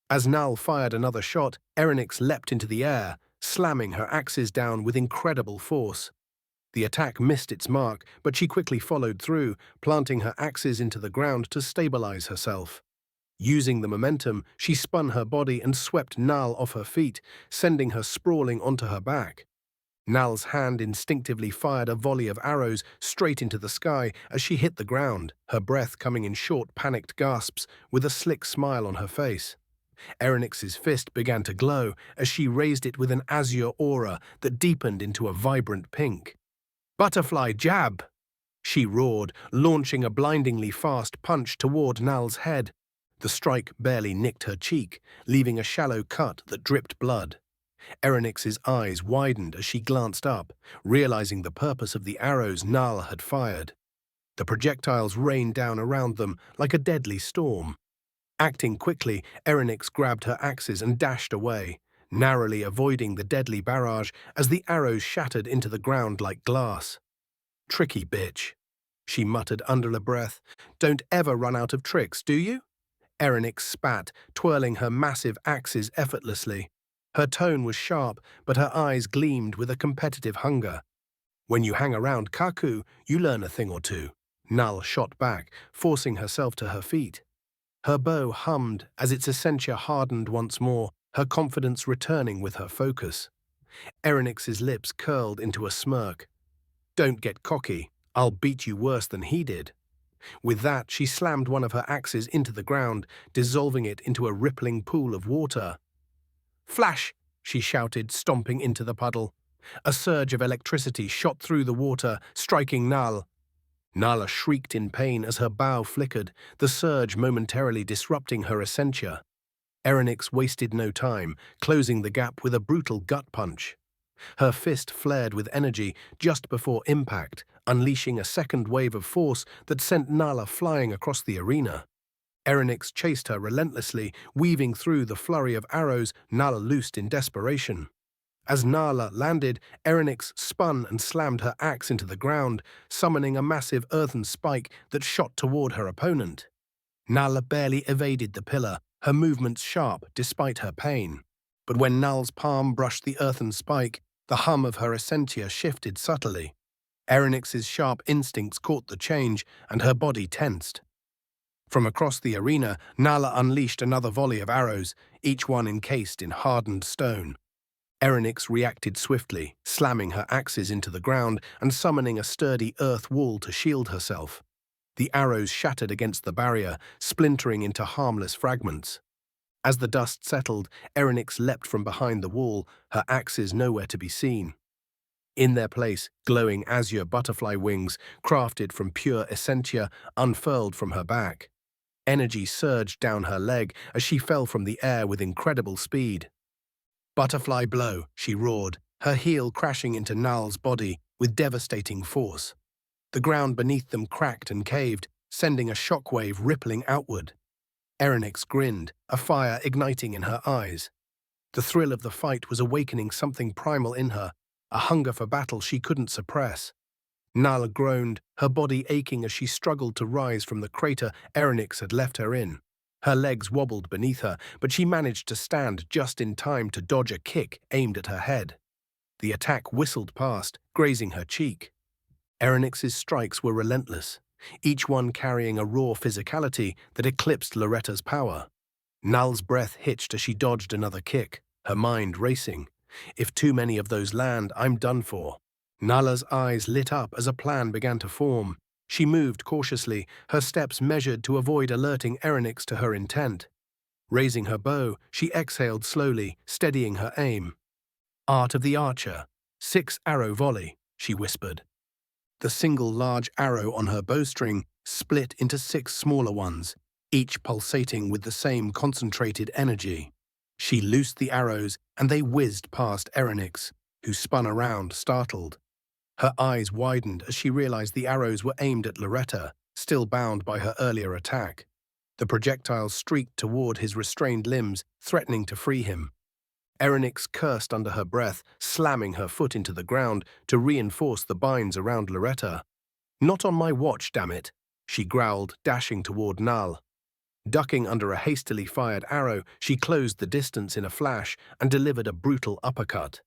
As Nal fired another shot, Erenyx leapt into the air, slamming her axes down with incredible force. The attack missed its mark, but she quickly followed through, planting her axes into the ground to stabilize herself. Using the momentum, she spun her body and swept Nal off her feet, sending her sprawling onto her back. Nal's hand instinctively fired a volley of arrows straight into the sky as she hit the ground, her breath coming in short, panicked gasps, with a slick smile on her face. Erenyx's fist began to glow as she raised it with an azure aura that deepened into a vibrant pink. "Butterfly jab!" she roared, launching a blindingly fast punch toward Nal's head. The strike barely nicked her cheek, leaving a shallow cut that dripped blood. Erenyx's eyes widened as she glanced up, realizing the purpose of the arrows Nal had fired. The projectiles rained down around them like a deadly storm. Acting quickly, Erenyx grabbed her axes and dashed away, narrowly avoiding the deadly barrage as the arrows shattered into the ground like glass. "Tricky bitch," she muttered under her breath. "Don't ever run out of tricks, do you?" Erenyx spat, twirling her massive axes effortlessly. Her tone was sharp, but her eyes gleamed with a competitive hunger. "When you hang around Kaku, you learn a thing or two," Nal shot back, forcing herself to her feet. Her bow hummed as its essentia hardened once more, her confidence returning with her focus. Erenyx's lips curled into a smirk. "Don't get cocky. I'll beat you worse than he did." With that, she slammed one of her axes into the ground, dissolving it into a rippling pool of water. "Flash!" she shouted, stomping into the puddle. A surge of electricity shot through the water, striking Nal. Nala shrieked in pain as her bow flickered, the surge momentarily disrupting her essentia. Erenyx wasted no time, closing the gap with a brutal gut punch. Her fist flared with energy just before impact, unleashing a second wave of force that sent Nala flying across the arena. Erenyx chased her relentlessly, weaving through the flurry of arrows Nala loosed in desperation. As Nala landed, Erenyx spun and slammed her axe into the ground, summoning a massive earthen spike that shot toward her opponent. Nala barely evaded the pillar, her movements sharp despite her pain. But when Nal's palm brushed the earthen spike, the hum of her essentia shifted subtly. Erenyx's sharp instincts caught the change, and her body tensed. From across the arena, Nala unleashed another volley of arrows, each one encased in hardened stone. Erenyx reacted swiftly, slamming her axes into the ground and summoning a sturdy earth wall to shield herself. The arrows shattered against the barrier, splintering into harmless fragments. As the dust settled, Erenyx leapt from behind the wall, her axes nowhere to be seen. In their place, glowing azure butterfly wings, crafted from pure essentia, unfurled from her back. Energy surged down her leg as she fell from the air with incredible speed. "Butterfly blow," she roared, her heel crashing into Nal's body with devastating force. The ground beneath them cracked and caved, sending a shockwave rippling outward. Erenyx grinned, a fire igniting in her eyes. The thrill of the fight was awakening something primal in her, a hunger for battle she couldn't suppress. Nala groaned, her body aching as she struggled to rise from the crater Erenyx had left her in. Her legs wobbled beneath her, but she managed to stand just in time to dodge a kick aimed at her head. The attack whistled past, grazing her cheek. Erenyx's strikes were relentless, each one carrying a raw physicality that eclipsed Loretta's power. Nal's breath hitched as she dodged another kick, her mind racing. If too many of those land, I'm done for. Nala's eyes lit up as a plan began to form. She moved cautiously, her steps measured to avoid alerting Erenyx to her intent. Raising her bow, she exhaled slowly, steadying her aim. "Art of the archer. 6-arrow volley," she whispered. The single large arrow on her bowstring split into 6 smaller ones, each pulsating with the same concentrated energy. She loosed the arrows, and they whizzed past Erenyx, who spun around, startled. Her eyes widened as she realized the arrows were aimed at Loretta, still bound by her earlier attack. The projectiles streaked toward his restrained limbs, threatening to free him. Erenyx cursed under her breath, slamming her foot into the ground to reinforce the binds around Loretta. "Not on my watch, damn it," she growled, dashing toward Null. Ducking under a hastily fired arrow, she closed the distance in a flash and delivered a brutal uppercut.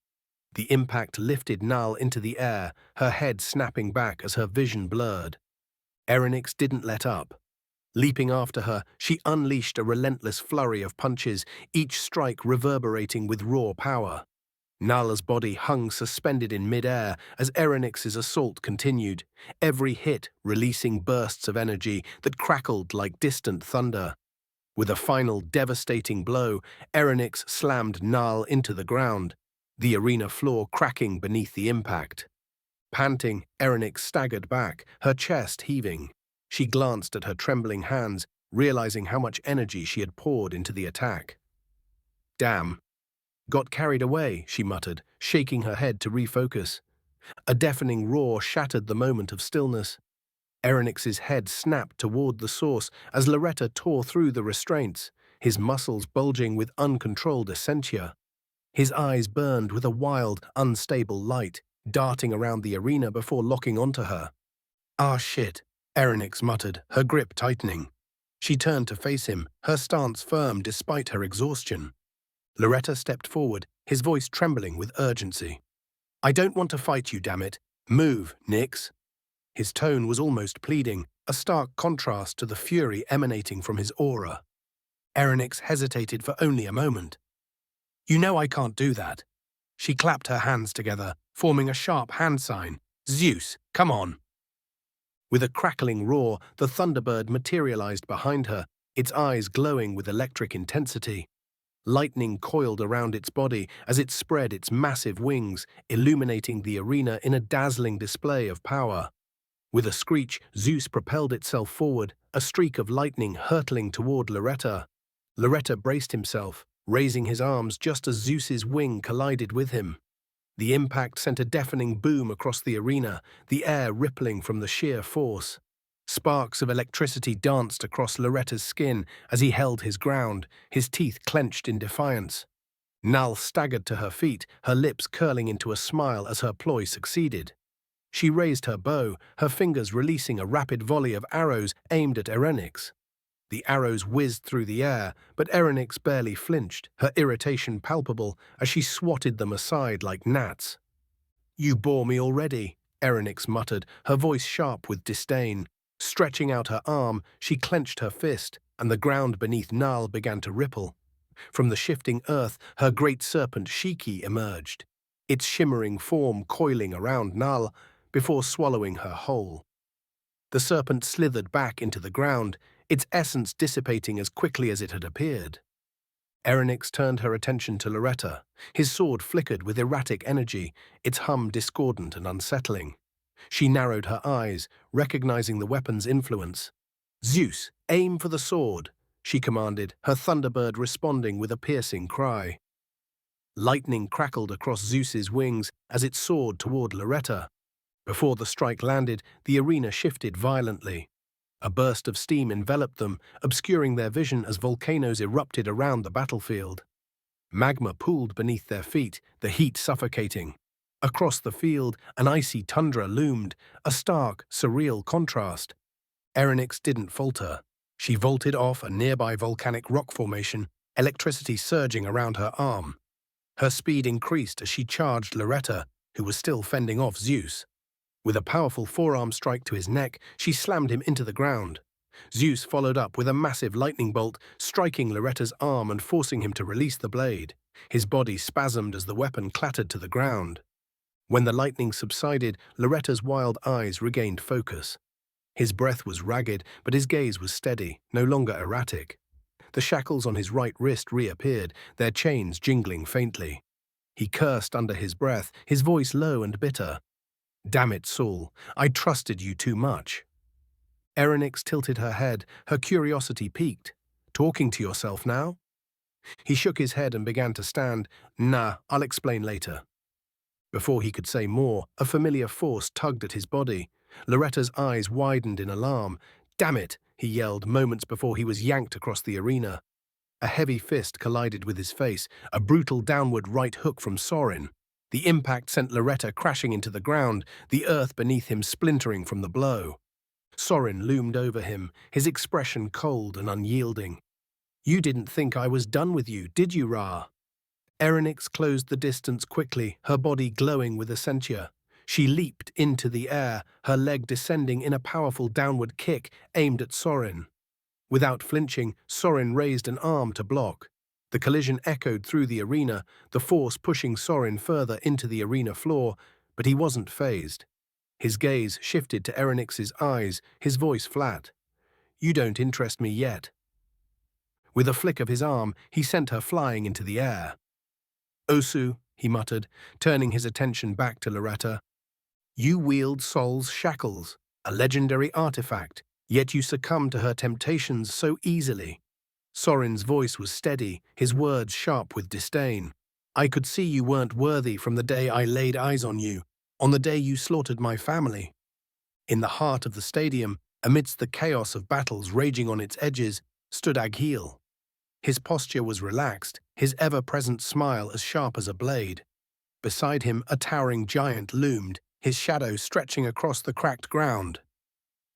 The impact lifted Null into the air, her head snapping back as her vision blurred. Arinex didn't let up. Leaping after her, she unleashed a relentless flurry of punches, each strike reverberating with raw power. Null's body hung suspended in mid-air as Erenyx's assault continued, every hit releasing bursts of energy that crackled like distant thunder. With a final devastating blow, Erenyx slammed Null into the ground, the arena floor cracking beneath the impact. Panting, Erenyx staggered back, her chest heaving. She glanced at her trembling hands, realizing how much energy she had poured into the attack. "Damn. Got carried away," she muttered, shaking her head to refocus. A deafening roar shattered the moment of stillness. Erenyx's head snapped toward the source as Loretta tore through the restraints, his muscles bulging with uncontrolled essentia. His eyes burned with a wild, unstable light, darting around the arena before locking onto her. "Ah, shit," Erenyx muttered, her grip tightening. She turned to face him, her stance firm despite her exhaustion. Loretta stepped forward, his voice trembling with urgency. "I don't want to fight you, damn it. Move, Nyx." His tone was almost pleading, a stark contrast to the fury emanating from his aura. Erenyx hesitated for only a moment. "You know I can't do that." She clapped her hands together, forming a sharp hand sign. "Zeus, come on." With a crackling roar, the Thunderbird materialized behind her, its eyes glowing with electric intensity. Lightning coiled around its body as it spread its massive wings, illuminating the arena in a dazzling display of power. With a screech, Zeus propelled itself forward, a streak of lightning hurtling toward Loretta. Loretta braced himself, raising his arms just as Zeus's wing collided with him. The impact sent a deafening boom across the arena, the air rippling from the sheer force. Sparks of electricity danced across Loretta's skin as he held his ground, his teeth clenched in defiance. Null staggered to her feet, her lips curling into a smile as her ploy succeeded. She raised her bow, her fingers releasing a rapid volley of arrows aimed at Erenyx. The arrows whizzed through the air, but Erenyx barely flinched, her irritation palpable as she swatted them aside like gnats. "You bore me already," Erenyx muttered, her voice sharp with disdain. Stretching out her arm, she clenched her fist, and the ground beneath Null began to ripple. From the shifting earth, her great serpent Shiki emerged, its shimmering form coiling around Null before swallowing her whole. The serpent slithered back into the ground, its essence dissipating as quickly as it had appeared. Erenyx turned her attention to Loretta. His sword flickered with erratic energy, its hum discordant and unsettling. She narrowed her eyes, recognizing the weapon's influence. "Zeus, aim for the sword," she commanded, her Thunderbird responding with a piercing cry. Lightning crackled across Zeus's wings as it soared toward Loretta. Before the strike landed, the arena shifted violently. A burst of steam enveloped them, obscuring their vision as volcanoes erupted around the battlefield. Magma pooled beneath their feet, the heat suffocating. Across the field, an icy tundra loomed, a stark, surreal contrast. Erenyx didn't falter. She vaulted off a nearby volcanic rock formation, electricity surging around her arm. Her speed increased as she charged Loretta, who was still fending off Zeus. With a powerful forearm strike to his neck, she slammed him into the ground. Zeus followed up with a massive lightning bolt, striking Loretta's arm and forcing him to release the blade. His body spasmed as the weapon clattered to the ground. When the lightning subsided, Loretta's wild eyes regained focus. His breath was ragged, but his gaze was steady, no longer erratic. The shackles on his right wrist reappeared, their chains jingling faintly. He cursed under his breath, his voice low and bitter. "Damn it, Saul, I trusted you too much." Erenyx tilted her head, her curiosity piqued. "Talking to yourself now?" He shook his head and began to stand. "Nah, I'll explain later." Before he could say more, a familiar force tugged at his body. Loretta's eyes widened in alarm. "Damn it!" he yelled moments before he was yanked across the arena. A heavy fist collided with his face, a brutal downward right hook from Sorin. The impact sent Loretta crashing into the ground, the earth beneath him splintering from the blow. Sorin loomed over him, his expression cold and unyielding. "You didn't think I was done with you, did you, Ra?" Arinex closed the distance quickly, her body glowing with essentia. She leaped into the air, her leg descending in a powerful downward kick aimed at Sorin. Without flinching, Sorin raised an arm to block. The collision echoed through the arena, the force pushing Sorin further into the arena floor, but he wasn't fazed. His gaze shifted to Erenyx's eyes, his voice flat. "You don't interest me yet." With a flick of his arm, he sent her flying into the air. "Osu," he muttered, turning his attention back to Loretta. "You wield Sol's shackles, a legendary artifact, yet you succumb to her temptations so easily." Sorin's voice was steady, his words sharp with disdain. "I could see you weren't worthy from the day I laid eyes on you, on the day you slaughtered my family." In the heart of the stadium, amidst the chaos of battles raging on its edges, stood Agheel. His posture was relaxed, his ever-present smile as sharp as a blade. Beside him, a towering giant loomed, his shadow stretching across the cracked ground.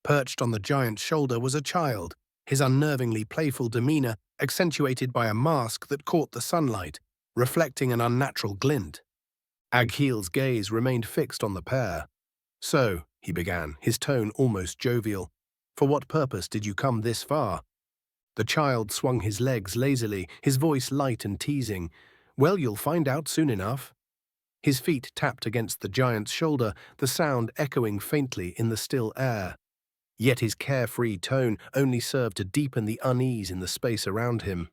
Perched on the giant's shoulder was a child, his unnervingly playful demeanor accentuated by a mask that caught the sunlight, reflecting an unnatural glint. Agheel's gaze remained fixed on the pair. "So," he began, his tone almost jovial, "for what purpose did you come this far?" The child swung his legs lazily, his voice light and teasing. "Well, you'll find out soon enough." His feet tapped against the giant's shoulder, the sound echoing faintly in the still air. Yet his carefree tone only served to deepen the unease in the space around him.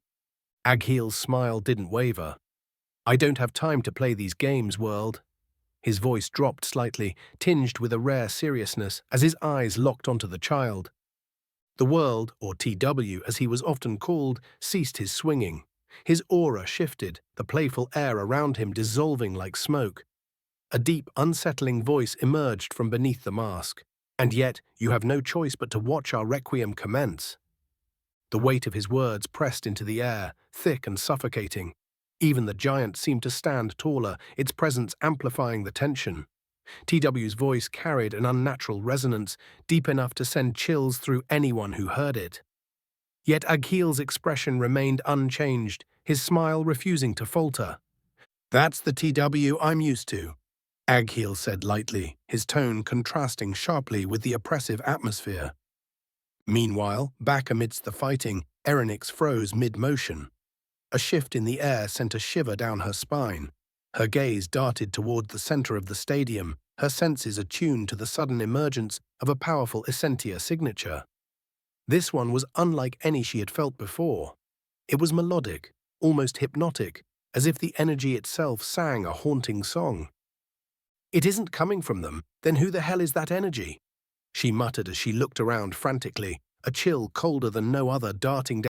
Agheel's smile didn't waver. "I don't have time to play these games, world." His voice dropped slightly, tinged with a rare seriousness, as his eyes locked onto the child. The world, or TW as he was often called, ceased his swinging. His aura shifted, the playful air around him dissolving like smoke. A deep, unsettling voice emerged from beneath the mask. "And yet, you have no choice but to watch our requiem commence." The weight of his words pressed into the air, thick and suffocating. Even the giant seemed to stand taller, its presence amplifying the tension. TW's voice carried an unnatural resonance, deep enough to send chills through anyone who heard it. Yet Agheel's expression remained unchanged, his smile refusing to falter. "That's the TW I'm used to," Agheel said lightly, his tone contrasting sharply with the oppressive atmosphere. Meanwhile, back amidst the fighting, Erenyx froze mid-motion. A shift in the air sent a shiver down her spine. Her gaze darted toward the center of the stadium, her senses attuned to the sudden emergence of a powerful Essentia signature. This one was unlike any she had felt before. It was melodic, almost hypnotic, as if the energy itself sang a haunting song. "It isn't coming from them, then who the hell is that energy?" she muttered as she looked around frantically, a chill colder than no other darting